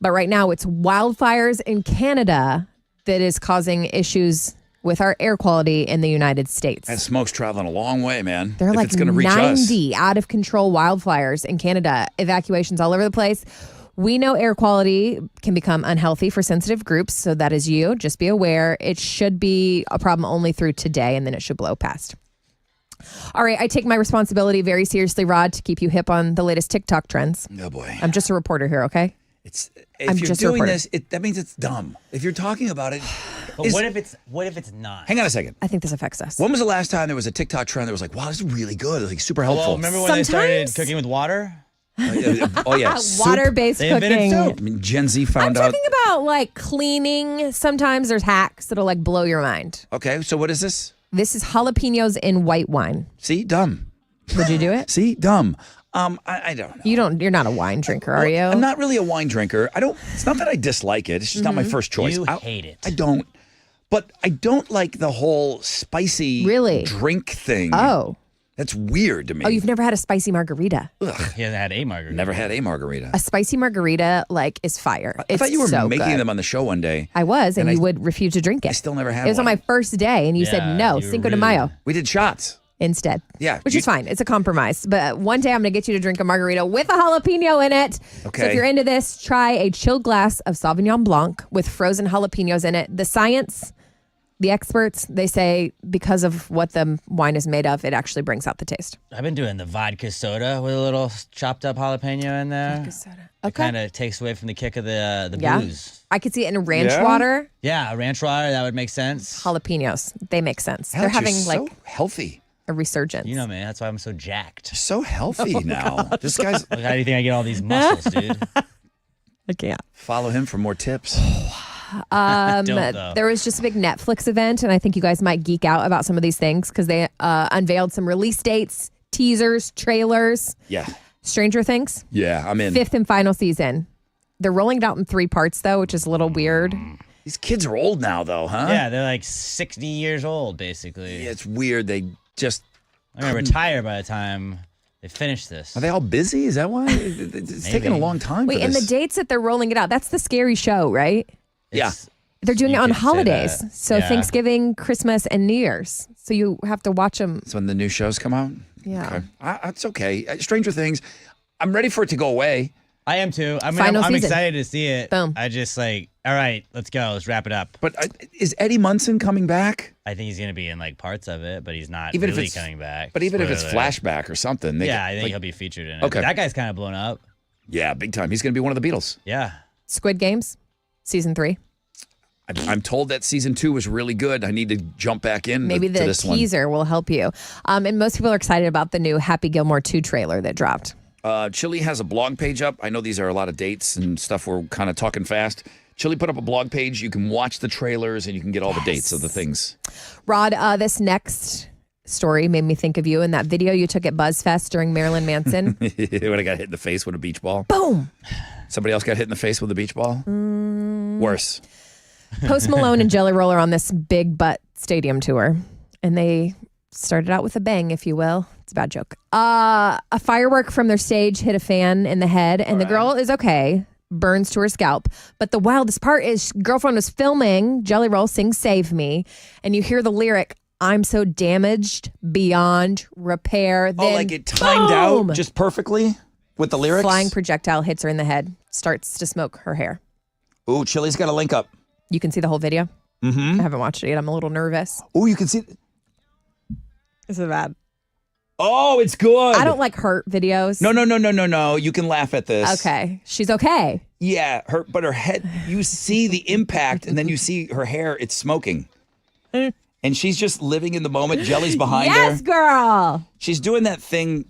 But right now, it's wildfires in Canada that is causing issues with our air quality in the United States. That smoke's traveling a long way, man. There are If like it's gonna reach us. 90 out-of-control wildfires in Canada, evacuations all over the place. We know air quality can become unhealthy for sensitive groups, so that is you. Just be aware. It should be a problem only through today, and then it should blow past. All right, I take my responsibility very seriously, Rod, to keep you hip on the latest TikTok trends. Oh, boy. I'm just a reporter here, okay? If I'm you're just a doing reporter. this, that means it's dumb. If you're talking about it. But what if it's not? Hang on a second. I think this affects us. When was the last time there was a TikTok trend that was like, wow, this is really good, like super helpful? Well, remember when they started cooking with water? Oh, yeah. Soup. Water-based They invented cooking. soup. I mean, Gen Z I'm found out. talking about like cleaning. Sometimes there's hacks that'll like blow your mind. Okay, so what is this? This is jalapenos in white wine. See, dumb. Would you do it? See, dumb. I don't know. You're not a wine drinker, are you? I'm not really a wine drinker. It's not that I dislike it. It's just not my first choice. You I hate it. I don't. But I don't like the whole spicy drink thing. Oh. That's weird to me. Oh, you've never had a spicy margarita? Ugh. He hasn't had a margarita. Never had a margarita. A spicy margarita is fire. I thought you were so making good. them on the show one day. I was, and and you I- would refuse to drink it. I still never had It was on one. my first day, and you said no, Cinco de Mayo We did shots. instead. Yeah. Which is fine. It's a compromise. But one day I'm going to get you to drink a margarita with a jalapeno in it. So Okay. if you're into this, try a chilled glass of Sauvignon Blanc with frozen jalapenos in it. The science, the experts, they say because of what the wine is made of, it actually brings out the taste. I've been doing the vodka soda with a little chopped up jalapeno in there. Vodka soda. It Okay. kind of takes away from the kick of the Yeah. booze. I could see it in ranch Yeah? water. Yeah, ranch water, that would make sense. Jalapenos, they make sense. Alex, They're having you're like so healthy. a resurgence. You know me, that's why I'm so jacked. So healthy now. This guy's. Like, how do you think I get all these muscles, dude? I can't. Follow him for more tips. Don't, though. There was just a big Netflix event, and I think you guys might geek out about some of these things because they unveiled some release dates, teasers, trailers. Yeah. Stranger Things, Yeah, I'm in. 5th and final season. They're rolling it out in 3 parts, though, which is a little weird. These kids are old now, though, huh? Yeah, they're like 60 years old, basically. Yeah, it's weird. They just. They're going to retire by the time they finish this. Are they all busy? Is that why? It's taking a long time. Wait, for and the this. dates that they're rolling it out, that's the scary show, right? Yeah. They're doing You it on could say holidays. that. So Yeah. Thanksgiving, Christmas, and New Year's. So you have to watch them. That's when the new shows come out? Yeah. Okay. It's okay. Stranger Things, I'm ready for it to go away. I am too. I'm Final season. excited to see it. Boom. I just like, all right, let's go. Let's wrap it up. But is Eddie Munson coming back? I think he's going to be in like parts of it, but he's not Even if really it's- coming back. But even if it's Spoiler alert. flashback or something. Yeah, I think he'll be featured in it. Okay. That guy's kind of blown up. Yeah, big time. He's going to be one of the Beatles. Yeah. Squid Games, season 3. I'm told that season 2 was really good. I need to jump back in Maybe to the this one. teaser will help you. And most people are excited about the new Happy Gilmore 2 trailer that dropped. Chili has a blog page up. I know these are a lot of dates and stuff. We're kind of talking fast. Chili put up a blog page. You can watch the trailers and you can get all the dates of the things. Rod, this next story made me think of you in that video you took at BuzzFest during Marilyn Manson. When I got hit in the face with a beach ball. Boom. Somebody else got hit in the face with a beach ball? Worse. Post Malone and Jelly Roll are on this big butt stadium tour, and they started out with a bang, if you will. It's a bad joke. A firework from their stage hit a fan in the head, and the girl is okay. Burns to her scalp. But the wildest part is girlfriend was filming Jelly Roll sing Save Me, and you hear the lyric, I'm so damaged beyond repair. Then, like it timed boom! out just perfectly with the lyrics? Flying projectile hits her in the head, starts to smoke her hair. Ooh, Chili's got a link up. You can see the whole video. Mm-hmm. I haven't watched it yet. I'm a little nervous. Ooh, you can see. Is it bad? Oh, it's good. I don't like hurt videos. No. You can laugh at this. Okay. She's okay. Yeah, but her head, you see the impact, and then you see her hair, it's smoking. And she's just living in the moment. Jelly's behind her. Yes, girl. She's doing that thing.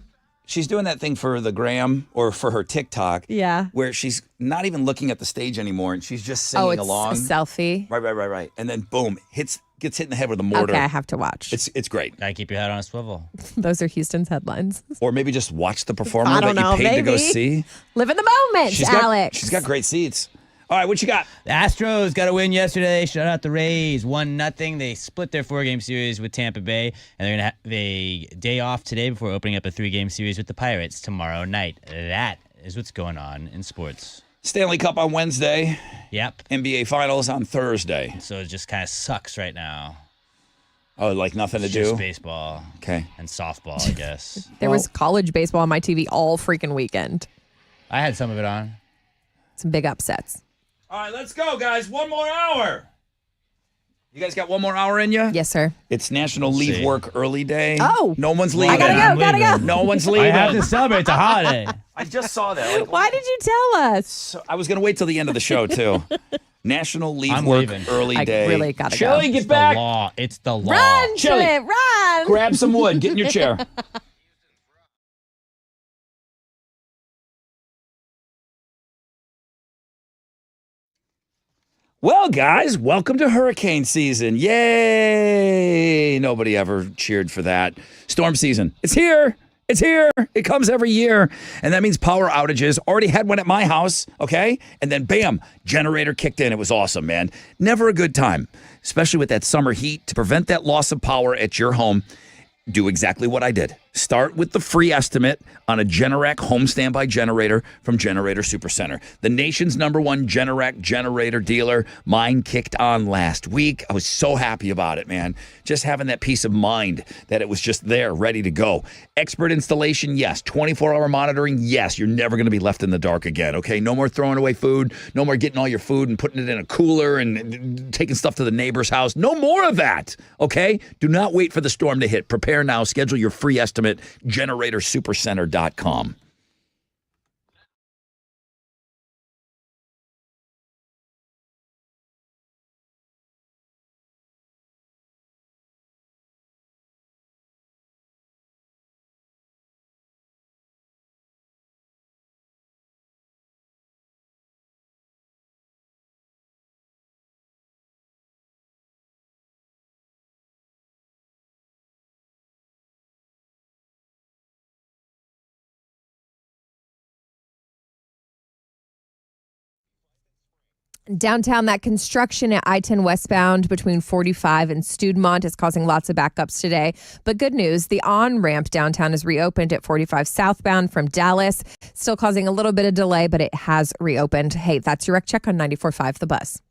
She's doing that thing for the gram or for her TikTok. Yeah. Where she's not even looking at the stage anymore, and she's just singing Oh, it's along. a selfie. Right. And then boom, gets hit in the head with a mortar. Okay, I have to watch. It's great. Gotta keep your head on a swivel. Those are Houston's headlines. Or maybe just watch the performer I don't that you know, paid to go maybe. see. Live in the moment, Alex. She's got great seats. All right, what you got? The Astros got a win yesterday. Shut out the Rays 1-0. They split their 4-game series with Tampa Bay, and they're going to have a day off today before opening up a 3-game series with the Pirates tomorrow night. That is what's going on in sports. Stanley Cup on Wednesday. Yep. NBA Finals on Thursday. So it just kind of sucks right now. Oh, like nothing to It's do? just baseball. Okay. And softball, I guess. There was college baseball on my TV all freaking weekend. I had some of it on. Some big upsets. All right, let's go, guys. One more hour. You guys got one more hour in you? Yes, sir. It's National Leave Work Early Day. Oh. No one's leaving. Gotta go. No one's leaving. I have to celebrate the holiday. I just saw that. Like, Why did you tell us? I was going to wait till the end of the show, too. National Leave I'm Work leaving. Early I Day. really gotta go. Chili, get back. The law. It's the law. Run, Chili. Chili, run. Grab some wood. Get in your chair. Well, guys, welcome to hurricane season. Yay! Nobody ever cheered for that. Storm season. It's here. It's here. It comes every year. And that means power outages. Already had one at my house, okay? And then bam, generator kicked in. It was awesome, man. Never a good time, especially with that summer heat. To prevent that loss of power at your home, do exactly what I did. Start with the free estimate on a Generac home standby generator from Generator Supercenter, the nation's #1 Generac generator dealer. Mine kicked on last week. I was so happy about it, man. Just having that peace of mind that it was just there, ready to go. Expert installation, yes. 24-hour monitoring, yes. You're never going to be left in the dark again, okay? No more throwing away food. No more getting all your food and putting it in a cooler and taking stuff to the neighbor's house. No more of that, okay? Do not wait for the storm to hit. Prepare now. Schedule your free estimate. GeneratorSupercenter.com. Downtown, that construction at I-10 westbound between 45 and Studemont is causing lots of backups today. But good news, the on-ramp downtown is reopened at 45 southbound from Dallas. Still causing a little bit of delay, but it has reopened. Hey, that's your Rec Check on 94.5 The Buzz.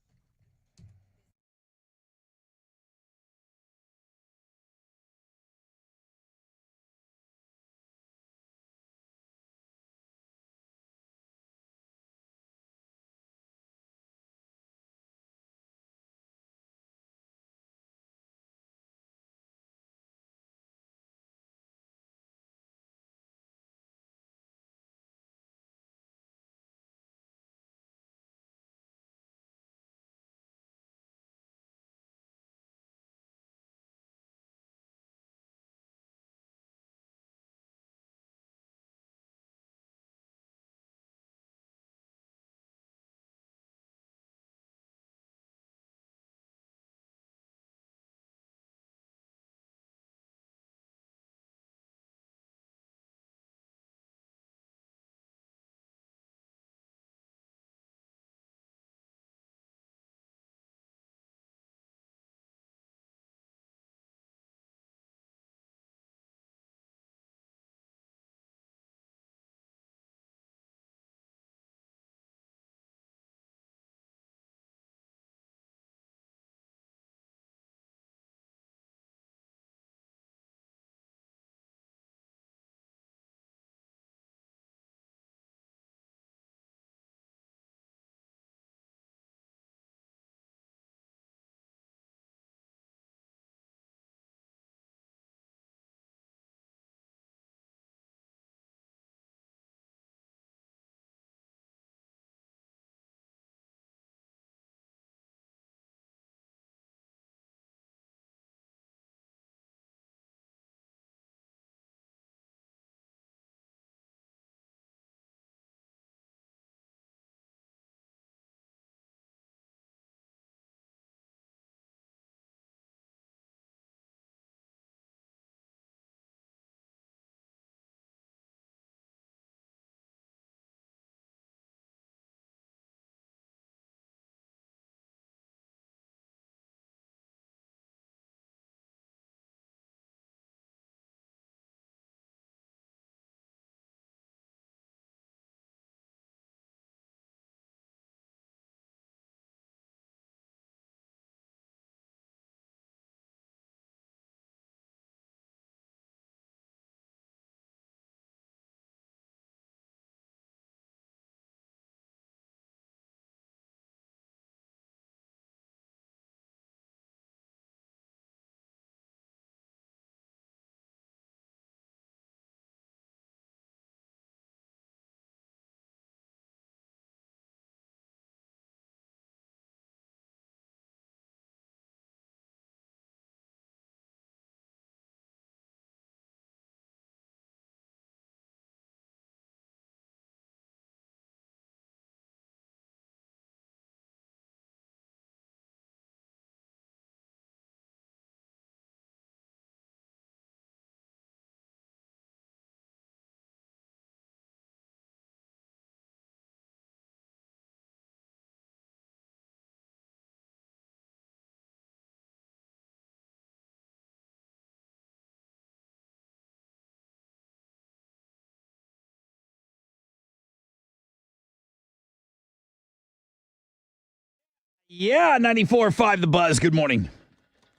Yeah, 94.5 The Buzz. Good morning.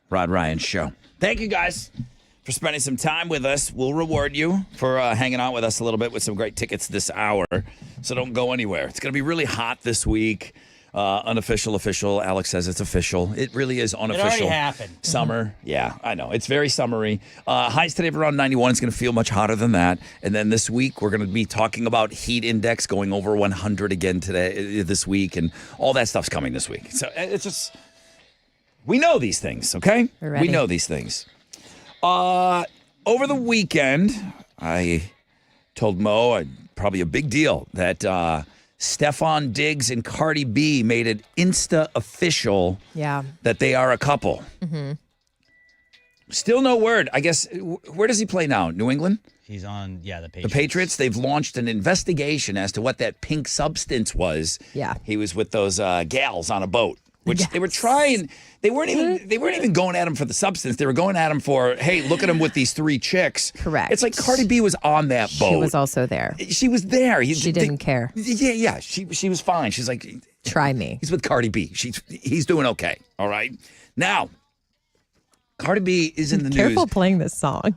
Rod Ryan Show. Thank you guys for spending some time with us. We'll reward you for hanging out with us a little bit with some great tickets this hour. So don't go anywhere. It's going to be really hot this week. Unofficial, official. Alex says it's official. It really is unofficial. It already happened. Summer. Yeah, I know. It's very summery. Highs today of around 91. It's going to feel much hotter than that. And then this week, we're going to be talking about heat index going over 100 again this week. And all that stuff's coming this week. So it's just, we know these things, okay? We're ready. We know these things. Over the weekend, I told Mo, probably a big deal, that Stefan Diggs and Cardi B made it Insta official that they are a couple. Mm-hmm. Still no word. I guess, where does he play now? New England? He's on, the Patriots. The Patriots, they've launched an investigation as to what that pink substance was. Yeah. He was with those gals on a boat, which they were trying. They weren't even going at him for the substance. They were going at him for, hey, look at him with these 3 chicks. Correct. It's like Cardi B was on that boat. She was also there. She was there. She didn't care. Yeah. She was fine. She's like, try me. He's with Cardi B. He's doing okay. All right. Now, Cardi B is in the news. Careful playing this song.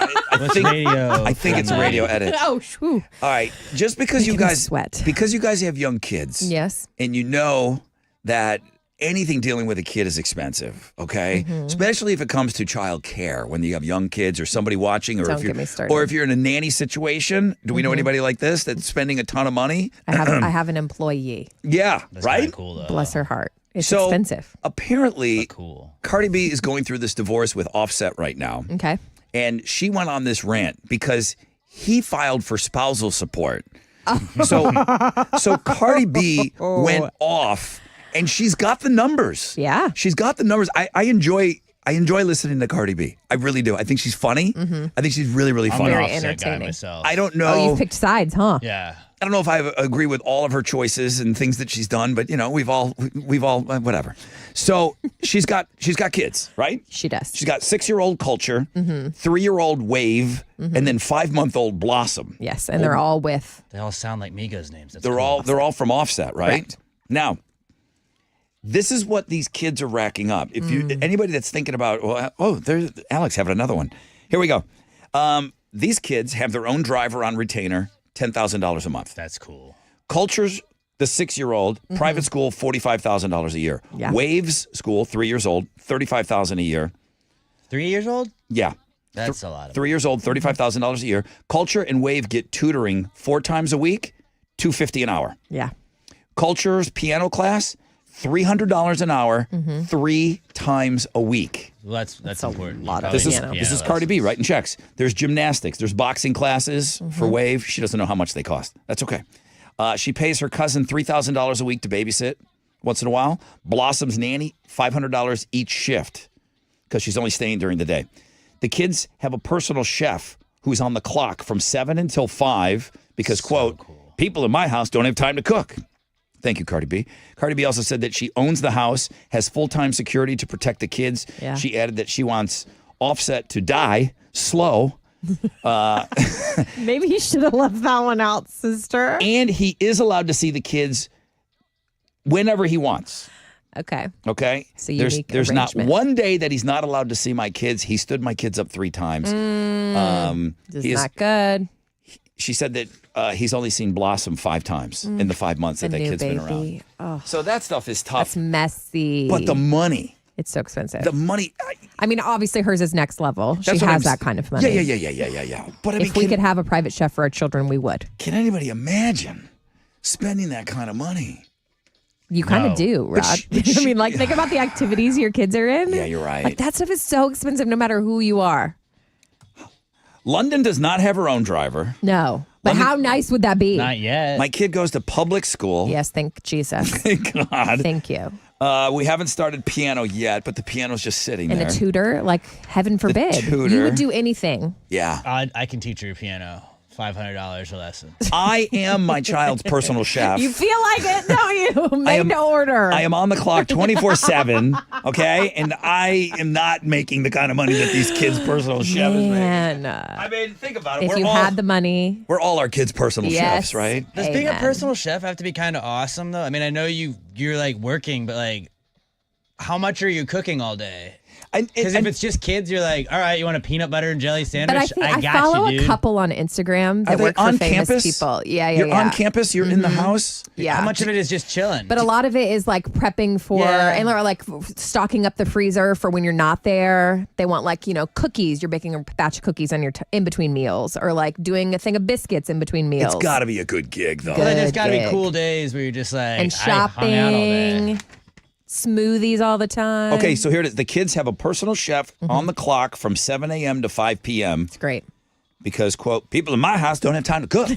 I think it's a radio edit. Oh, shoo. All right. Just because you guys sweat. Because you guys have young kids. Yes. And you know that anything dealing with a kid is expensive, okay? Mm-hmm. Especially if it comes to child care when you have young kids or somebody watching, or Don't if get me you're started. or if you're in a nanny situation. Do we know anybody like this that's spending a ton of money? I have an employee. Yeah, That's right? kinda cool, though. Bless her heart. It's So, expensive. Apparently, Cool. Cardi B is going through this divorce with Offset right now. Okay. And she went on this rant because he filed for spousal support. So Cardi B went off, and she's got the numbers. Yeah. She's got the numbers. I enjoy listening to Cardi B. I really do. I think she's funny. Mm-hmm. I think she's really, really I'm funny. an Very Offset guy entertaining. myself. I don't know. Oh, you've picked sides, huh? Yeah. I don't know if I agree with all of her choices and things that she's done, but we've all whatever. So she's got kids, right? She does. She's got 6-year-old Culture, Mm-hmm. 3-year-old Wave, and then 5-month-old Blossom. Yes, and they're all with. They all sound like Migos names. That's They're cool. all from Offset, right? Correct. Now, this is what these kids are racking up. If you anybody that's thinking about, there's Alex having another one. Here we go. These kids have their own driver on retainer, $10,000 a month. That's cool. Culture's the 6-year-old, private school, $45,000 a year. Yeah. Waves school, 3 years old, $35,000 a year. 3 years old? Yeah. That's a lot of 3 years old, $35,000 a year. Culture and Wave get tutoring 4 times a week, $250 an hour. Yeah. Culture's piano class, $300 an hour, 3 times a week. Well, that's important. lot of This is piano. this is Cardi B writing checks. There's gymnastics. There's boxing classes for Wave. She doesn't know how much they cost. That's okay. She pays her cousin $3,000 a week to babysit once in a while. Blossom's nanny, $500 each shift because she's only staying during the day. The kids have a personal chef who's on the clock from 7 until 5 because, quote, people in my house don't have time to cook. Thank you, Cardi B. Cardi B also said that she owns the house, has full-time security to protect the kids. Yeah. She added that she wants Offset to die slow. Maybe you should have left that one out, sister. And he is allowed to see the kids whenever he wants. Okay. Okay? It's a unique There's not arrangement. one day that he's not allowed to see my kids. He stood my kids up 3 times. This he is is- not good. She said that he's only seen Blossom 5 times in the 5 months that A that new kid's been around. baby. Oh, So that stuff is tough. that's messy. But the money, it's so expensive. the money. I mean, obviously hers is next level. She That's what has I'm that kind of money. Yeah. But I mean, If we could have a private chef for our children, we would. can anybody imagine spending that kind of money? You kind of No. do, Rod. I mean, like, think about the activities your kids are in. Yeah, you're right. Like, that stuff is so expensive no matter who you are. London does not have her own driver. No. But how nice would that be? Not yet. My kid goes to public school. Yes, thank Jesus. Thank God. Thank you. We haven't started piano yet, but the piano's just sitting And there. a tutor, like, heaven forbid. tutor. You would do anything. Yeah. I can teach her piano. $500 a lesson. I am my child's personal chef. You feel like it, don't you? Made to order. I am on the clock 24/7, okay? And I am not making the kind of money that these kids' personal chef is making. I mean, think about it. If you had the money. We're all our kids' personal chefs, right? Does being a personal chef have to be kind of awesome, though? I mean, I know you're like working, but like, how much are you cooking all day? Because if it's just kids, you're like, all right, you want a peanut butter and jelly sandwich? But I follow a couple on Instagram that work for famous people. Yeah. You're on campus. You're in the house. Yeah. How much of it is just chilling? But a lot of it is like prepping for and like stocking up the freezer for when you're not there. They want like, cookies. You're baking a batch of cookies on your in between meals, or like doing a thing of biscuits in between meals. It's got to be a good gig, though. There's got to be cool days where you're just like, and I hung out all day. shopping. Smoothies all the time. Okay, so here it is. The kids have a personal chef on the clock from 7 a.m. to 5 p.m. It's great. Because, quote, people in my house don't have time to cook.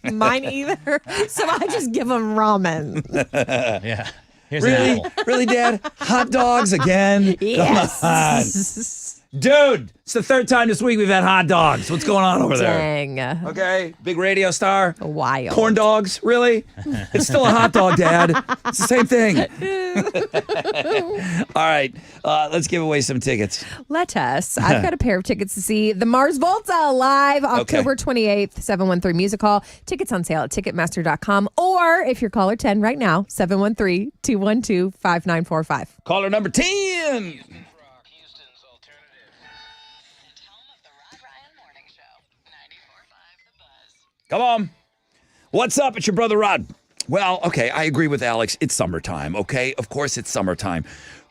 Mine either. So I just give them ramen. Yeah. Here's really? Really, Dad? Hot dogs again? Yes. Come on. Dude, it's the third time this week we've had hot dogs. What's going on over there? Dang. Okay, big radio star. Wild. Corn dogs, really? It's still a hot dog, Dad. It's the same thing. All right, let's give away some tickets. Let us. I've got a pair of tickets to see the Mars Volta live October 28th, 713 Music Hall. Tickets on sale at Ticketmaster.com. Or if you're caller 10 right now, 713-212-5945. Caller number 10. Come on. What's up? It's your brother Rod. Well, okay, I agree with Alex. It's summertime, okay? Of course it's summertime.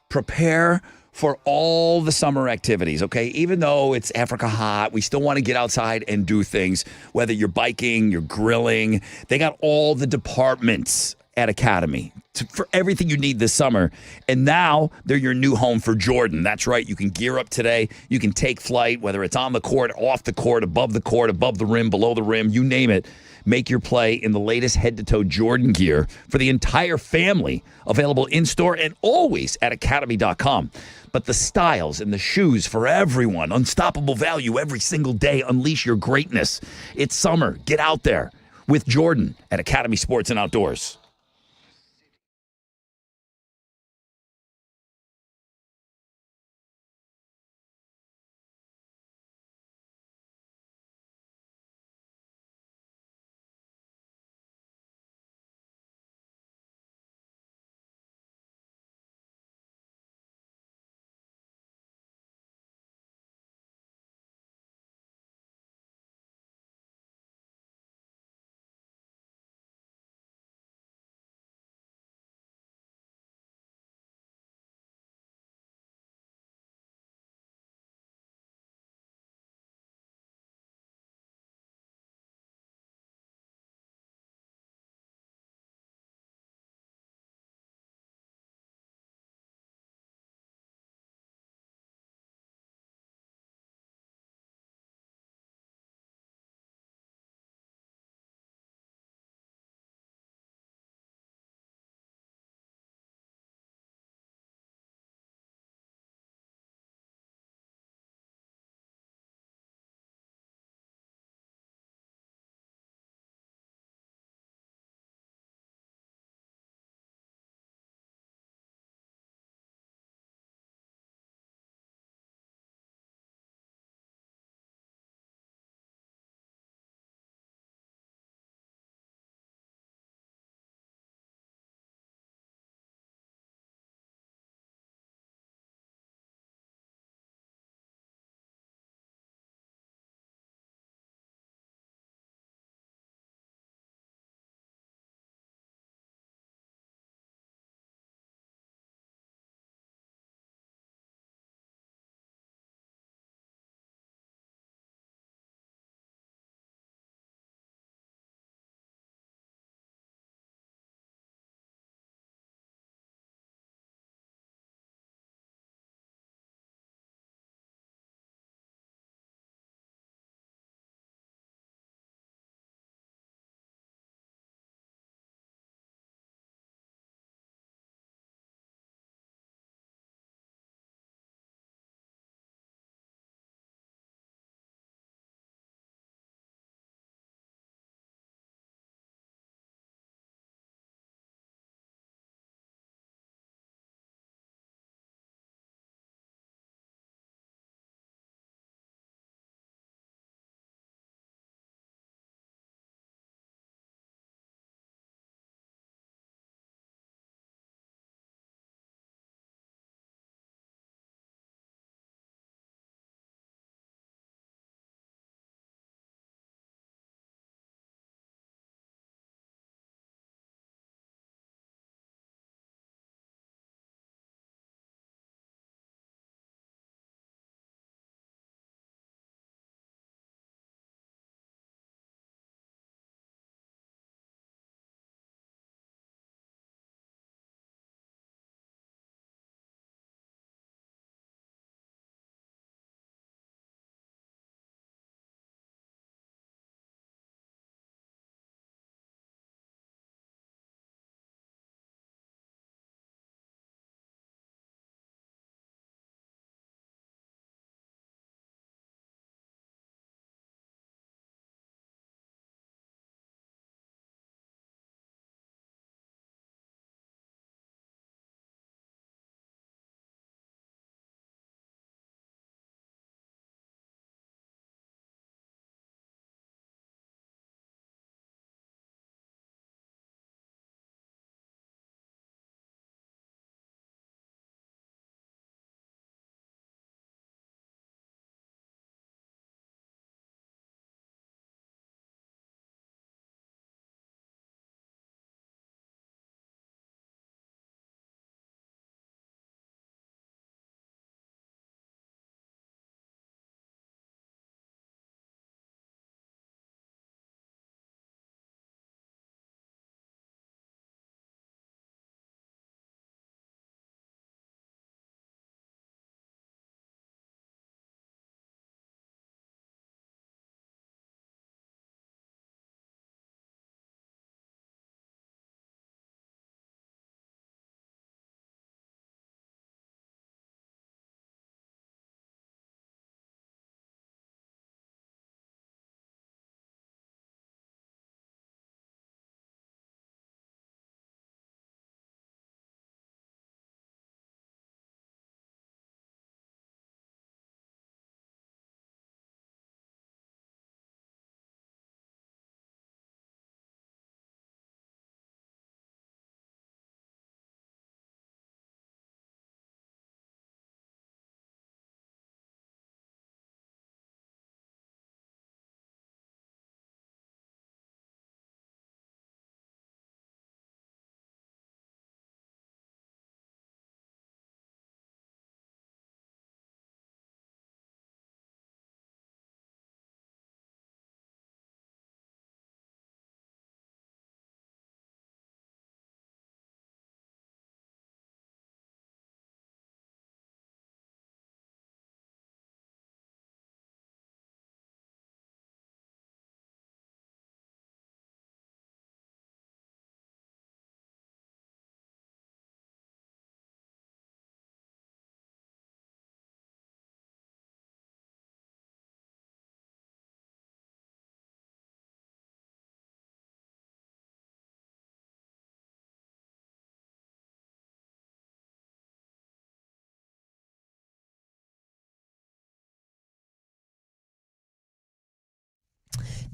Prepare for all the summer activities, okay? Even though it's Africa hot, we still want to get outside and do things. Whether you're biking, you're grilling, they got all the departments at Academy for everything you need this summer. And now they're your new home for Jordan. That's right. You can gear up today. You can take flight, whether it's on the court, off the court, above the rim, below the rim, you name it. Make your play in the latest head-to-toe Jordan gear for the entire family. Available in-store and always at academy.com. But the styles and the shoes for everyone. Unstoppable value every single day. Unleash your greatness. It's summer. Get out there with Jordan at Academy Sports and Outdoors.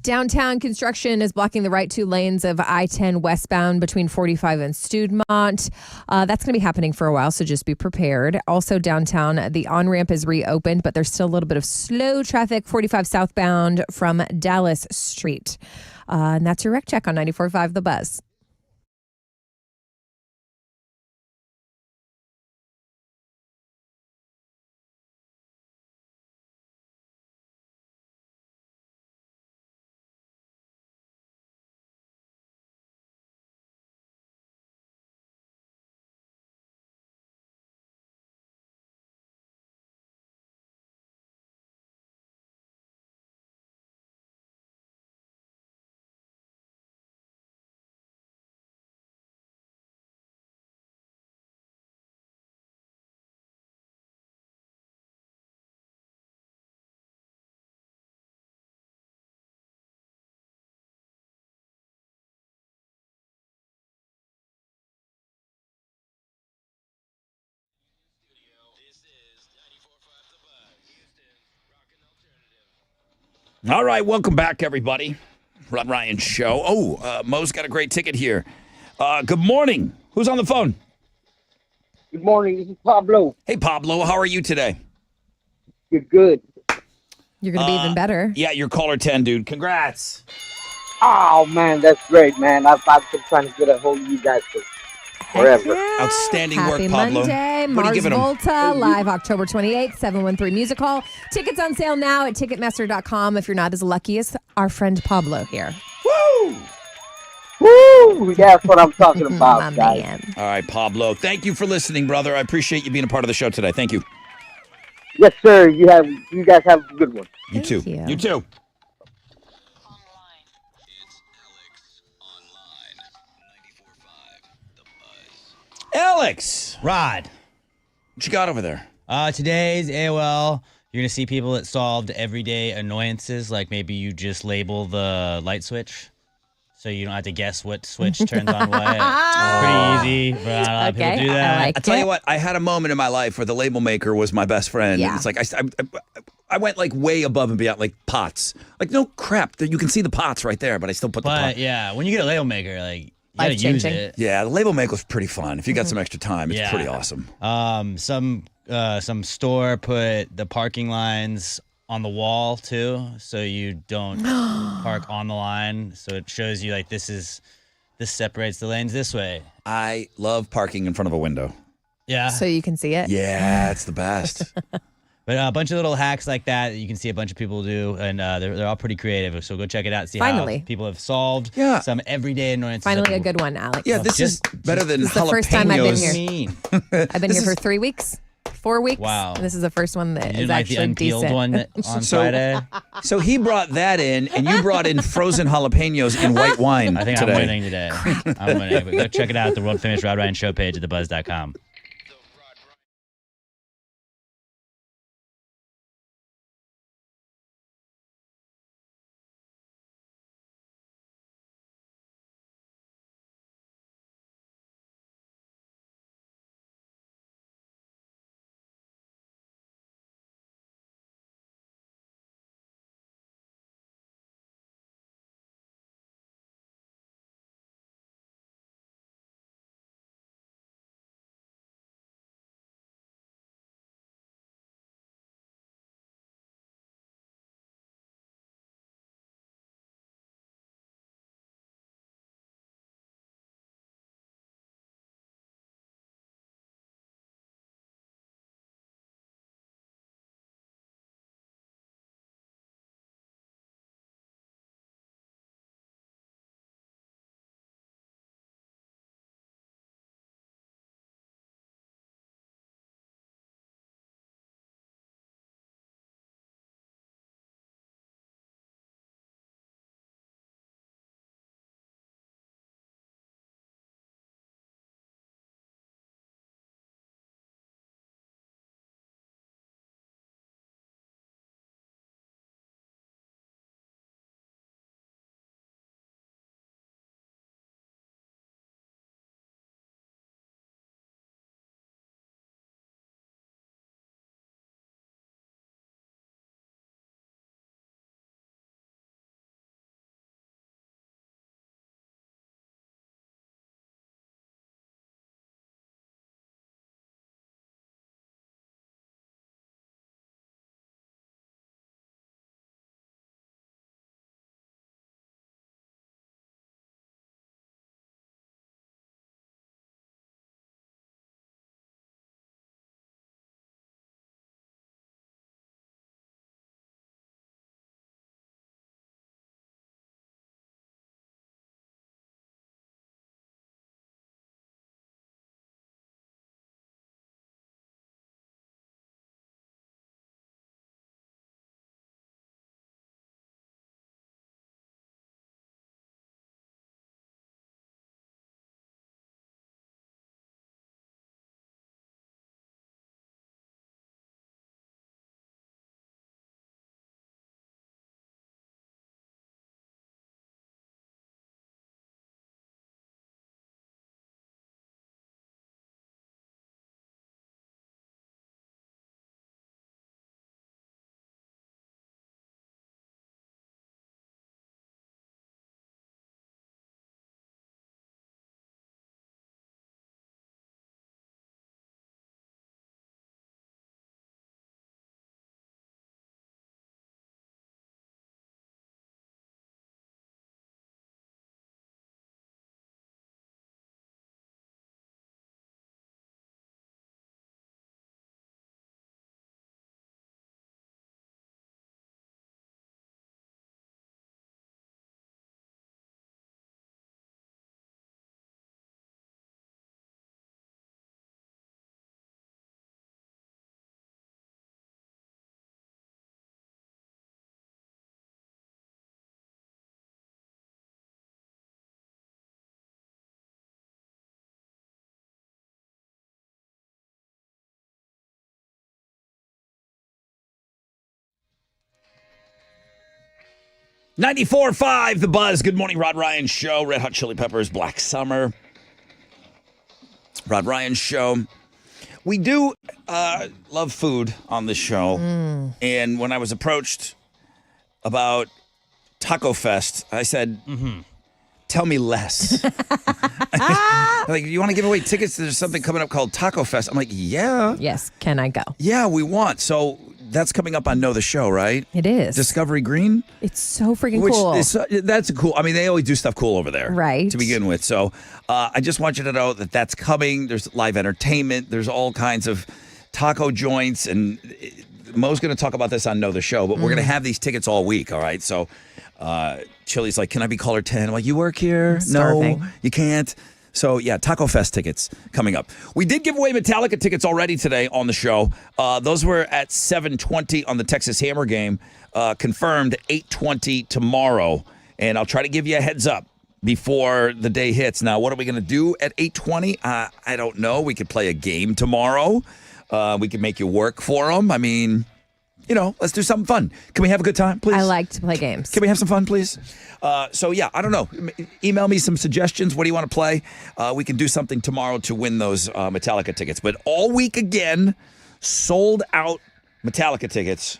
Downtown construction is blocking the right 2 lanes of I-10 westbound between 45 and Studemont. That's going to be happening for a while, so just be prepared. Also downtown, the on-ramp is reopened, but there's still a little bit of slow traffic, 45 southbound from Dallas Street. And that's your wreck check on 94.5 The Buzz. All right, welcome back, everybody. Rod Ryan Show. Oh, Mo's got a great ticket here. Good morning. Who's on the phone? Good morning. This is Pablo. Hey, Pablo. How are you today? Good. You're going to be even better. Yeah, you're caller 10, dude. Congrats. Oh, man, that's great, man. I've been trying to get a hold of you guys for forever. Yeah. Outstanding Happy work, Pablo. Monday. What are you Mars giving 'em? Volta, live October 28th, 713 Music Hall. Tickets on sale now at Ticketmaster.com if you're not as lucky as our friend Pablo here. Woo! Woo! That's what I'm talking about, My guys. man. All right, Pablo. Thank you for listening, brother. I appreciate you being a part of the show today. Thank you. Yes, sir. You guys have a good one. You too. you. You too. Alex. Rod. What you got over there? Today's AOL, you're going to see people that solved everyday annoyances, like maybe you just label the light switch. So you don't have to guess what switch turns on what. It's pretty easy, but not a lot of people do that. I tell you what, I had a moment in my life where the label maker was my best friend. Yeah. It's like I went like way above and beyond, like pots. Like no crap, you can see the pots right there, but I still put the pot. But yeah, when you get a label maker, like you gotta use Life-changing. it. Yeah, the label maker was pretty fun. If you got some extra time, it's pretty awesome. Some store put the parking lines on the wall too, so you don't park on the line. So it shows you like this separates the lanes this way. I love parking in front of a window. Yeah. So you can see it. Yeah, it's the best. But a bunch of little hacks like that you can see a bunch of people do, and they're all pretty creative. So go check it out. See Finally. how people have solved some everyday annoyances. Finally a good one, Alex. Yeah, this is better than This is the first time I've been here. jalapenos. I've been here for 3 weeks. 4 weeks. Wow. And this is the first one that You is didn't like the actually unpeeled decent. one on Friday? So he brought that in, and you brought in frozen jalapenos in white wine I think today. I'm winning today. I'm winning. But go check it out at the world famous Rod Ryan Show page at thebuzz.com. 94.5 The Buzz. Good morning, Rod Ryan Show. Red Hot Chili Peppers, Black Summer. Rod Ryan Show. We do love food on this show. And when I was approached about Taco Fest, I said, tell me less. Like, you want to give away tickets? There's something coming up called Taco Fest. I'm like, yeah. Yes. Can I go? Yeah, we want. So that's coming up on Know the Show, right? It is. Discovery Green. It's so freaking cool. That's cool. I mean, they always do stuff cool over there. Right. To begin with. So I just want you to know that that's coming. There's live entertainment. There's all kinds of taco joints. And Mo's going to talk about this on Know the Show. But we're going to have these tickets all week, all right? So Chili's like, can I be caller 10? I'm like, you work here? No, you can't. So, yeah, Taco Fest tickets coming up. We did give away Metallica tickets already today on the show. Those were at 7:20 on the Texas Hammer game. Confirmed 8:20 tomorrow. And I'll try to give you a heads up before the day hits. Now, what are we going to do at 8:20? I don't know. We could play a game tomorrow. We could make you work for them. I mean, let's do something fun. Can we have a good time, please? I like to play games. Can we have some fun, please? So, yeah, I don't know. Email me some suggestions. What do you want to play? We can do something tomorrow to win those Metallica tickets. But all week again, sold out Metallica tickets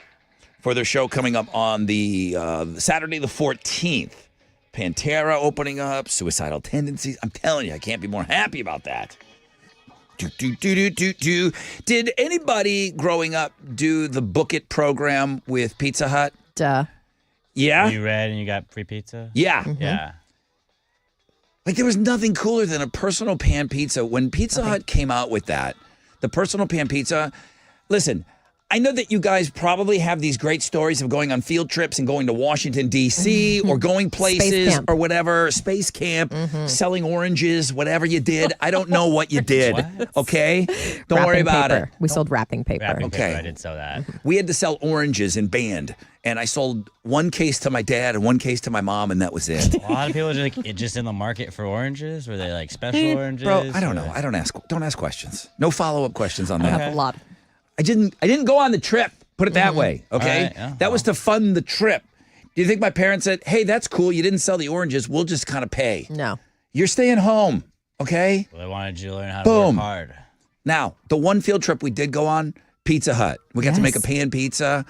for their show coming up on the Saturday the 14th. Pantera opening up, Suicidal Tendencies. I'm telling you, I can't be more happy about that. Did anybody growing up do the Book It program with Pizza Hut? Duh. Yeah? You read and you got free pizza? Yeah. Yeah. Like, there was nothing cooler than a personal pan pizza. When Pizza Hut came out with that, the personal pan pizza, listen, I know that you guys probably have these great stories of going on field trips and going to Washington, D.C. or going places or whatever, space camp, selling oranges, whatever you did. I don't know what you did, okay? Don't worry about it. We sold wrapping paper. Wrapping paper, I did sell that. We had to sell oranges in band, and I sold one case to my dad and one case to my mom, and that was it. A lot of people are just in the market for oranges. Were they like special oranges? Bro, I don't know. I don't ask questions. No follow-up questions on that. I have a lot. I didn't go on the trip. Put it that way, okay? Right, yeah. That was to fund the trip. Do you think my parents said, "Hey, that's cool. You didn't sell the oranges. We'll just kind of pay." No. You're staying home, okay? Well, they wanted you to learn how to work hard. Now, the one field trip we did go on, Pizza Hut. We got to make a pan pizza.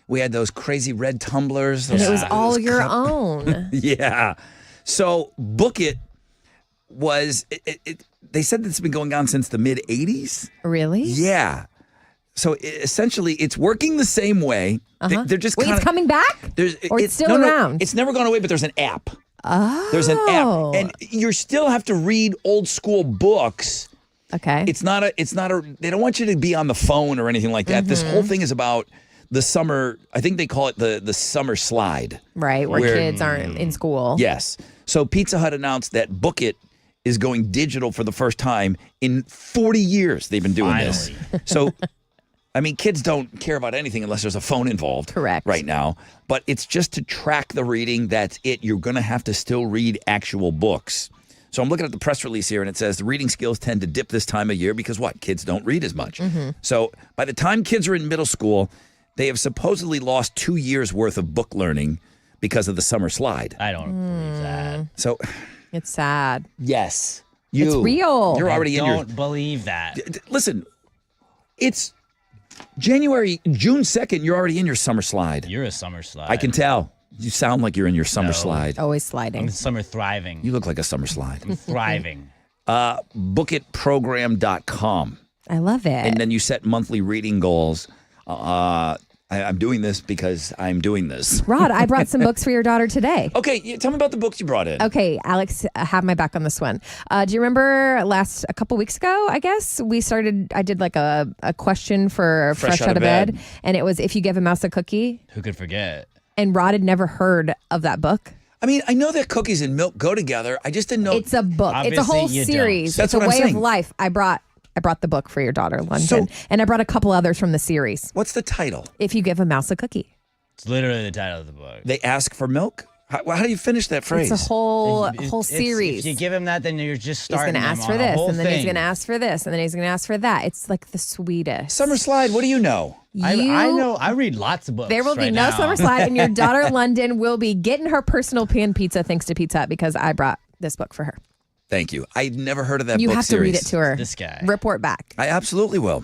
We had those crazy red tumblers. And it was all your own. Yeah. So Book It was, they said it's been going on since the mid-'80s. Really? Yeah. So essentially, it's working the same way. They're just Wait, it's coming back? Or it's still around? It's never gone away, but there's an app. Oh. There's an app. And you still have to read old school books. Okay. It's not a, they don't want you to be on the phone or anything like that. This whole thing is about the summer, I think they call it the summer slide. Right, where kids aren't in school. Yes. So Pizza Hut announced that Book It is going digital for the first time in 40 years. They've been doing this. So, I mean, kids don't care about anything unless there's a phone involved. Correct. Right now. But it's just to track the reading. That's it. You're going to have to still read actual books. So I'm looking at the press release here, and it says the reading skills tend to dip this time of year because what? Kids don't read as much. So by the time kids are in middle school, they have supposedly lost 2 years worth of book learning because of the summer slide. I don't believe that. So it's sad. Yes. It's real. You're already in your... Don't believe that. Listen, it's June 2nd, you're already in your summer slide. You're a summer slide. I can tell. You sound like you're in your summer slide. Always sliding. I'm summer thriving. You look like a summer slide. I'm thriving. Bookitprogram.com. I love it. And then you set monthly reading goals. I'm doing this because I'm doing this. Rod, I brought some books for your daughter today. Okay, tell me about the books you brought in. Okay, Alex, have my back on this one. Do you remember a couple weeks ago, I guess, I did like a question for Fresh Out of Bed. And it was If You Give a Mouse a Cookie. Who could forget? And Rod had never heard of that book. I mean, I know that cookies and milk go together. I just didn't know. It's a book. It's a whole series. That's it's what a I'm way saying. of life. I brought the book for your daughter, London. And I brought a couple others from the series. What's the title? If You Give a Mouse a Cookie. It's literally the title of the book. They ask for milk? How do you finish that phrase? It's a whole It's- series. If you give him that, then you're just He's starting. going to him ask for on a this, whole and then he's thing. going to ask for this, and then he's going to ask for that. It's like the sweetest. Summer Slide, what do you know? I know. I read lots of books. There will be right no now. Summer Slide, and your daughter London will be getting her personal pan pizza thanks to Pizza Hut because I brought this book for her. Thank you. I'd never heard of that You book have series. to read it to her. This guy. Report back. I absolutely will.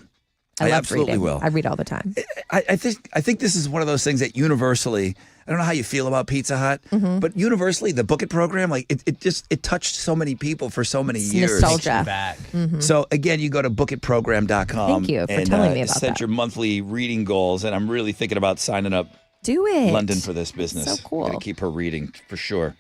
I love absolutely reading. will. I read all the time. I think this is one of those things that universally, I don't know how you feel about Pizza Hut, Mm-hmm. but universally the Book It program, like it touched so many people for so many years. Nostalgia. Back. Mhm. So again, you go to bookitprogram.com. Thank you for and, telling me about set that. your monthly reading goals, and I'm really thinking about signing up Do it. London for this business. So cool. Gonna keep her reading for sure.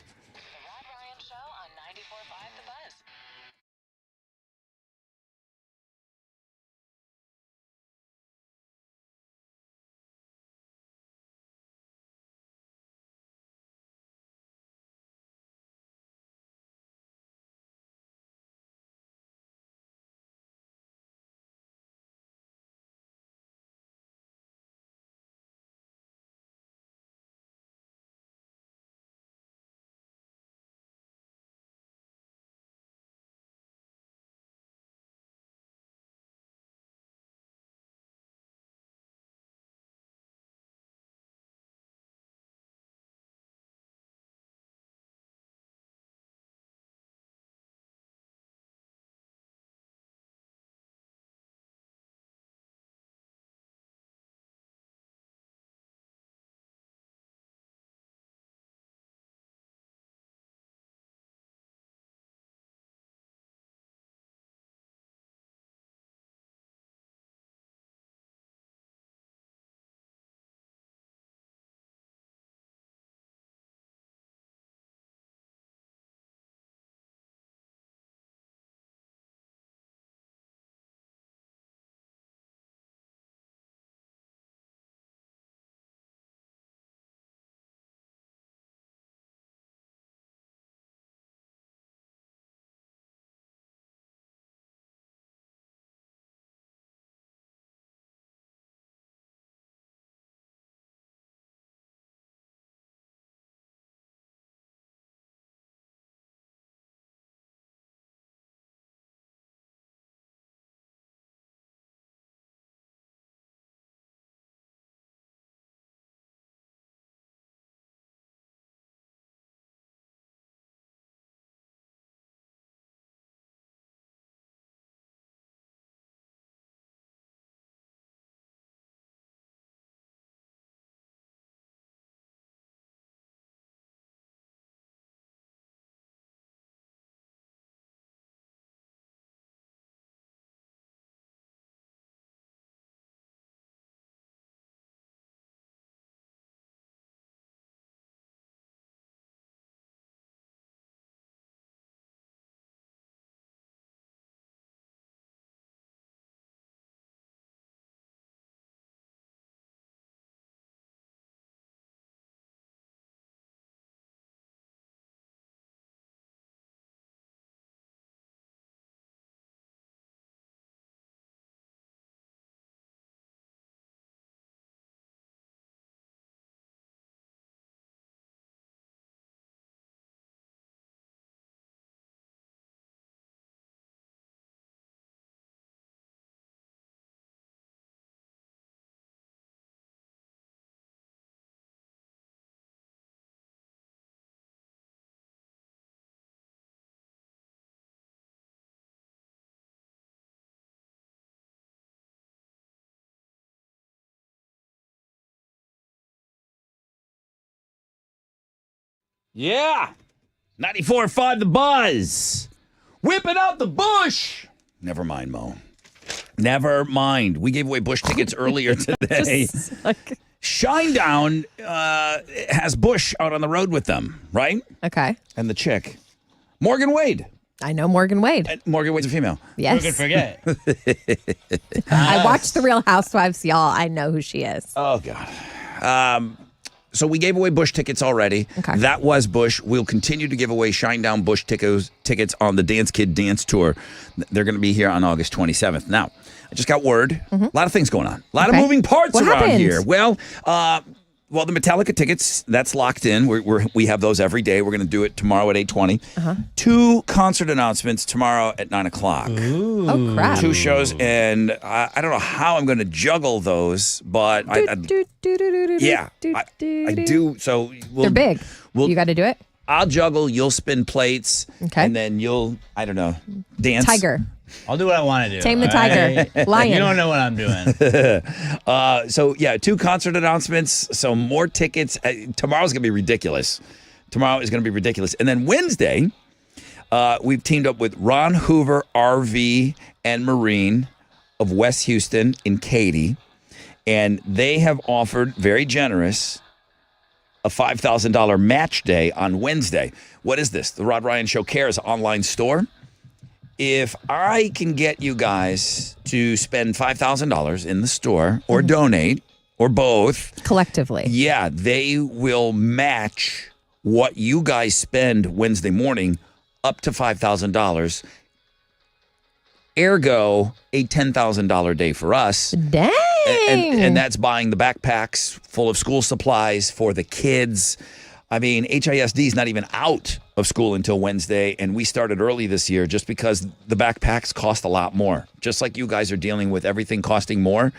Yeah. 94.5 The Buzz. Whipping out the bush. Never mind, Mo. Never mind. We gave away Bush tickets earlier today. Shinedown has Bush out on the road with them, right? Okay. And the chick, Morgan Wade. I know Morgan Wade. Morgan Wade's a female. Yes. Who could forget? I watched The Real Housewives, y'all. I know who she is. Oh, God. So we gave away Bush tickets already. Okay. That was Bush. We'll continue to give away Shinedown Bush tickets on the Dance Kid Dance Tour. They're going to be here on August 27th. Now, I just got word. A lot of things going on. A lot of moving parts What around happened? here. Well, Well, the Metallica tickets, that's locked in. We have those every day. We're going to do it tomorrow at 8:20. Uh-huh. 2 concert announcements tomorrow at 9 o'clock. Oh, crap. 2 shows, and I don't know how I'm going to juggle those, but I do. So They're big. You got to do it? I'll juggle. You'll spin plates. Okay. And then you'll, I don't know, dance. Tiger. I'll do what I want to do. Tame the tiger. Lion. You don't know what I'm doing. So, 2 concert announcements. So, more tickets. Tomorrow's going to be ridiculous. Tomorrow is going to be ridiculous. And then Wednesday, we've teamed up with Ron Hoover RV and Marine of West Houston in Katy. And they have offered, very generous, a $5,000 match day on Wednesday. What is this? The Rod Ryan Show Cares online store. If I can get you guys to spend $5,000 in the store or donate or both collectively, they will match what you guys spend Wednesday morning up to $5,000. Ergo, a $10,000 day for us. Dang. And that's buying the backpacks full of school supplies for the kids. I mean, HISD is not even out of school until Wednesday, and we started early this year just because the backpacks cost a lot more. Just like you guys are dealing with everything costing more,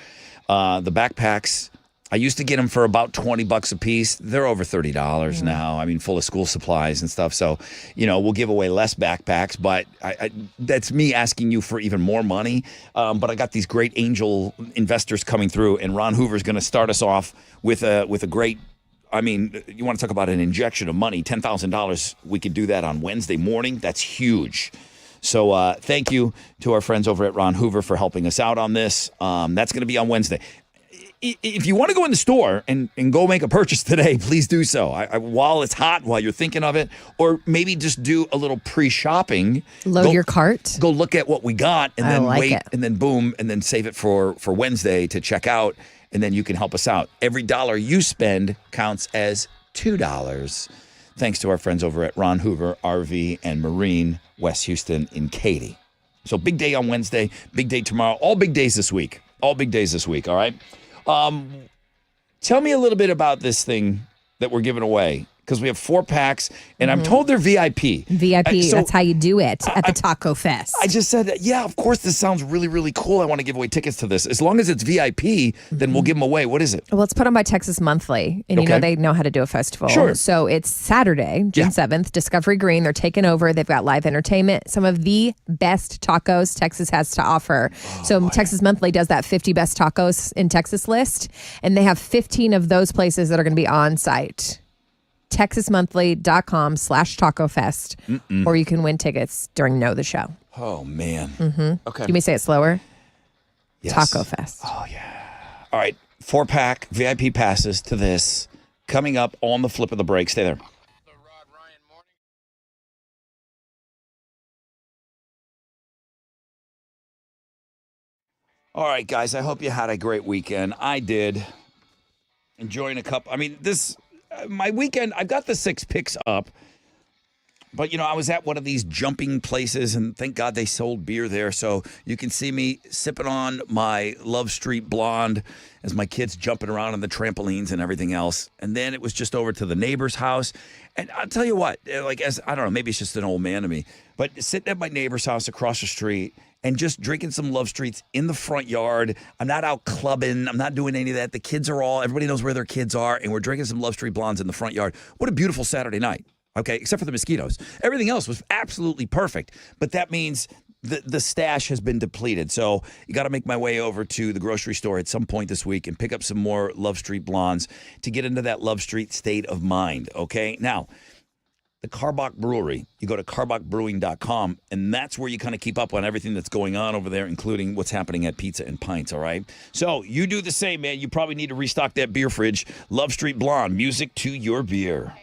the backpacks, I used to get them for about $20 a piece. They're over $30 now. I mean, full of school supplies and stuff. So, we'll give away less backpacks, but that's me asking you for even more money. But I got these great angel investors coming through, and Ron Hoover's going to start us off with a great. I mean, you want to talk about an injection of money, $10,000. We could do that on Wednesday morning. That's huge. So thank you to our friends over at Ron Hoover for helping us out on this. That's going to be on Wednesday. If you want to go in the store and go make a purchase today, please do so. While it's hot, while you're thinking of it, or maybe just do a little pre-shopping. Load your cart. Go look at what we got, and then wait, it. and then boom, and then save it for Wednesday to check out. And then you can help us out. Every dollar you spend counts as $2. Thanks to our friends over at Ron Hoover RV and Marine, West Houston in Katy. So big day on Wednesday, big day tomorrow. All big days this week. All right? Tell me a little bit about this thing that we're giving away. Because we have 4 packs, and I'm told they're VIP. VIP, that's how you do it at the Taco Fest. I just said, of course, this sounds really, really cool. I want to give away tickets to this. As long as it's VIP, then we'll give them away. What is it? Well, it's put on by Texas Monthly, and they know how to do a festival. Sure. So it's Saturday, June 7th, Discovery Green. They're taking over. They've got live entertainment, some of the best tacos Texas has to offer. Texas Monthly does that 50 best tacos in Texas list, and they have 15 of those places that are going to be on site. TexasMonthly.com/TacoFest, or you can win tickets during Know the Show. Oh, man. Mm-hmm. Okay. You may say it slower. Yes. Taco Fest. Oh, yeah. All right. 4-pack VIP passes to this coming up on the flip of the break. Stay there. All right, guys. I hope you had a great weekend. I did. Enjoying a cup. I mean, my weekend, I've got the 6 picks up, but, I was at one of these jumping places, and thank God they sold beer there, so you can see me sipping on my Love Street Blonde as my kids jumping around on the trampolines and everything else. And then it was just over to the neighbor's house, and I'll tell you what, I don't know, maybe it's just an old man to me, but sitting at my neighbor's house across the street and just drinking some Love Streets in the front yard. I'm not out clubbing. I'm not doing any of that. The kids are everybody knows where their kids are, and we're drinking some Love Street Blondes in the front yard. What a beautiful Saturday night, okay, except for the mosquitoes. Everything else was absolutely perfect, but that means the stash has been depleted. So you got to make my way over to the grocery store at some point this week and pick up some more Love Street Blondes to get into that Love Street state of mind, okay? Now, the Carbach Brewery, you go to carbachbrewing.com, and that's where you kind of keep up on everything that's going on over there, including what's happening at Pizza and Pints, all right? So you do the same, man. You probably need to restock that beer fridge. Love Street Blonde, music to your beer.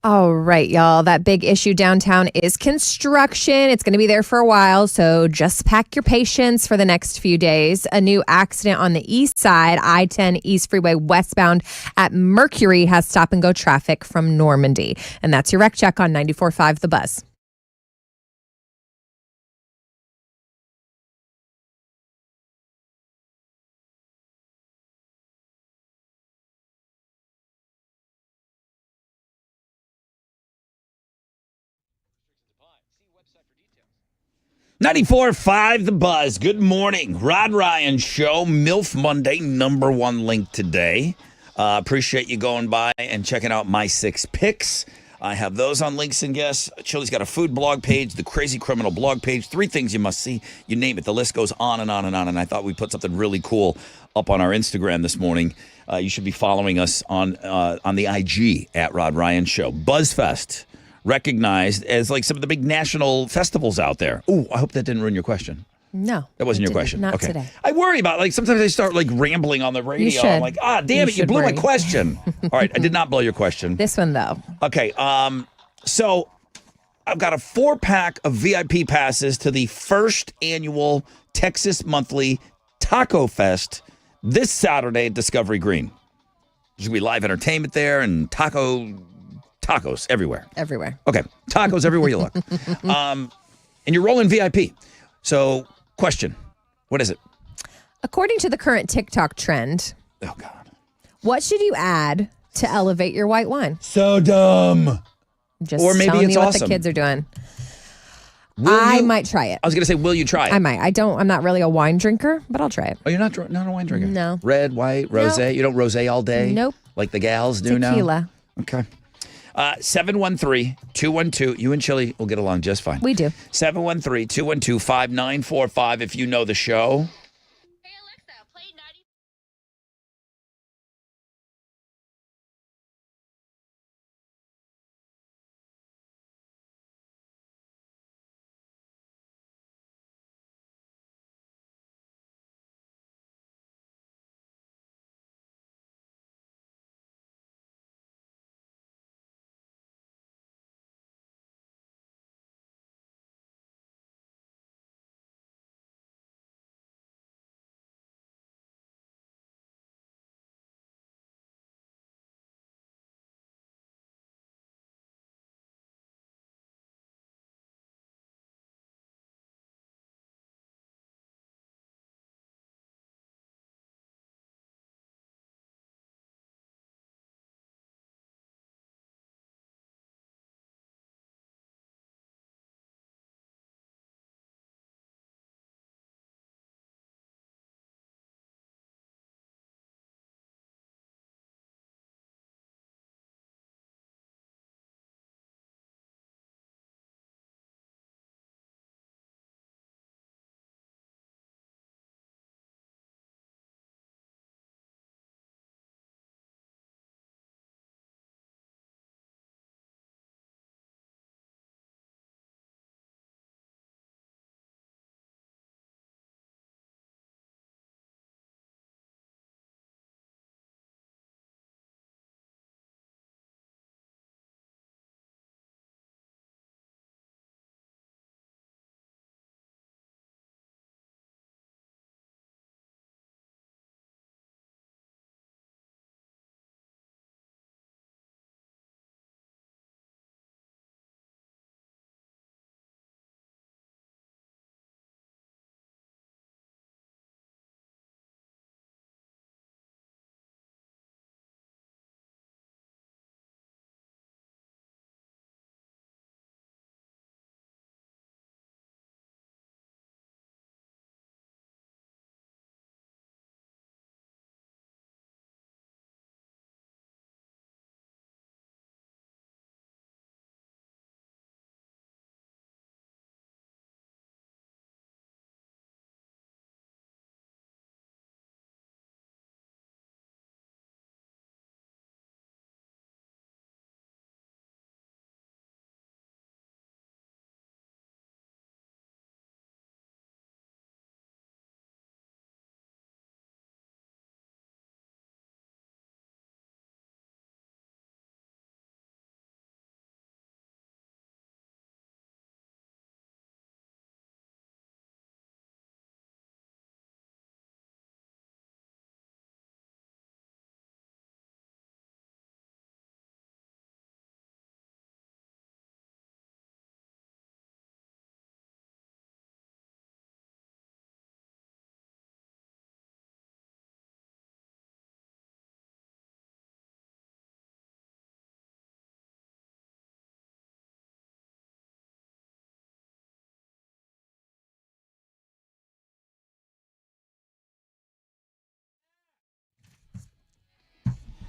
All right, y'all. That big issue downtown is construction. It's going to be there for a while, so just pack your patience for the next few days. A new accident on the east side, I-10 East Freeway westbound at Mercury, has stop-and-go traffic from Normandy. And that's your wreck check on 94.5 The Buzz. See website for details. 94.5 The Buzz. Good morning. Rod Ryan Show, MILF Monday, number one link today. Appreciate you going by and checking out my 6 picks. I have those on Links and Guests. Chili's got a food blog page, the Crazy Criminal blog page, 3 things you must see. You name it. The list goes on and on and on. And I thought we'd put something really cool up on our Instagram this morning. You should be following us on the IG at Rod Ryan Show. BuzzFest, recognized as like some of the big national festivals out there. Ooh, I hope that didn't ruin your question. No. That wasn't your didn't. question. Not okay. today. I worry about, like, sometimes I start, like, rambling on the radio. should. I'm like, damn it, you should blew my worry. question. All right, I did not blow your question. This one, though. Okay, so I've got a 4-pack of VIP passes to the first annual Texas Monthly Taco Fest this Saturday at Discovery Green. There's going to be live entertainment there and tacos everywhere. Everywhere. Okay, tacos everywhere you look. And you're rolling VIP. So, question, what is it? According to the current TikTok trend, oh God, what should you add to elevate your white wine? So dumb. Just Or maybe telling it's you what awesome. the kids are doing. Will I you? might try it. I was going to say, will you try it? I might. I'm not really a wine drinker, but I'll try it. Oh, you're not a wine drinker? No. Red, white, rosé? You don't rosé all day? Nope. Like the gals do now? Tequila. Okay. 713-212. You and Chili will get along just fine. We do. 713-212-5945 if you know the show.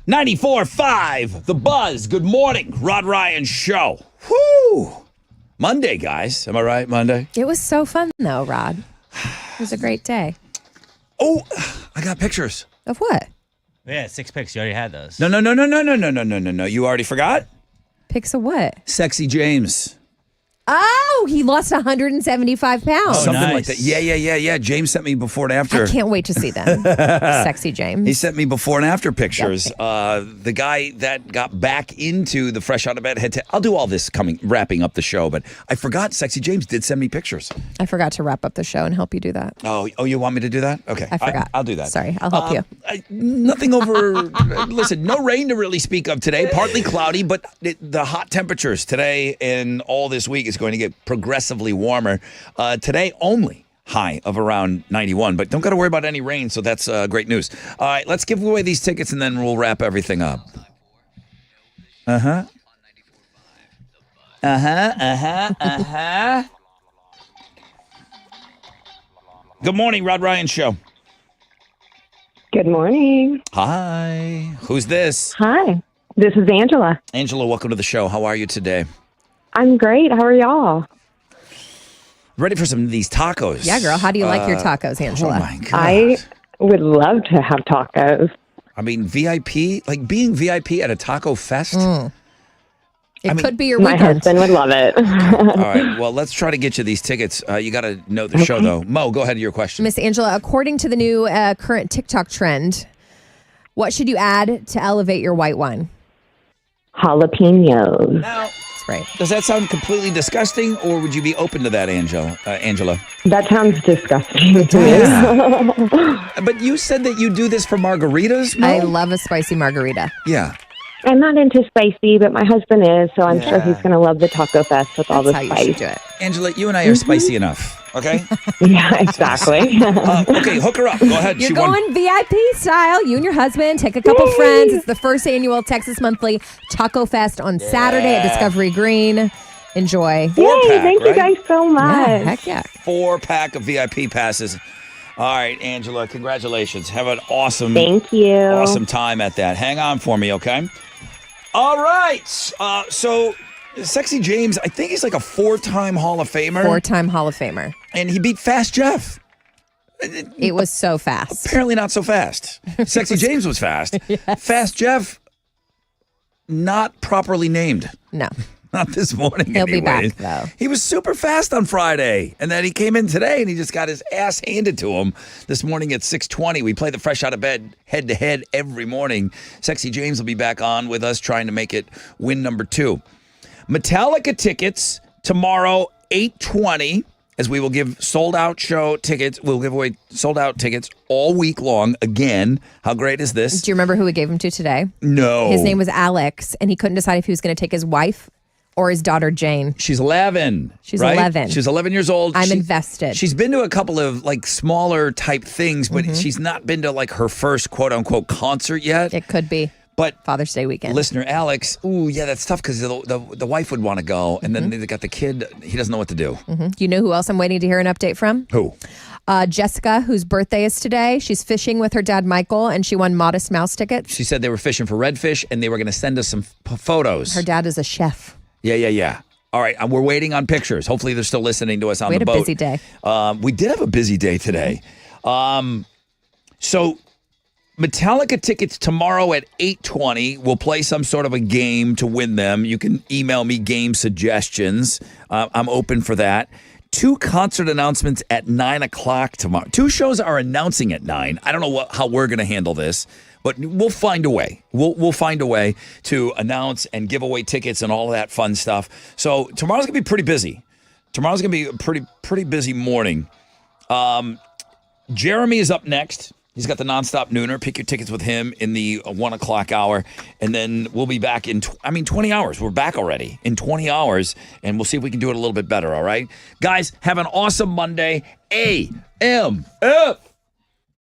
94.5, The Buzz. Good morning, Rod Ryan Show. Whoo! Monday, guys. Am I right, Monday? It was so fun, though, Rod. It was a great day. Oh, I got pictures. Of what? Yeah, 6 picks. You already had those. No. You already forgot? Pics of what? Sexy James. Oh, he lost 175 pounds. Something like that. Yeah. James sent me before and after. I can't wait to see them. Sexy James. He sent me before and after pictures. The guy that got back into the Fresh Out of Bed I'll do all this wrapping up the show, but I forgot Sexy James did send me pictures. I forgot to wrap up the show and help you do that. Oh, you want me to do that? Okay. I forgot. I'll do that. Sorry, I'll help you. Nothing over. Listen, no rain to really speak of today. Partly cloudy, but the hot temperatures today and all this week is going to get progressively warmer. Today only high of around 91, but don't got to worry about any rain, so that's great news. All right, let's give away these tickets and then we'll wrap everything up. Good morning, Rod Ryan Show. Good morning. Hi. Who's this? Hi. This is Angela. Angela, welcome to the show. How are you today? I'm great. How are y'all? Ready for some of these tacos. Yeah, girl. How do you like your tacos, Angela? Oh, my God. I would love to have tacos. I mean, VIP, like being VIP at a taco fest. It could be your My weekend. husband would love it. All right. Well, let's try to get you these tickets. You got to know the show, though. Mo, go ahead to your question. Miss Angela, according to the new current TikTok trend, what should you add to elevate your white wine? Jalapenos. Now, that's right. Does that sound completely disgusting, or would you be open to that, Angela? That sounds disgusting to me. But you said that you do this for margaritas, Mo? I love a spicy margarita. Yeah. I'm not into spicy, but my husband is, so I'm sure he's going to love the taco fest with all the That's how spice. you should do it. Angela, you and I are spicy enough, okay? Yeah, exactly. Okay, hook her up. Go ahead. You're She going won. VIP style. You and your husband take a couple friends. It's the first annual Texas Monthly Taco Fest on Saturday at Discovery Green. Enjoy. Four-pack, Thank you right? guys so much. Yeah, heck yeah. 4-pack of VIP passes. All right, Angela, congratulations. Have an awesome, Thank you. awesome time at that. Hang on for me, okay? All right. So, Sexy James, I think he's like a 4-time Hall of Famer. 4-time Hall of Famer. And he beat Fast Jeff. It was so fast. Apparently not so fast. Sexy James was fast. Yes. Fast Jeff, not properly named. No. Not this morning. He'll be anyways. back, though. He was super fast on Friday, and then he came in today, and he just got his ass handed to him this morning at 6:20. We play the Fresh Out of Bed head-to-head every morning. Sexy James will be back on with us trying to make it win number 2. Metallica tickets tomorrow, 8:20, as we will give sold-out show tickets. We'll give away sold-out tickets all week long again. How great is this? Do you remember who we gave him to today? No. His name was Alex, and he couldn't decide if he was going to take his wife or his daughter, Jane. She's 11. She's right? 11. She's 11 years old. I'm invested. She's been to a couple of like smaller type things, but she's not been to like her first quote unquote concert yet. It could be. But Father's Day weekend. Listener Alex, ooh, yeah, that's tough because the wife would want to go, and then they got the kid. He doesn't know what to do. You know who else I'm waiting to hear an update from? Who? Jessica, whose birthday is today. She's fishing with her dad, Michael, and she won Modest Mouse tickets. She said they were fishing for redfish, and they were going to send us some photos. Her dad is a chef. Yeah. All right, we're waiting on pictures. Hopefully, they're still listening to us on We the had boat. a busy day. We did have a busy day today. So, Metallica tickets tomorrow at 8:20. We'll play some sort of a game to win them. You can email me game suggestions. I'm open for that. 2 concert announcements at 9 o'clock tomorrow. 2 shows are announcing at 9. I don't know how we're going to handle this, but we'll find a way. We'll find a way to announce and give away tickets and all of that fun stuff. So tomorrow's going to be pretty busy. Tomorrow's going to be a pretty busy morning. Jeremy is up next. He's got the nonstop nooner. Pick your tickets with him in the 1 o'clock hour. And then we'll be back in, 20 hours. We're back already in 20 hours. And we'll see if we can do it a little bit better, all right? Guys, have an awesome Monday. AMF.